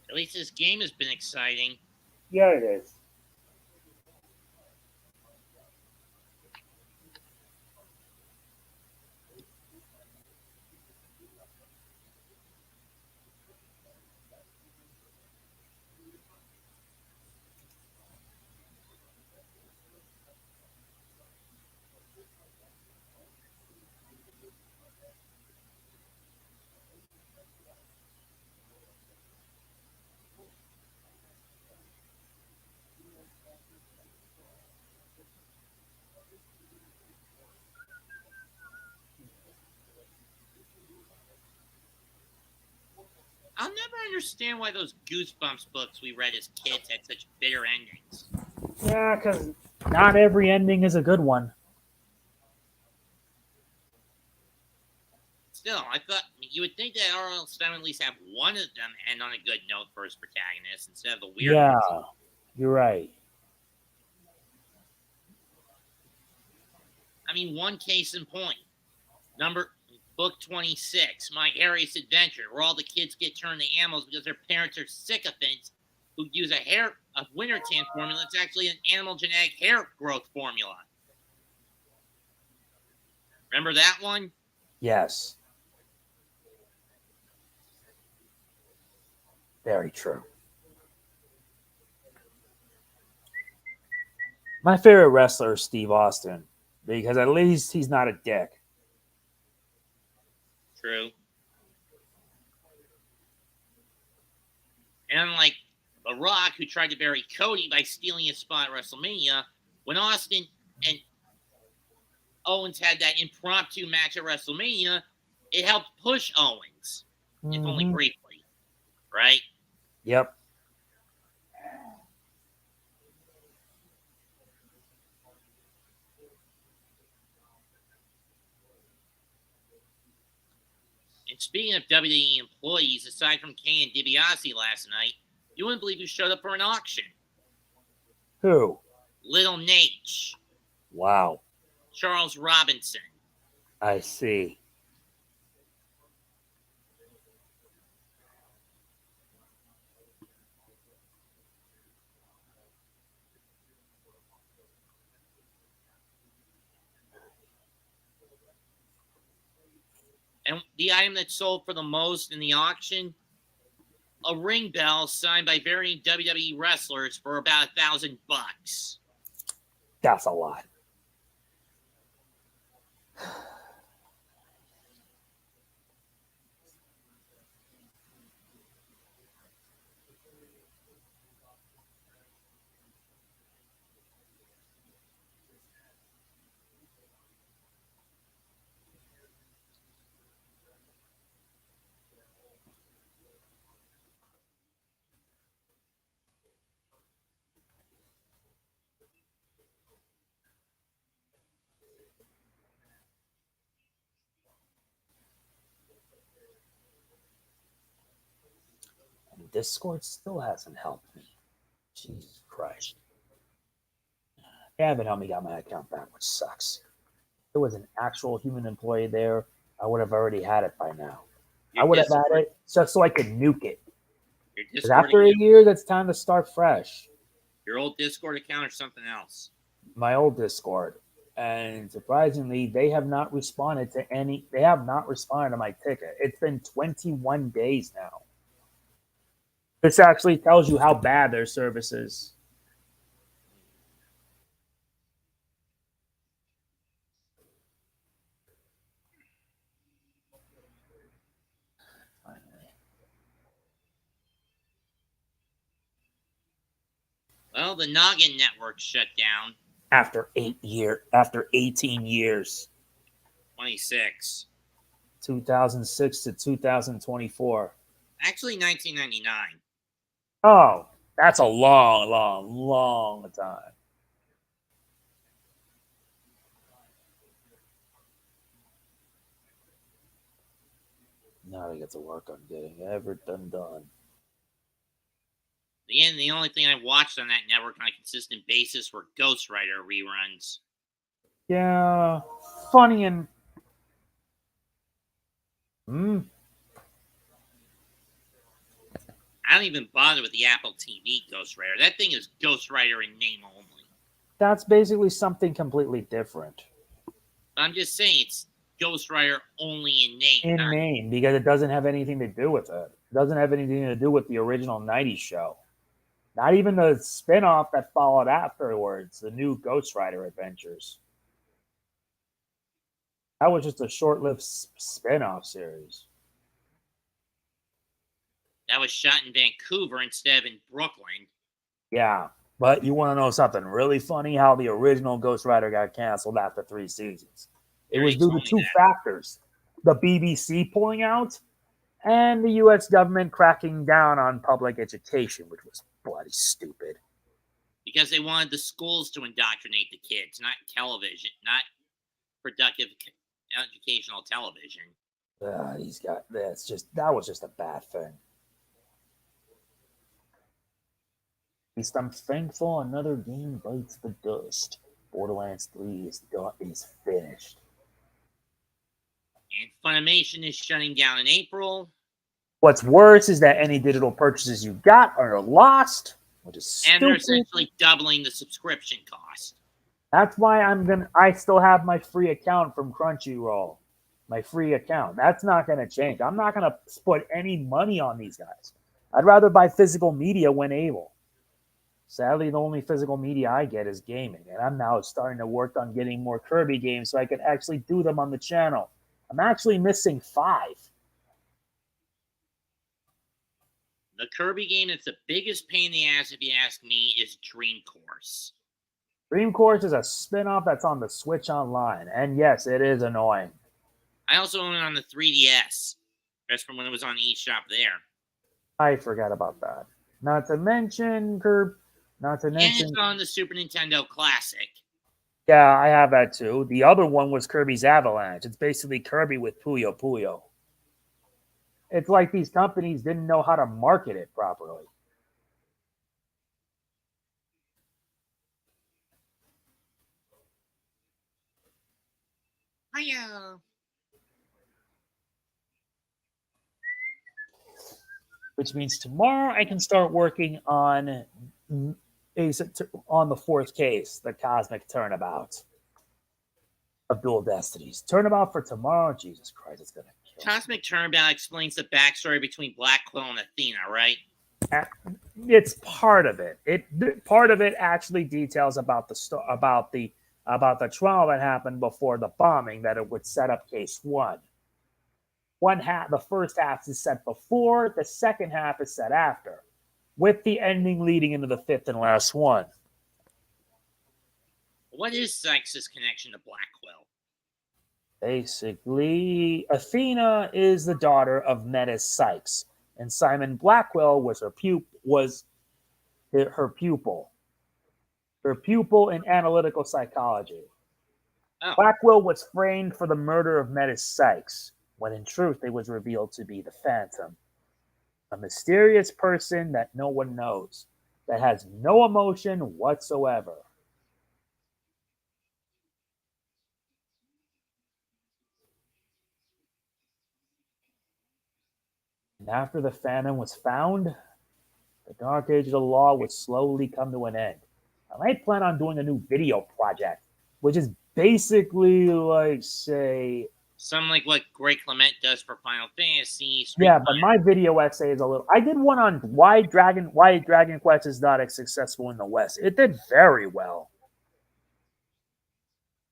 At least this game has been exciting. Yeah, it is. I'll never understand why those Goosebumps books we read as kids had such bitter endings. Yeah, because not every ending is a good one. Still, I thought you would think that R.L. Stein would at least have one of them end on a good note for his protagonist instead of the weird. Yeah, you're right. I mean, one case in point. Book 26, My Hairiest Adventure, where all the kids get turned to animals because their parents are sycophants who use a winter tan formula. It's actually an animal genetic hair growth formula. Remember that one? Yes. Very true. My favorite wrestler is Steve Austin because at least he's not a dick. True. And unlike The Rock, who tried to bury Cody by stealing his spot at WrestleMania, when Austin and Owens had that impromptu match at WrestleMania, it helped push Owens, if only briefly, right? Yep. And speaking of WWE employees, aside from Kane and DiBiase last night, you wouldn't believe who showed up for an auction. Who? Little Nate. Wow. Charles Robinson. I see. And the item that sold for the most in the auction, a ring bell signed by varying WWE wrestlers for about $1,000. That's a lot. And Discord still hasn't helped me. Jesus Christ. They haven't helped me get my account back, which sucks. If there was an actual human employee there, I would have already had it by now. I would have had it just so I could nuke it. Because after a year, it's time to start fresh. Your old Discord account or something else? My old Discord. And surprisingly, they have not responded to my ticket. It's been 21 days now. This actually tells you how bad their service is. Well, the Noggin Network shut down. After 18 years. 26. 2006 to 2024. Actually, 1999. Oh, that's a long time. Now I get to work on getting everything done. The only thing I watched on that network on a consistent basis were Ghost Rider reruns. Yeah, funny and I don't even bother with the Apple TV Ghost Rider. That thing is Ghost Rider in name only. That's basically something completely different. I'm just saying it's Ghost Rider only in name. In name, because it doesn't have anything to do with it. It doesn't have anything to do with the original 90s show. Not even the spin-off that followed afterwards, the new Ghost Rider adventures. That was just a short-lived spin-off series. That was shot in Vancouver instead of in Brooklyn. Yeah, but you want to know something really funny? How the original Ghost Rider got canceled after 3 seasons. It was due to 2 factors. The BBC pulling out and the U.S. government cracking down on public education, which was bloody stupid. Because they wanted the schools to indoctrinate the kids, not television, not productive educational television. That was just a bad thing. At least I'm thankful another game bites the dust. Borderlands 3 is done, is finished. And Funimation is shutting down in April. What's worse is that any digital purchases you got are lost, which is stupid. And they're essentially doubling the subscription cost. That's why I still have my free account from Crunchyroll. My free account. That's not gonna change. I'm not gonna put any money on these guys. I'd rather buy physical media when able. Sadly, the only physical media I get is gaming, and I'm now starting to work on getting more Kirby games so I can actually do them on the channel. I'm actually missing 5. The Kirby game that's the biggest pain in the ass, if you ask me, is Dream Course. Dream Course is a spin-off that's on the Switch Online, and yes, it is annoying. I also own it on the 3DS. That's from when it was on eShop there. I forgot about that. Not to mention And it's on the Super Nintendo Classic. Yeah, I have that too. The other one was Kirby's Avalanche. It's basically Kirby with Puyo Puyo. It's like these companies didn't know how to market it properly. Hiya. Which means tomorrow I can start working on the 4th case, the Cosmic Turnabout of Dual Destinies. Turnabout for tomorrow? Jesus Christ, it's going to kill me. Cosmic Turnabout explains the backstory between Black Quill and Athena, right? It's part of it. Part of it actually details about the trial that happened before the bombing, that it would set up case 1. The first half is set before, the second half is set after, with the ending leading into the 5th and last one. What is Sykes' connection to Black Quill? Basically, Athena is the daughter of Metis Sykes, and Simon Blackwell was her pupil in analytical psychology. Oh. Blackwell was framed for the murder of Metis Sykes, when in truth it was revealed to be the Phantom, a mysterious person that no one knows, that has no emotion whatsoever. And after the Phantom was found, the Dark Age of the Law would slowly come to an end. I might plan on doing a new video project, which is basically like, say... Something like what Greg Clement does for Final Fantasy. Yeah, but my video essay is a little... I did one on why Dragon Quest is not as successful in the West. It did very well.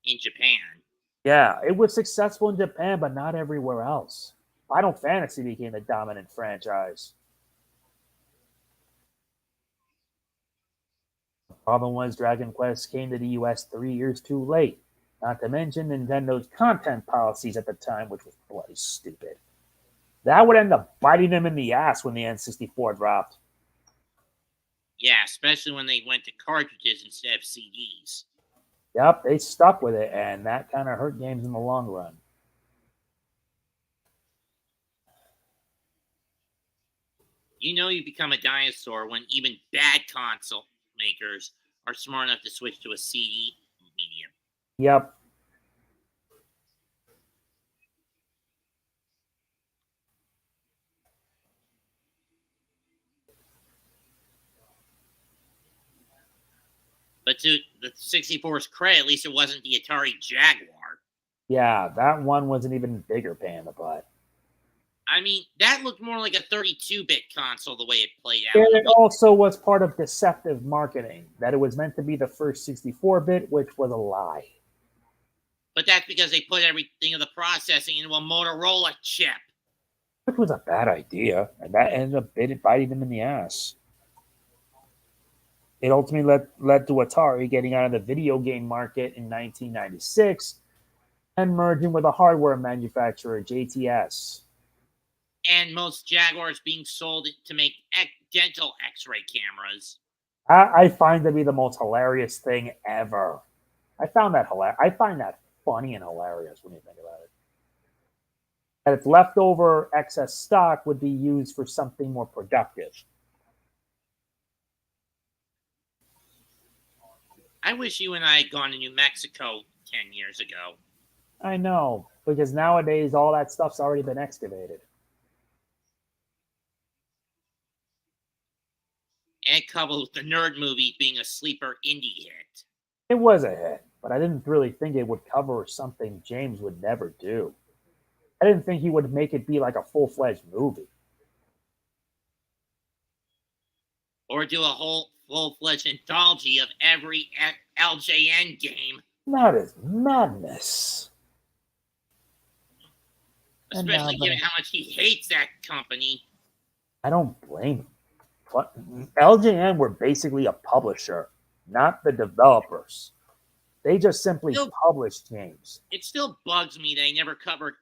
In Japan. Yeah, it was successful in Japan, but not everywhere else. Final Fantasy became the dominant franchise. The problem was Dragon Quest came to the US 3 years too late. Not to mention Nintendo's content policies at the time, which was bloody stupid. That would end up biting them in the ass when the N64 dropped. Yeah, especially when they went to cartridges instead of CDs. Yep, they stuck with it, and that kind of hurt games in the long run. You know you become a dinosaur when even bad console makers are smart enough to switch to a CD medium. Yep. But to the 64's credit, at least it wasn't the Atari Jaguar. Yeah, that one was an even bigger pain in the butt. I mean, that looked more like a 32-bit console the way it played out. And it also was part of deceptive marketing, that it was meant to be the first 64-bit, which was a lie. But that's because they put everything of the processing into a Motorola chip. Which was a bad idea, and that ended up biting them in the ass. It ultimately led to Atari getting out of the video game market in 1996 and merging with a hardware manufacturer, JTS. And most Jaguars being sold to make dental X-ray cameras. I find that to be the most hilarious thing ever. I find that funny and hilarious when you think about it. And its leftover excess stock would be used for something more productive. I wish you and I had gone to New Mexico 10 years ago. I know, because nowadays all that stuff's already been excavated. And coupled with the Nerd movie being a sleeper indie hit. It was a hit, but I didn't really think it would cover something James would never do. I didn't think he would make it be like a full-fledged movie. Or do a whole full-fledged anthology of every LJN game. That is madness. Especially given how much he hates that company. I don't blame him. But LJN were basically a publisher, not the developers. They just simply published games. It still bugs me they never covered.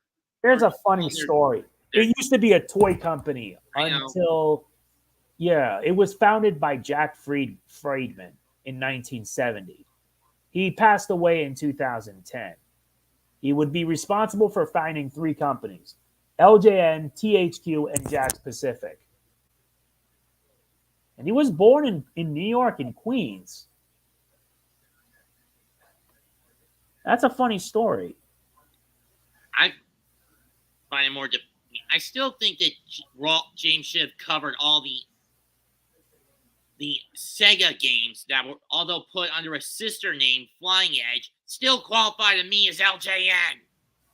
There's a funny story. It used to be a toy company until, it was founded by Jack Friedman in 1970. He passed away in 2010. He would be responsible for founding 3 companies: LJN, THQ, and Jakks Pacific. And he was born in New York, in Queens. That's a funny story. I find it more. I still think that James should have covered all the Sega games that were, although put under a sister name, Flying Edge, still qualify to me as LJN.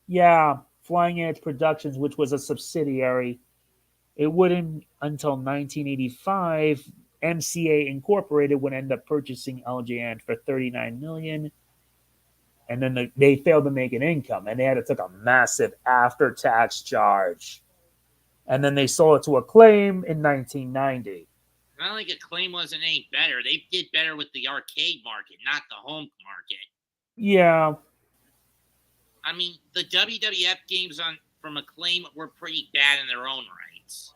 Yeah, Flying Edge Productions, which was a subsidiary. It wouldn't until 1985. MCA Incorporated would end up purchasing LJN for $39 million, and then they failed to make an income, and they had to take a massive after-tax charge. And then they sold it to Acclaim in 1990. I don't think Acclaim wasn't any better. They did better with the arcade market, not the home market. Yeah. I mean, the WWF games from Acclaim were pretty bad in their own rights.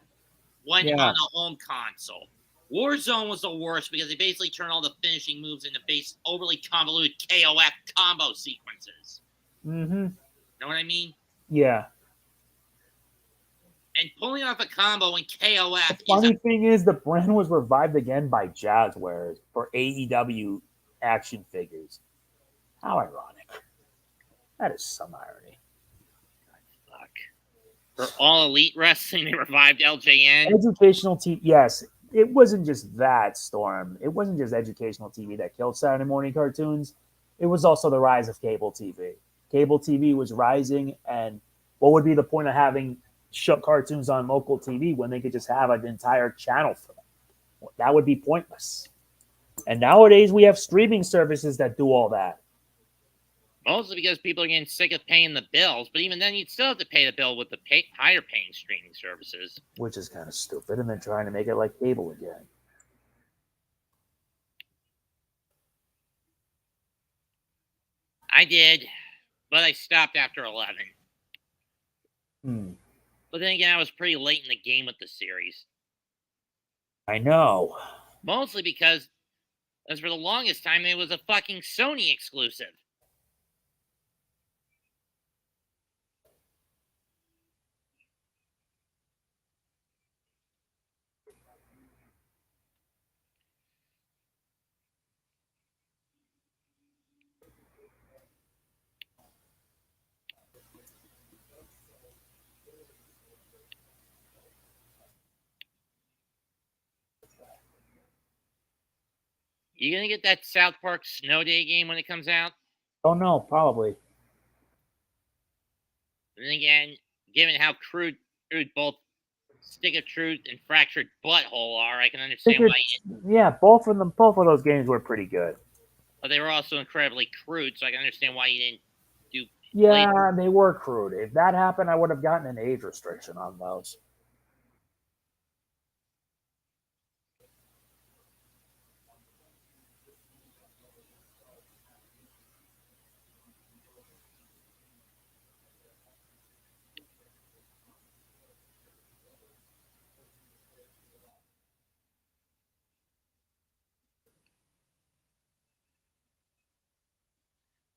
On a home console. Warzone was the worst because they basically turned all the finishing moves into overly convoluted KOF combo sequences. Mm-hmm. Know what I mean? Yeah. And pulling off a combo in KOF. The funny thing is, the brand was revived again by Jazzwares for AEW action figures. How ironic. That is some irony. Fuck. For All Elite Wrestling, they revived LJN. Educational TV, yes. It wasn't just that, Storm. It wasn't just educational TV that killed Saturday morning cartoons. It was also the rise of cable TV. Cable TV was rising, and what would be the point of having cartoons on local TV when they could just have an entire channel for them? That would be pointless. And nowadays, we have streaming services that do all that. Mostly because people are getting sick of paying the bills, but even then, you'd still have to pay the bill with the higher paying streaming services. Which is kind of stupid, and they're trying to make it like cable again. I did, but I stopped after 11. But then again, I was pretty late in the game with the series. I know. Mostly because, as for the longest time, it was a fucking Sony exclusive. You gonna get that South Park Snow Day game when it comes out? Oh no, probably. And then again, given how crude both Stick of Truth and Fractured Butthole are, I can understand why. Yeah, both of those games were pretty good. But they were also incredibly crude, so I can understand why you didn't do. Yeah, they were crude. If that happened, I would have gotten an age restriction on those.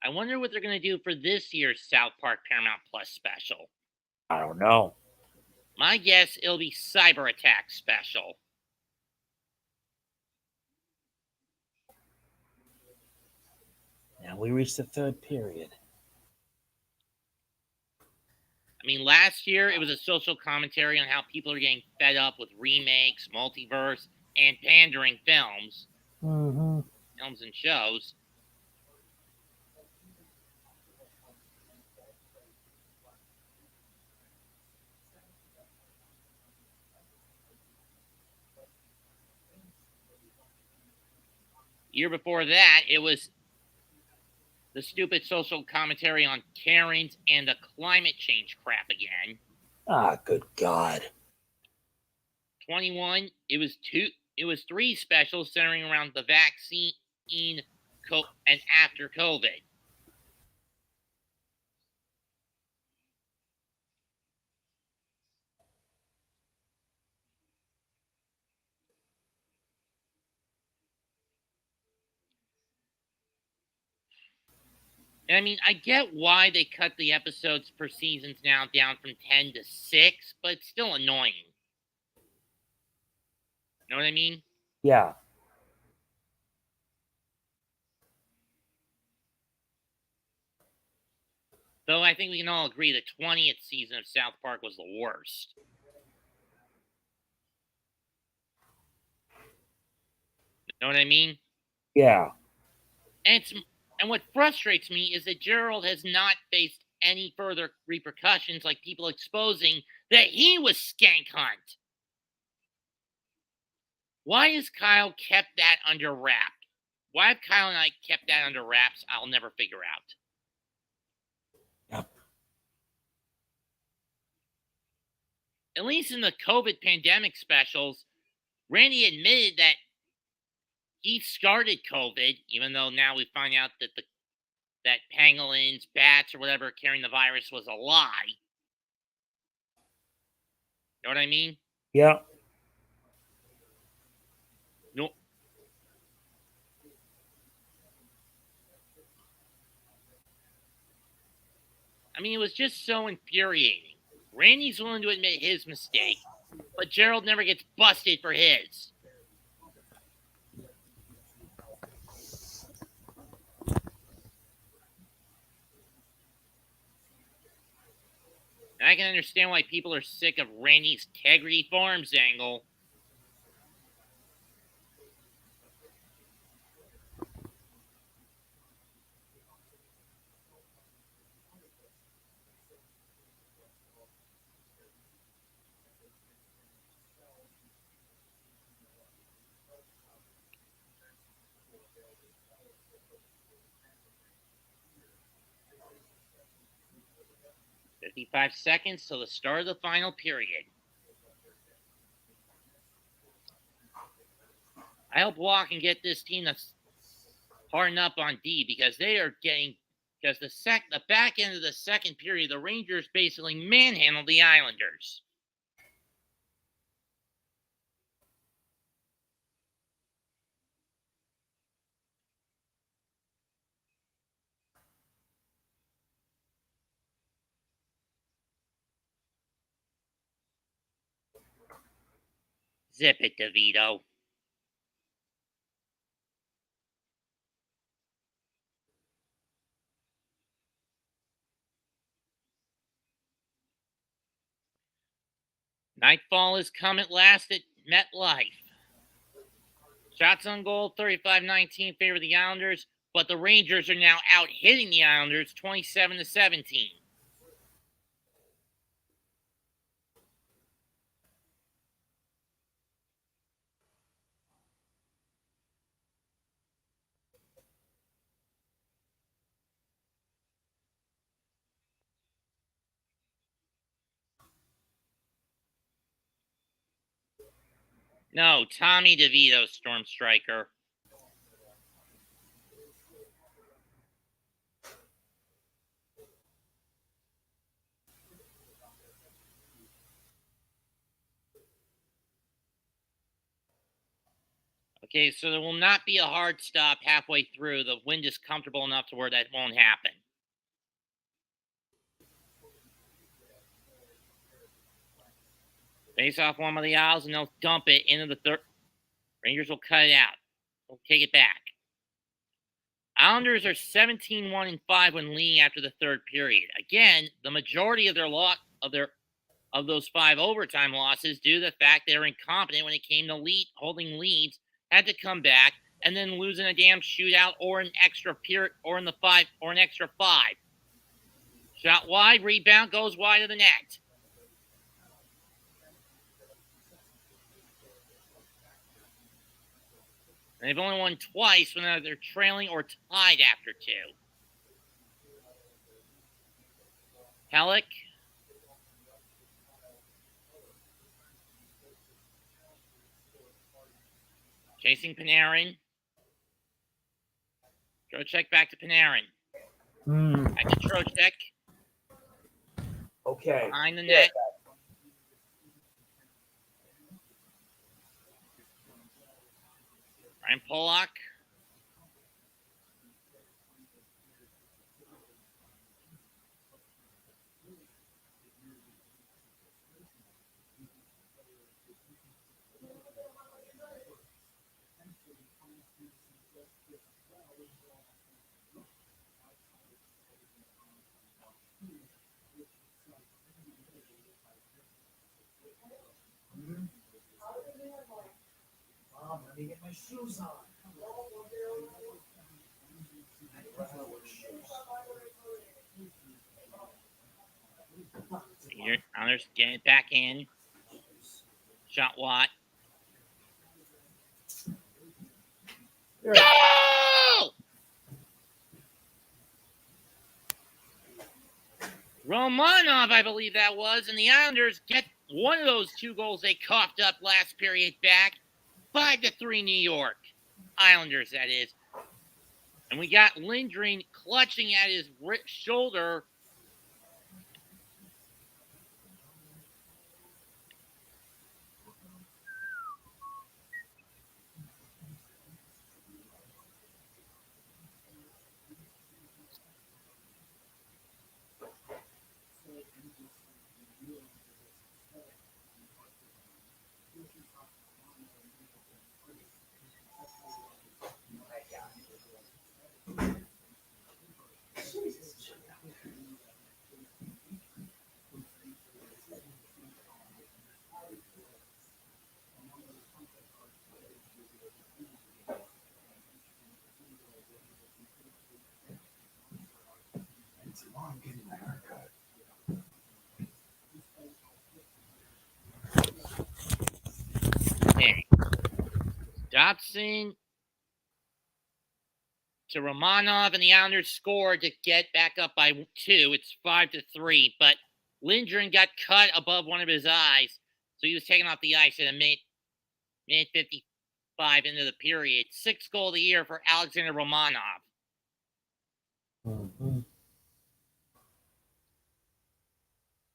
I wonder what they're going to do for this year's South Park Paramount Plus special. I don't know. My guess, it'll be Cyber Attack special. And we reached the third period. I mean, last year it was a social commentary on how people are getting fed up with remakes, multiverse, and pandering films, films and shows. Year before that, it was the stupid social commentary on Karens and the climate change crap again. Ah, good God. 21, it was three specials centering around the vaccine and after COVID. And I mean, I get why they cut the episodes per seasons now down from 10 to 6, but it's still annoying. Know what I mean? Yeah. Though I think we can all agree the 20th season of South Park was the worst. Know what I mean? Yeah. And what frustrates me is that Gerald has not faced any further repercussions, like people exposing that he was Skank Hunt. Why has Kyle kept that under wraps? Why have Kyle and I kept that under wraps? I'll never figure out. Yep. At least in the COVID pandemic specials, Randy admitted that he started COVID, even though now we find out that that pangolins, bats, or whatever carrying the virus was a lie. Know what I mean? Yeah. No. I mean, it was just so infuriating. Randy's willing to admit his mistake, but Gerald never gets busted for his. And I can understand why people are sick of Randy's Integrity Farms angle. "55 seconds till the start of the final period. I hope Waugh can get this team to harden up on D because they are getting the back end of the second period, the Rangers basically manhandled the Islanders. Zip it, DeVito. Nightfall has come at last at MetLife. Shots on goal, 35-19 favor the Islanders, but the Rangers are now out hitting the Islanders 27-17. No, Tommy DeVito, Storm Striker. Okay, so there will not be a hard stop halfway through. The wind is comfortable enough to where that won't happen. Face off one of the Isles, and they'll dump it into the third. Rangers will cut it out. They'll take it back. Islanders are 17-1-5 when leading after the third period. Again, the majority of of those 5 overtime losses due to the fact they were incompetent when it came to holding leads, had to come back, and then losing a damn shootout or an extra period or an extra 5. Shot wide, rebound goes wide of the net. And they've only won twice when they're trailing or tied after 2. Hellick. Chasing Panarin. Trocheck back to Panarin. Back to Trocheck. Okay. Behind the net. Ryan Pollock. Mom, let me get my shoes on. Islanders get it back in. Shot Watt. Go! Romanov, I believe that was, and the Islanders get one of those 2 goals they coughed up last period back. 5-3 New York. Islanders, that is. And we got Lindgren clutching at his shoulder. Mom, getting my haircut. There. Dobson to Romanov, and the Islanders scored to get back up by 2. It's 5-3, but Lindgren got cut above one of his eyes, so he was taken off the ice at a minute 55 into the period. 6th goal of the year for Alexander Romanov. Mm-hmm.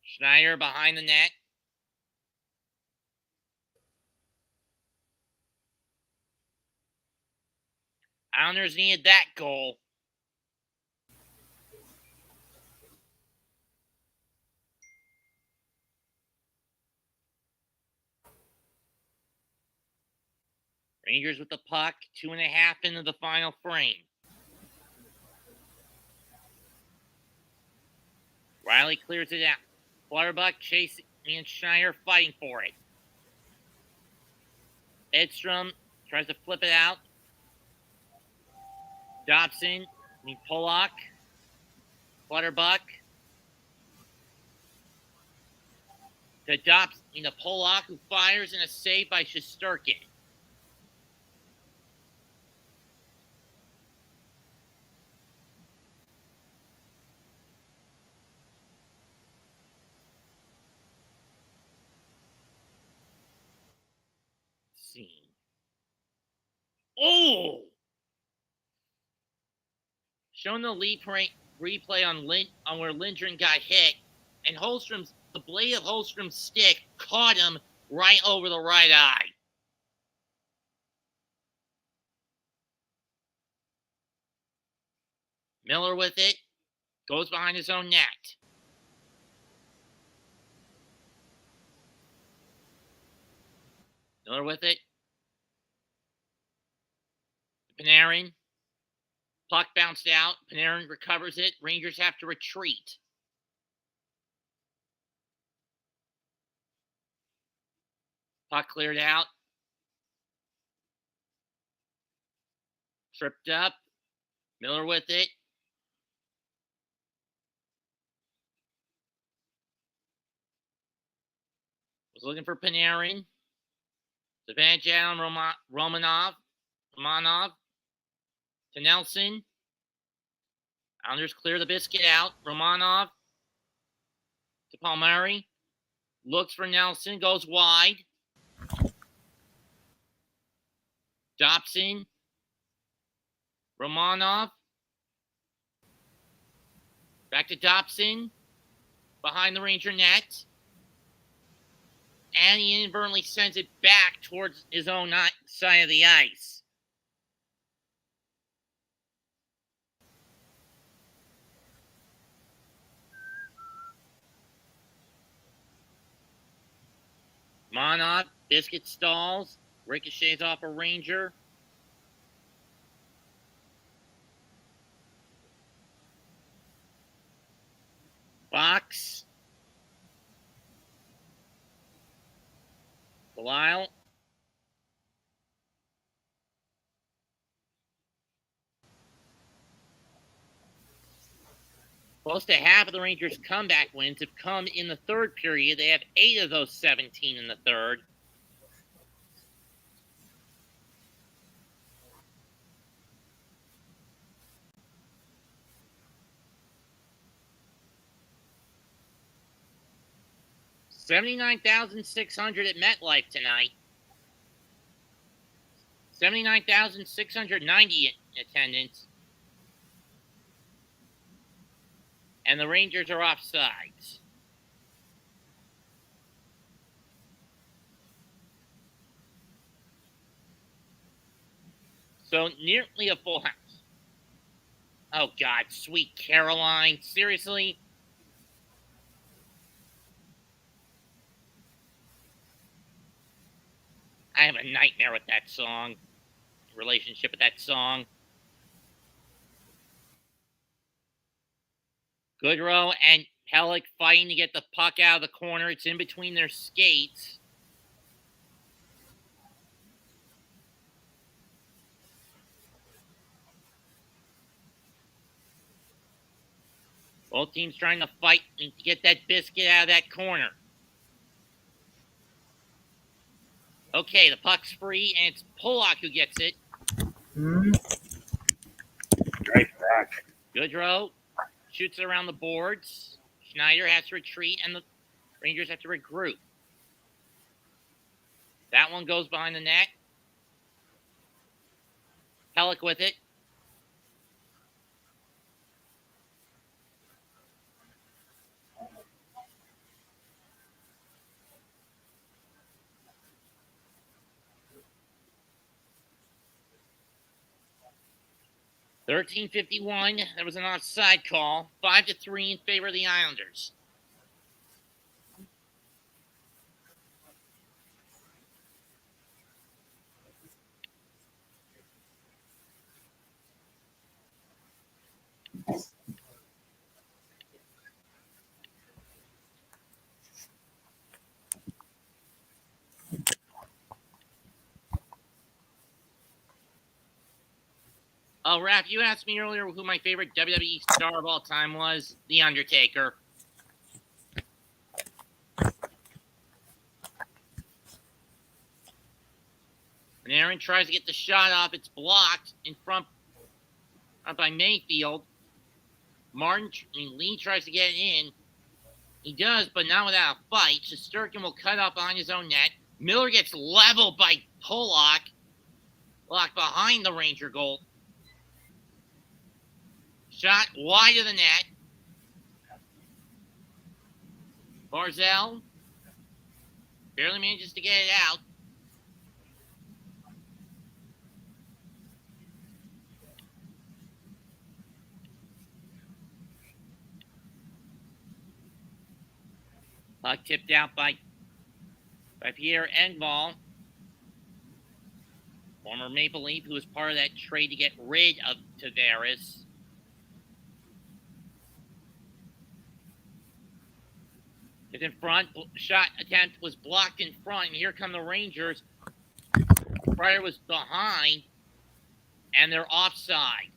Schneider behind the net. Islanders needed that goal. Rangers with the puck, 2.5 into the final frame. Riley clears it out. Clutterbuck chasing and Schneider fighting for it. Edstrom tries to flip it out. Dobson, Pollock, Clutterbuck. To Dobson, Pollock, who fires in a save by Shesterkin. Oh! Showing the replay on where Lindgren got hit, and the blade of Holmstrom's stick caught him right over the right eye. Miller with it, goes behind his own net. Miller with it. Panarin. Puck bounced out. Panarin recovers it. Rangers have to retreat. Puck cleared out. Tripped up. Miller with it. Was looking for Panarin. Zibanejad on Romanov. To Nelson. Islanders clear the biscuit out. Romanov. To Palmieri. Looks for Nelson. Goes wide. Dobson. Romanov. Back to Dobson. Behind the Ranger net. And he inadvertently sends it back towards his own side of the ice. Monod, biscuit stalls, ricochets off a Ranger. Box. Belisle. Close to half of the Rangers' comeback wins have come in the third period. They have 8 of those 17 in the third. $79,600 at MetLife tonight. 79,690 in attendance. And the Rangers are offsides. So nearly a full house. Oh, God, sweet Caroline. Seriously? I have a nightmare with that song. Relationship with that song. Goodrow and Pellick fighting to get the puck out of the corner. It's in between their skates. Both teams trying to fight to get that biscuit out of that corner. Okay, the puck's free, and it's Pollock who gets it. Right back. Goodrow shoots it around the boards. Schneider has to retreat, and the Rangers have to regroup. That one goes behind the net. Pellick with it. $13:51. There was an offside call. 5-3 in favor of the Islanders. Oh, Raph, you asked me earlier who my favorite WWE star of all time was. The Undertaker. And Aaron tries to get the shot off. It's blocked in front by Mayfield. Lee tries to get it in. He does, but not without a fight. Shesterkin will cut up on his own net. Miller gets leveled by Pollock. Locked behind the Ranger goal. Shot wide of the net. Barzell barely manages to get it out. Puck tipped out by Pierre Engvall. Former Maple Leaf, who was part of that trade to get rid of Tavares. It's in front. Shot attempt was blocked in front. And here come the Rangers. Pryor was behind. And they're offside.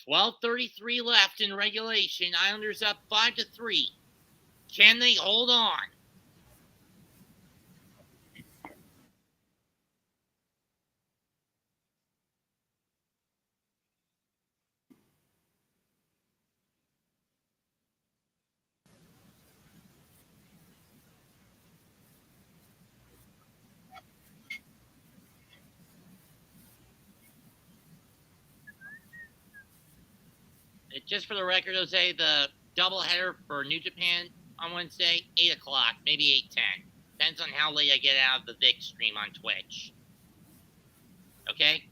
12:33 left in regulation. Islanders up 5-3. Can they hold on? Just for the record, Jose, the doubleheader for New Japan on Wednesday, 8 o'clock, maybe 8:10. Depends on how late I get out of the Vic stream on Twitch. Okay?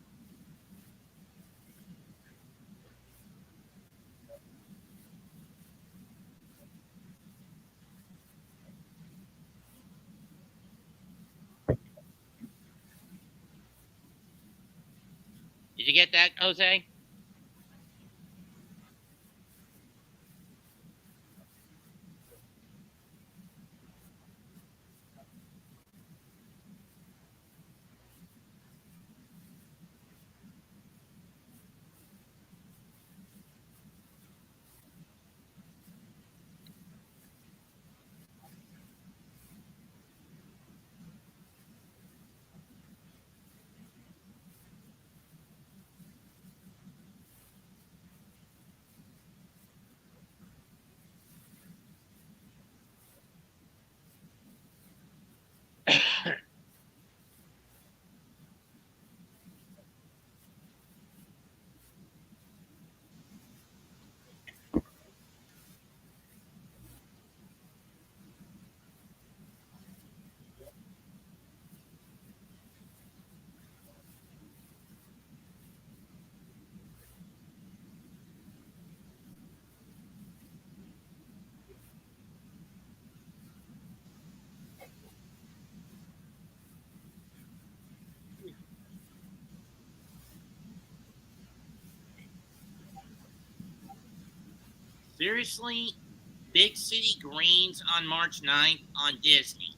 Did you get that, Jose? Seriously? Big City Greens on March 9th on Disney.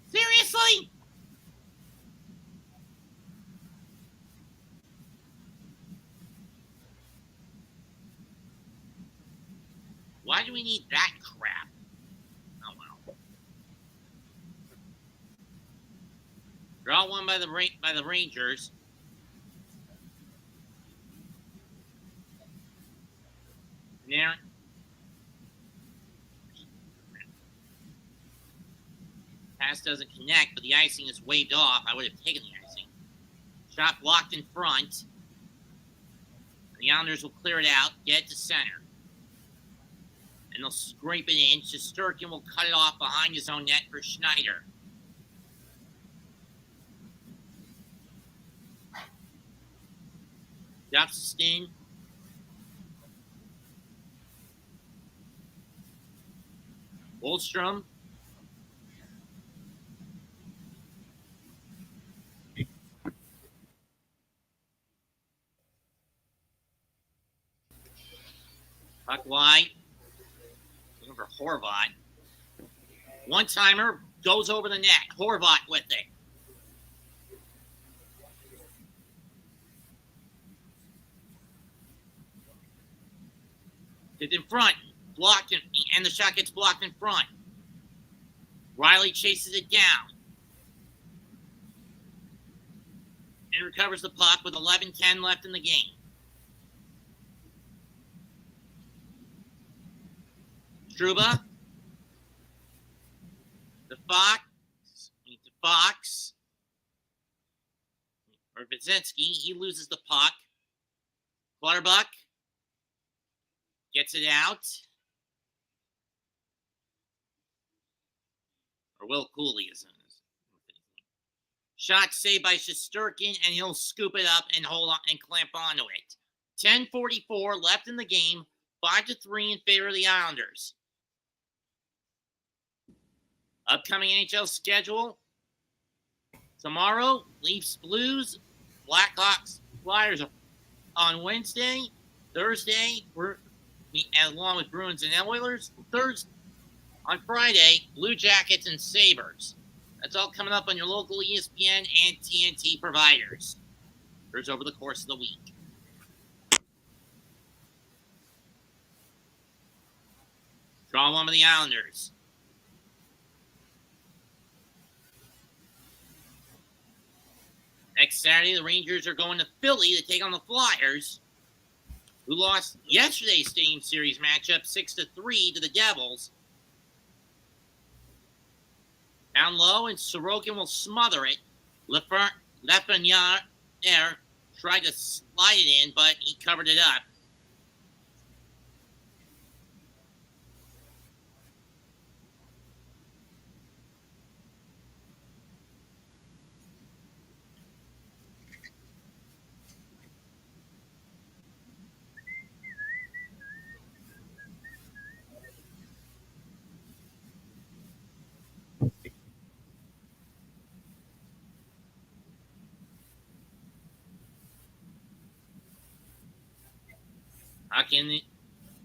Seriously? Why do we need that crap? Oh well. Draw one by the Rangers. Now, pass doesn't connect, but the icing is waved off. I would have taken the icing. Shot blocked in front. The Islanders will clear it out, get it to center. And they'll scrape it in. Shesterkin will cut it off behind his own net for Schneider. Dustin. Wohlstrom. Puck wide. Looking for Horvat. One-timer goes over the net. Horvat with it. It's in front. Blocked, and the shot gets blocked in front. Riley chases it down. And recovers the puck with 11:10 left in the game. Struba. The Fox. Or Baczynski. He loses the puck. Clutterbuck gets it out. Or Will Cooley is in this. Shot saved by Shesterkin, and he'll scoop it up and hold on and clamp onto it. 10:44 left in the game. 5-3 in favor of the Islanders. Upcoming NHL schedule. Tomorrow, Leafs, Blues, Blackhawks, Flyers on Wednesday. Thursday, we're along with Bruins and Oilers. Thursday, on Friday, Blue Jackets and Sabres. That's all coming up on your local ESPN and TNT providers. There's over the course of the week. Draw one of the Islanders. Next Saturday, the Rangers are going to Philly to take on the Flyers, who lost yesterday's Stadium Series matchup 6-3 to the Devils. Down low, and Sorokin will smother it. Lafreniere tried to slide it in, but he covered it up. Puck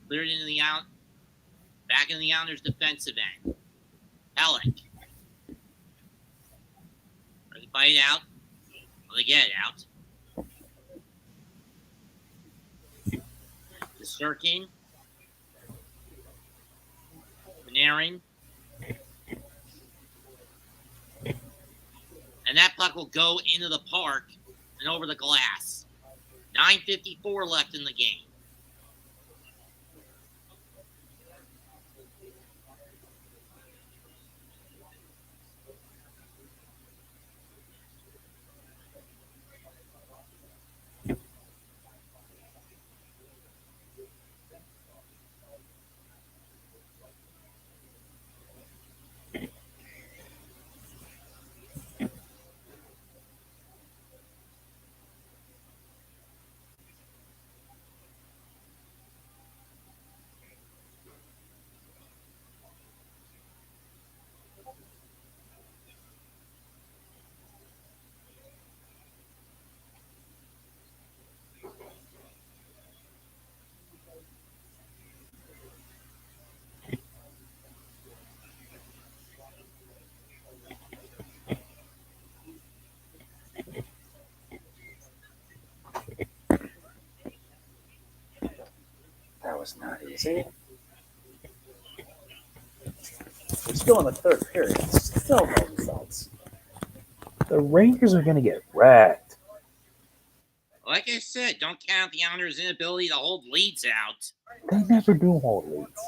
cleared into the back in the Islanders' defensive end. Pellick. Try to fight it out. Well, they get it out. To Sirkin. Panarin. And that puck will go into the park and over the glass. 9:54 left in the game. That was not easy. We're still in the third period. Still no results. The Rangers are going to get wrecked. Like I said, don't count the Islanders' inability to hold leads out. They never do hold leads.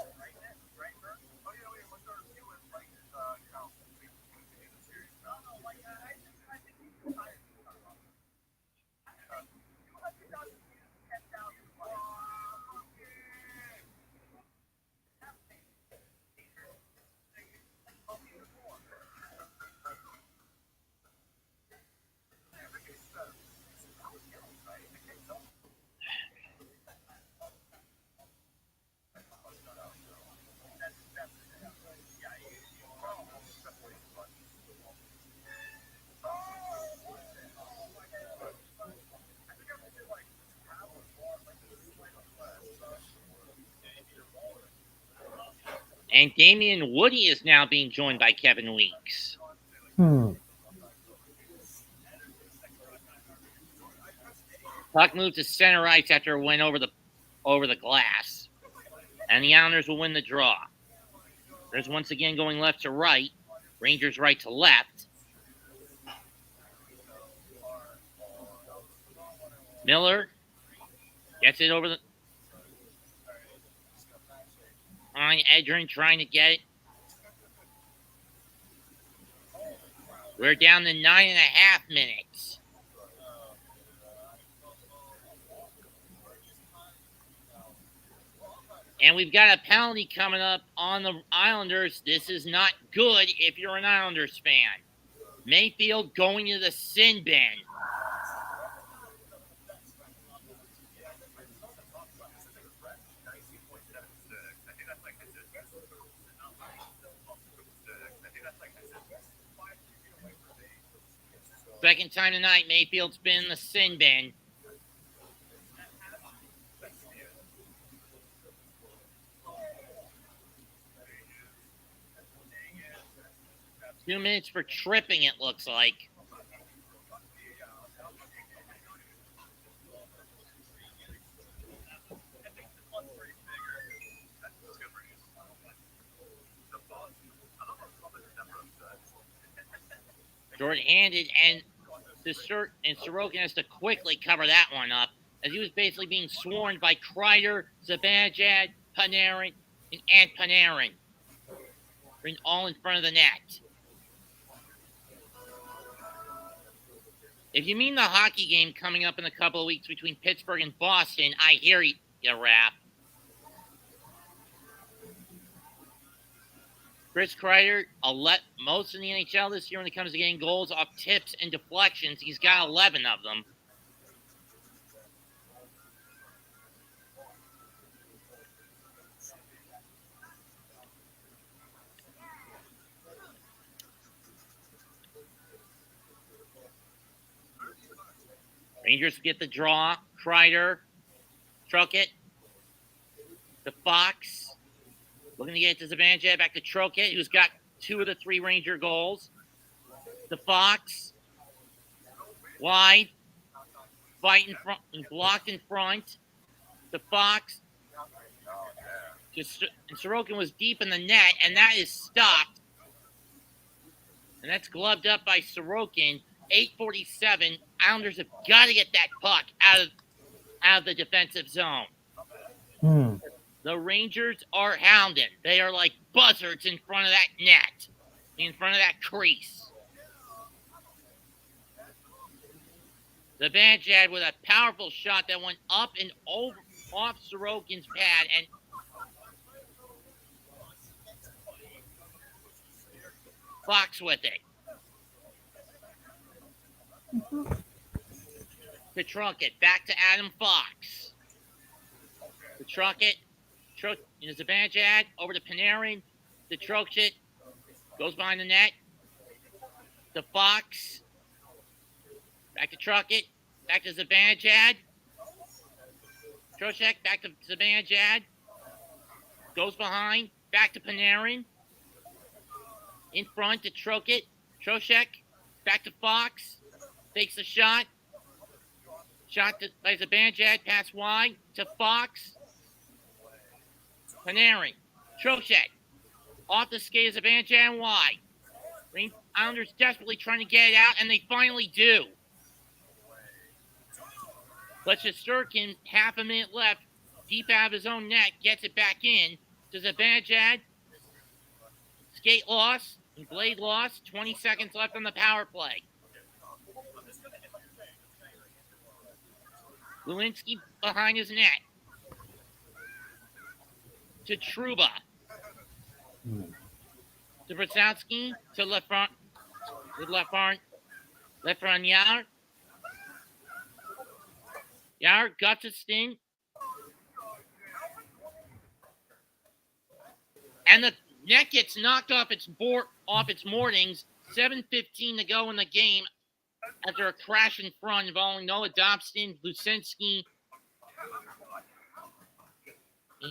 And Damian Woody is now being joined by Kevin Weeks. Puck moved to center ice after it went over the glass. And the Islanders will win the draw. There's once again going left to right. Rangers right to left. Miller gets it over the on Edrin trying to get it. We're down to 9.5 minutes. And we've got a penalty coming up on the Islanders. This is not good if you're an Islanders fan. Mayfield going to the sin bin. Second time tonight, Mayfield's been in the sin bin. Two minutes for tripping, it looks like. Short-handed, and Sorokin has to quickly cover that one up, as he was basically being swarmed by Kreider, Zibanejad, Panarin, and Panarin. All in front of the net. If you mean the hockey game coming up in a couple of weeks between Pittsburgh and Boston, I hear you, Raph. Chris Kreider, most in the NHL this year when it comes to getting goals off tips and deflections. He's got 11 of them. Rangers get the draw. Kreider, Trochet, to Fox. Looking to get it to Zibanejad, back to Trochet, who's got 2 of the 3 Ranger goals. To Fox. Wide. Fight in front, blocked in front. To Fox. And Sorokin was deep in the net, and that is stopped. And that's gloved up by Sorokin. 8:47. Islanders have got to get that puck out of the defensive zone. The Rangers are hounding. They are like buzzards in front of that net, in front of that crease. Zibanejad with a powerful shot that went up and over off Sorokin's pad, and Fox with it. To Trochet, back to Adam Fox. To Trochet, Zibanejad, over to Panarin. To Trochet, goes behind the net. To Fox. Back to Trochet, back to Zibanejad. Trocheck, back to Zibanejad. Goes behind, back to Panarin. In front to Trochet. Trocheck, back to Fox. Takes the shot. Shot by Zibanejad, pass wide to Fox. Panarin. Trocheck. Off the skate of Zibanejad wide. Islanders desperately trying to get it out, and they finally do. But Shesterkin, half a minute left, deep out of his own net, gets it back in to Zibanejad. Skate loss and blade loss. 20 seconds left on the power play. Lewinsky behind his net. To Trouba. To Brzezinski. To Lafreniere. Yar guts a sting. And the net gets knocked off its moorings. 7:15 to go in the game after a crash in front involving Noah Dobson, Lucinski,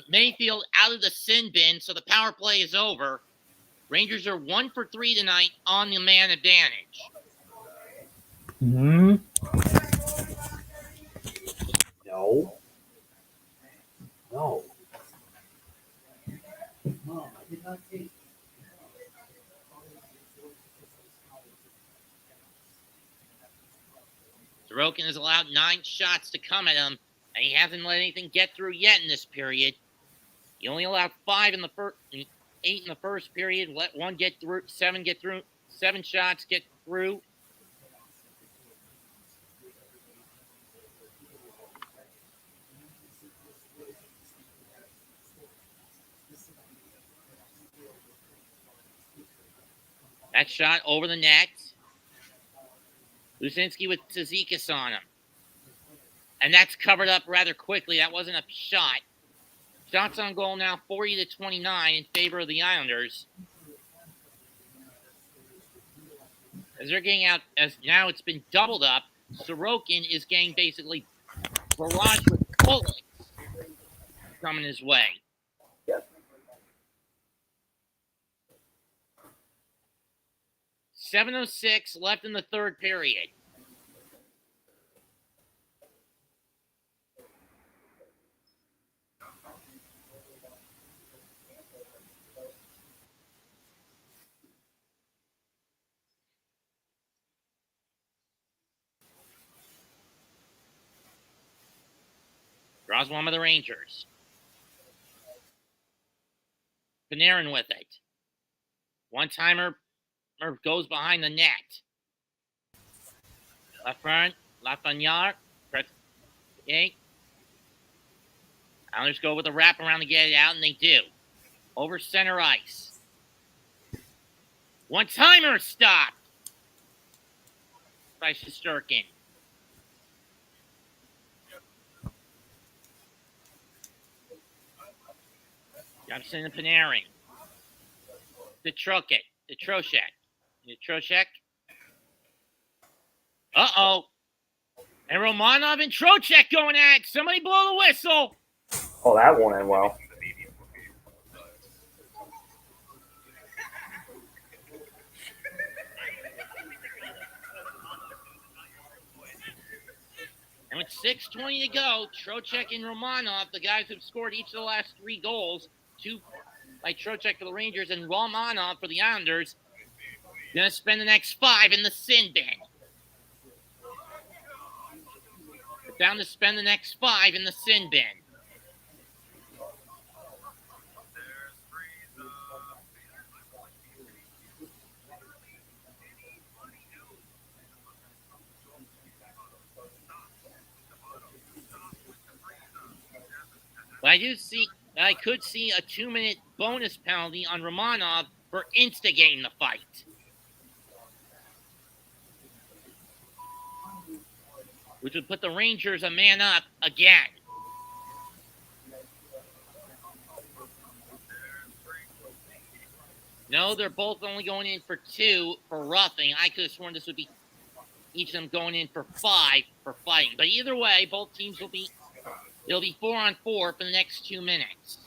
Mayfield out of the sin bin, so the power play is over. Rangers are 1 for 3 tonight on the man advantage. No. No, I did not take. Sorokin has allowed 9 shots to come at him, and he hasn't let anything get through yet in this period. He only allowed 8 in the first period. Let 1 get through, 7 get through, 7 shots get through. That shot over the net. Lucinski with Cizikas on him. And that's covered up rather quickly. That wasn't a shot. Shots on goal now 40-29 in favor of the Islanders. As they're getting out, as now it's been doubled up, Sorokin is getting basically barraged with bullets coming his way. Yep. 7:06 left in the third period. Draws one of the Rangers. Panarin with it. One-timer goes behind the net. Left front, Lafreniere. Press okay. Islanders go with a wraparound to get it out, and they do. Over center ice. One-timer stopped by Shesterkin. Jefferson and Panarin. Trocheck. Uh-oh. And Romanov and Trocheck going at it. Somebody blow the whistle. Oh, that won't end well. And with 6:20 to go, Trocheck and Romanov, the guys who've scored each of the last 3 goals, 2 by Trocheck for the Rangers and Romanov for the Islanders, going to spend the next 5 in the sin bin. They're down to spend the next 5 in the sin bin. But I could see a 2-minute bonus penalty on Romanov for instigating the fight, which would put the Rangers a man up again. No, they're both only going in for 2 for roughing. I could have sworn this would be each of them going in for 5 for fighting. But either way, both teams will be... It'll be 4-on-4 for the next 2 minutes.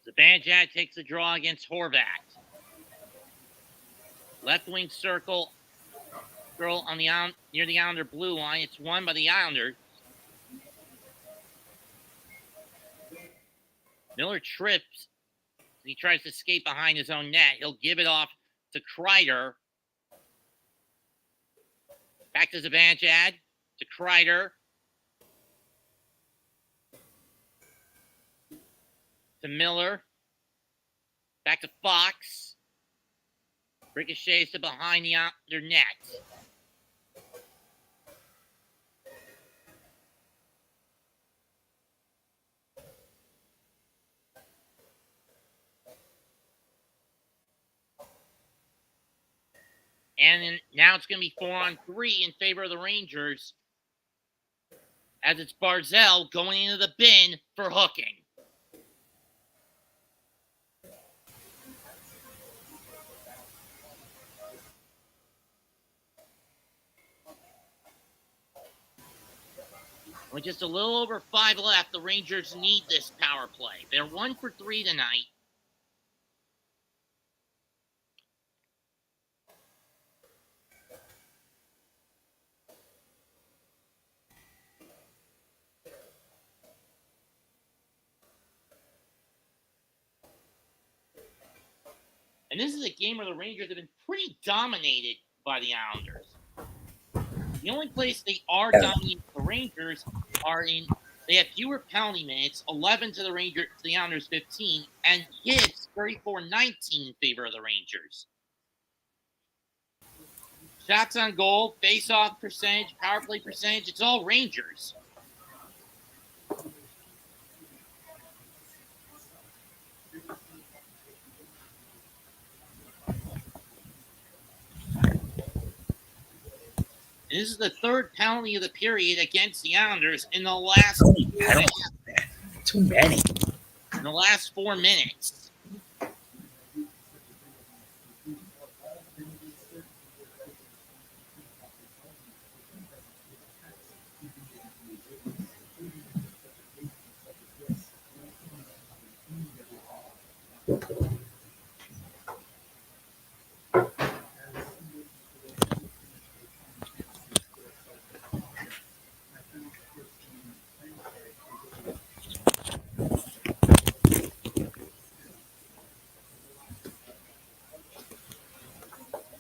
Zibanejad takes the draw against Horvat. Left wing circle on the near the Islander blue line. It's won by the Islanders. Miller trips. He tries to skate behind his own net. He'll give it off to Kreider. Back to Zibanejad. To Kreider. To Miller. Back to Fox. Ricochets to behind their net. And now it's going to be 4-on-3 in favor of the Rangers, as it's Barzell going into the bin for hooking. With just a little over 5 left, the Rangers need this power play. They're 1 for 3 tonight. And this is a game where the Rangers have been pretty dominated by the Islanders. The only place they are dominating the Rangers are they have fewer penalty minutes, 11 to the Islanders 15, and hits 34-19 in favor of the Rangers. Shots on goal, face-off percentage, power play percentage, it's all Rangers. This is the third penalty of the period against the Islanders in the last Too many. in the last 4 minutes.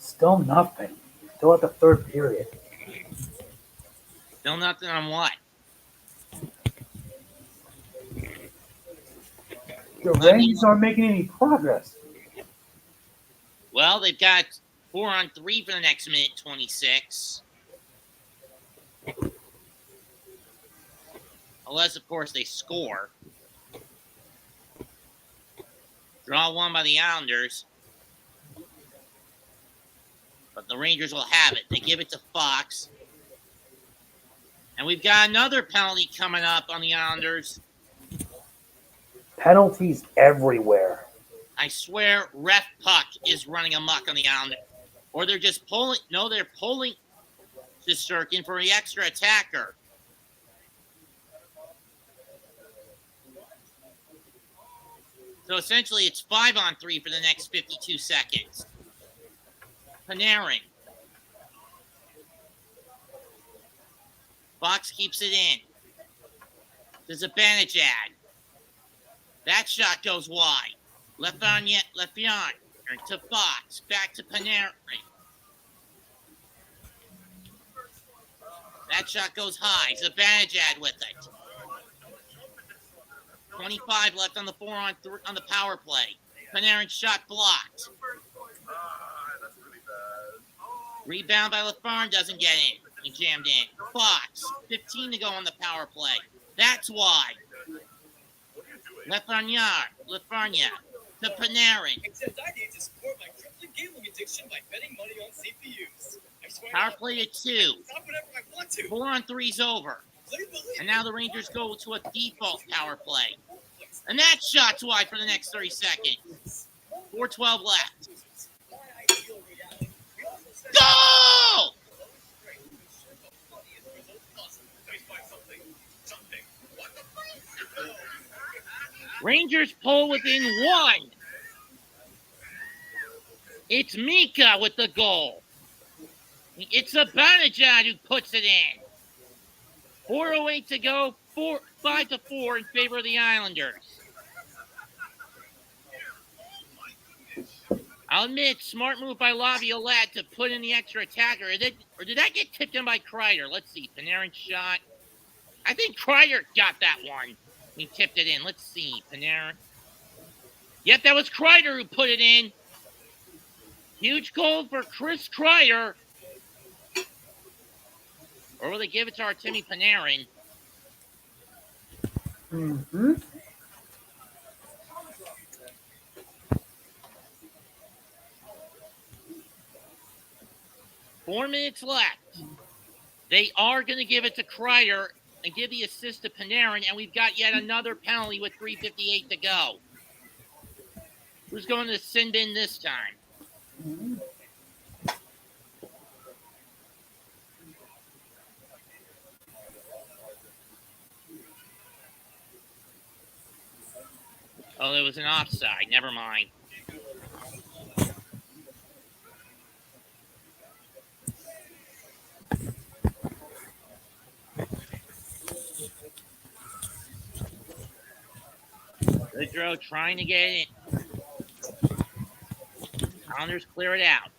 Still nothing. Still at the third period. Still nothing on what? The Rangers aren't making any progress. Well, they've got 4-on-3 for the next minute 26. Unless, of course, they score. Draw one by the Islanders. But the Rangers will have it. They give it to Fox. And we've got another penalty coming up on the Islanders. Penalties everywhere. I swear Ref Puck is running amok on the Islanders. Or they're just pulling. No, they're pulling Shesterkin for the extra attacker. So essentially it's 5-on-3 for the next 52 seconds. Panarin. Fox keeps it in. There's a Zibanejad. That shot goes wide. Lafreniere to Fox. Back to Panarin. That shot goes high. Zibanejad with it. 25 left on the 4-on-3 on the power play. Panarin shot blocked. Rebound by Lafreniere doesn't get in. He jammed in. Fox, 15 to go on the power play. That's why. Lafreniere to Panarin. Except I need to support my crippling gambling addiction by betting money on CPUs. I swear Power play at 2. Stop whenever I want to. 4-on-3's over. Play believe. And now the Rangers go to a default power play. And that shot's wide for the next 30 seconds. 4:12 left. Goal! Rangers pull within 1. It's Mika with the goal. It's Zibanejad who puts it in. 4:08 to go. 5-4 in favor of the Islanders. I'll admit, smart move by Laviolette to put in the extra attacker. Or did that get tipped in by Kreider? Let's see. Panarin shot. I think Kreider got that one. He tipped it in. Let's see. Panarin. Yep, that was Kreider who put it in. Huge goal for Chris Kreider. Or will they give it to Artemi Panarin? Mm-hmm. Four minutes left. They are going to give it to Kreider and give the assist to Panarin, and we've got yet another penalty with 3:58 to go. Who's going to sin bin this time? Mm-hmm. Oh, it was an offside. Never mind. Goodrow trying to get it in. Islanders clear it out.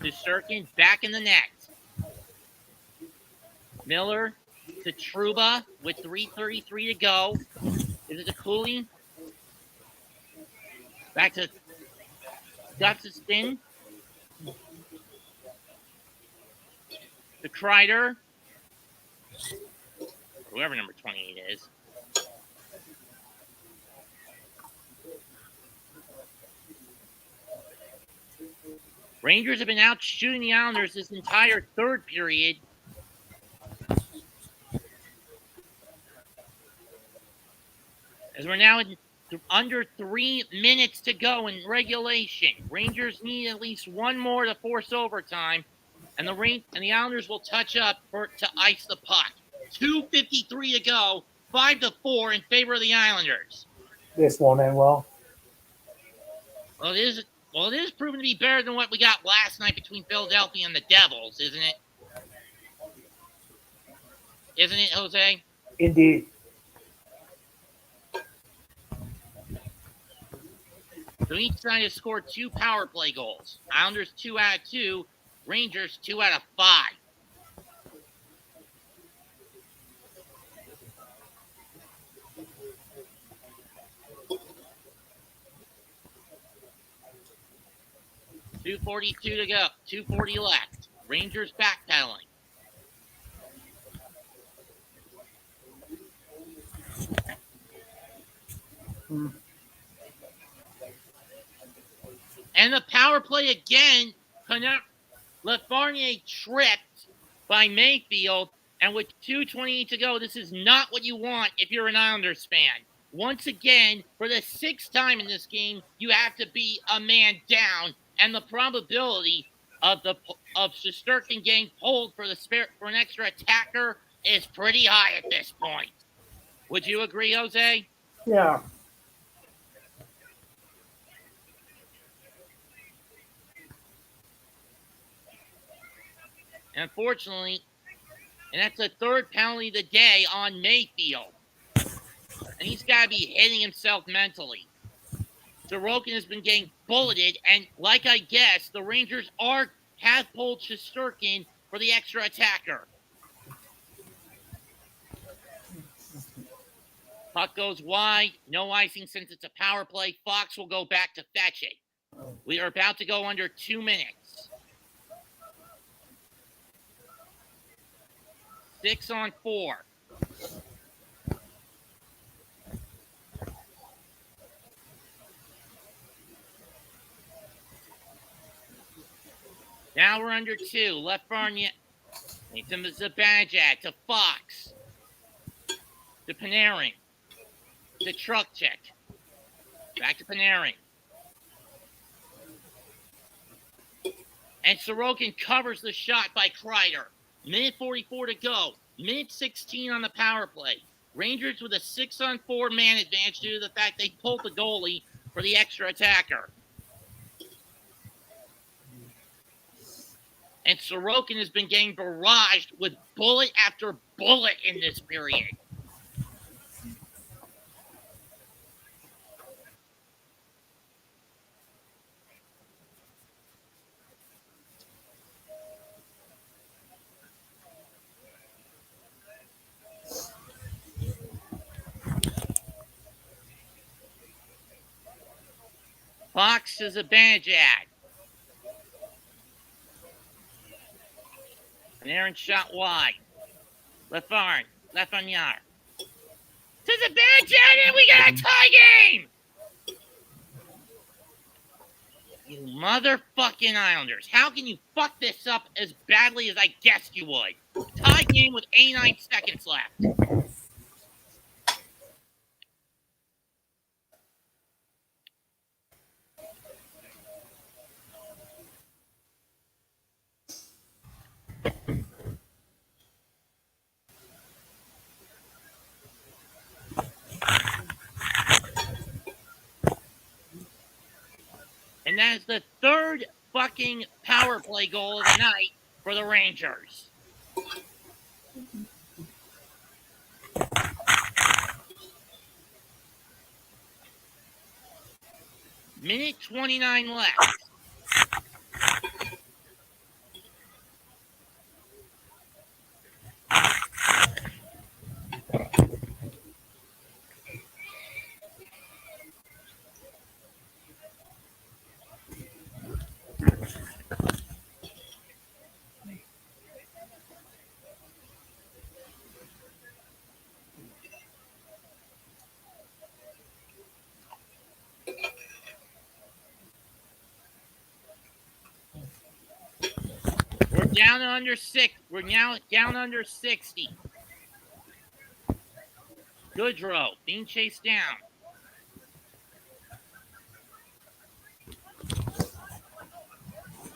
Shesterkin back in the net. Miller to Trouba with 3:33 to go. Is it to Cooley? Back to Gustafson. to Kreider, whoever number 28 is. Rangers have been out shooting the Islanders this entire third period. As we're now in under 3 minutes to go in regulation. Rangers need at least one more to force overtime, and the Islanders will touch up to ice the puck. 2:53 to go, 5-4 in favor of the Islanders. This won't end well. Well, it is proven to be better than what we got last night between Philadelphia and the Devils, isn't it? Isn't it, Jose? Indeed. So each side has scored 2 power play goals. Islanders 2 out of 2, Rangers 2 out of 5. .242 to go. 2:40 left. Rangers backpedaling. And the power play again. Lafreniere tripped by Mayfield. And with 2:28 to go, this is not what you want if you're an Islanders fan. Once again, for the 6th time in this game, you have to be a man down. And the probability of Shesterkin getting pulled for an extra attacker is pretty high at this point. Would you agree, Jose? Yeah. Unfortunately, and that's the 3rd penalty of the day on Mayfield. And he's got to be hitting himself mentally. Sorokin has been getting bulleted, and like I guessed, the Rangers have pulled Shesterkin for the extra attacker. Puck goes wide, no icing since it's a power play. Fox will go back to fetch it. We are about to go under 2 minutes. 6-on-4. Now we're under 2. Lafreniere. It's him as a Zibanejad to Fox. To Panarin. To Trukchik. Back to Panarin. And Sorokin covers the shot by Kreider. Minute 44 to go. Minute 16 on the power play. Rangers with a 6-on-4 man advantage due to the fact they pulled the goalie for the extra attacker. And Sorokin has been getting barraged with bullet after bullet in this period. Fox is a Zibanejad. Panarin shot wide. Lafreniere. To Zibanejad, and we got a tie game! You motherfucking Islanders. How can you fuck this up as badly as I guessed you would? Tie game with 89 seconds left. And that is the 3rd fucking power play goal of the night for the Rangers. Minute 29 left. down under 6. We're now down under 60. Goodrow being chased down.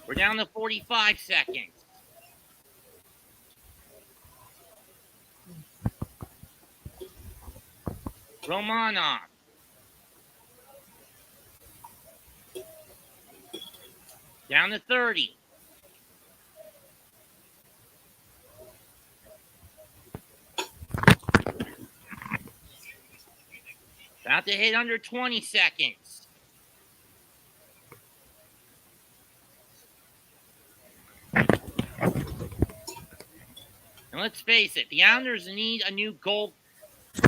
We're down to 45 seconds. Romanov. Down to 30. About to hit under 20 seconds. And let's face it, the Islanders need a new goal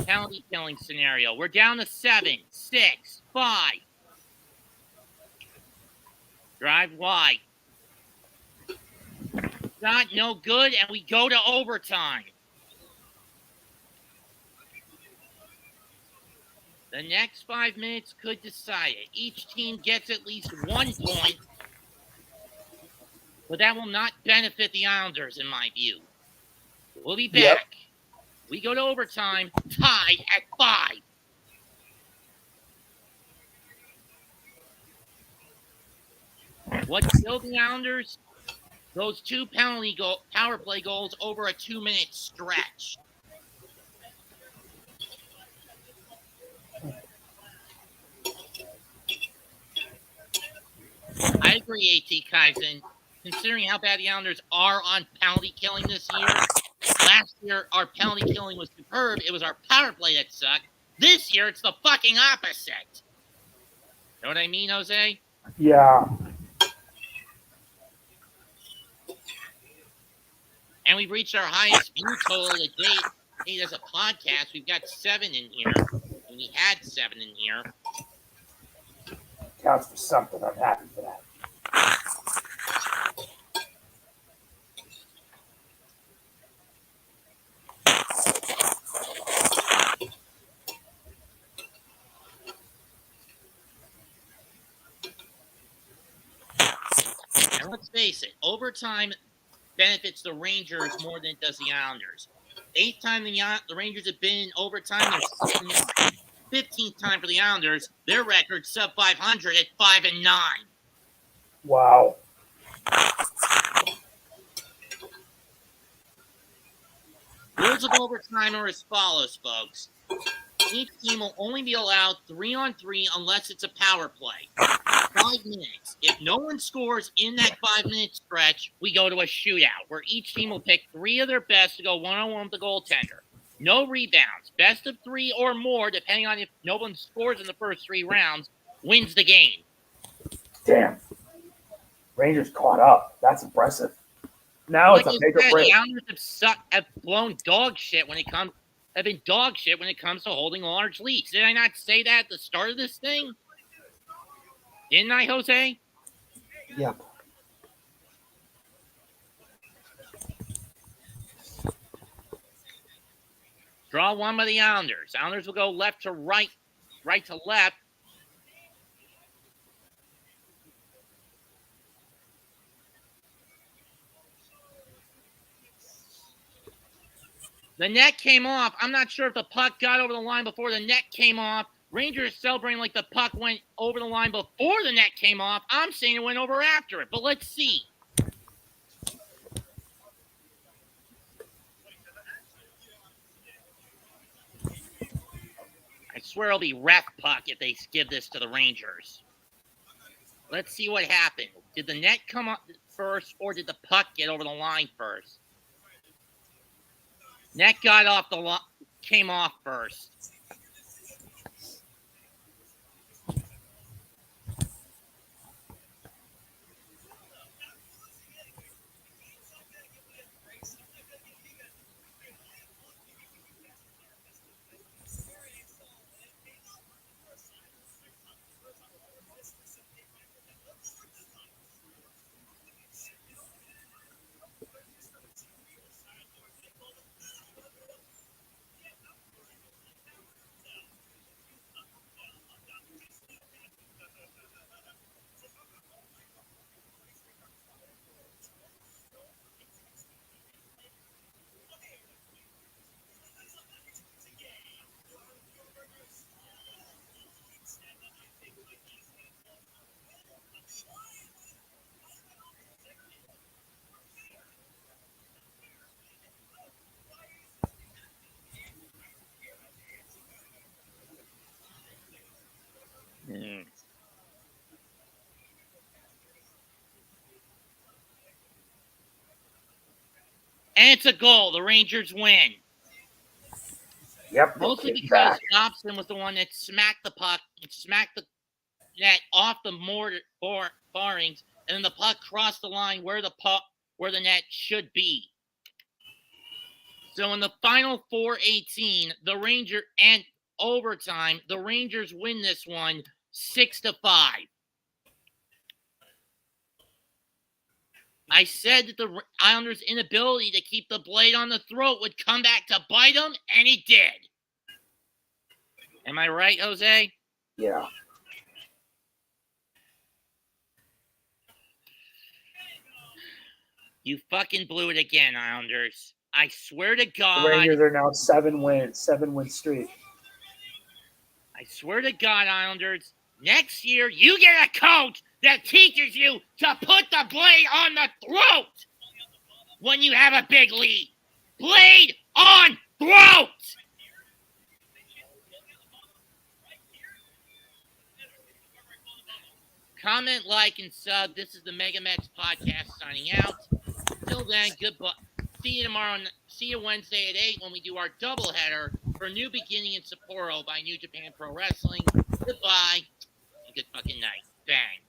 penalty killing scenario. We're down to 7, 6, 5. Drive wide. Not no good, and we go to overtime. The next 5 minutes could decide it. Each team gets at least 1 point, but that will not benefit the Islanders, in my view. We'll be back. Yep. We go to overtime, tied at 5. What killed the Islanders? Those 2 power play goals over a 2-minute stretch. I agree, A.T. Kaizen. Considering how bad the Islanders are on penalty killing this year, last year our penalty killing was superb. It was our power play that sucked. This year it's the fucking opposite. Know what I mean, Jose? Yeah. And we've reached our highest view total to date. Hey, as a podcast, we've got 7 in here. And we had 7 in here. Counts for something. I'm happy for that. And let's face it, overtime benefits the Rangers more than it does the Islanders. 8th time the Rangers have been in overtime, they're 6-9. 15th time for the Islanders, their record sub 500 at 5-9. Wow. Rules of overtime are as follows, folks. Each team will only be allowed 3-on-3 unless it's a power play. 5 minutes. If no one scores in that 5-minute stretch, we go to a shootout where each team will pick 3 of their best to go one-on-one with the goaltender. No rebounds. Best of 3 or more, depending on if no one scores in the first 3 rounds, wins the game. Damn. Rangers caught up. That's impressive. Now Like it's a I bigger said, break. the Islanders have blown dog shit when it comes to holding large leads. Did I not say that at the start of this thing? Didn't I, Jose? Yep. Draw 1 by the Islanders. Islanders will go left to right, right to left. The net came off. I'm not sure if the puck got over the line before the net came off. Rangers celebrating like the puck went over the line before the net came off. I'm saying it went over after it, but let's see. I swear it'll be ref puck if they give this to the Rangers. Let's see what happened. Did the net come up first, or did the puck get over the line first? Net got off the line, came off first. Mm. And it's a goal. The Rangers win. Yep. Mostly because Dobson was the one that smacked the puck and smacked the net off the barrings, and then the puck crossed the line where the net should be. So in the final 4:18, the Rangers and overtime, the Rangers win this one 6-5. I said that the Islanders' inability to keep the blade on the throat would come back to bite them, and it did. Am I right, Jose? Yeah. You fucking blew it again, Islanders. I swear to God. The Rangers are now 7-win streak. I swear to God, Islanders, next year you get a coach that teaches you to put the blade on the throat when you have a big lead. Blade on throat! Comment, like, and sub. This is the MegaMets podcast signing out. Till then, goodbye. See you tomorrow. See you Wednesday at 8 when we do our doubleheader for New Beginning in Sapporo by New Japan Pro Wrestling. Goodbye. And good fucking night. Bang.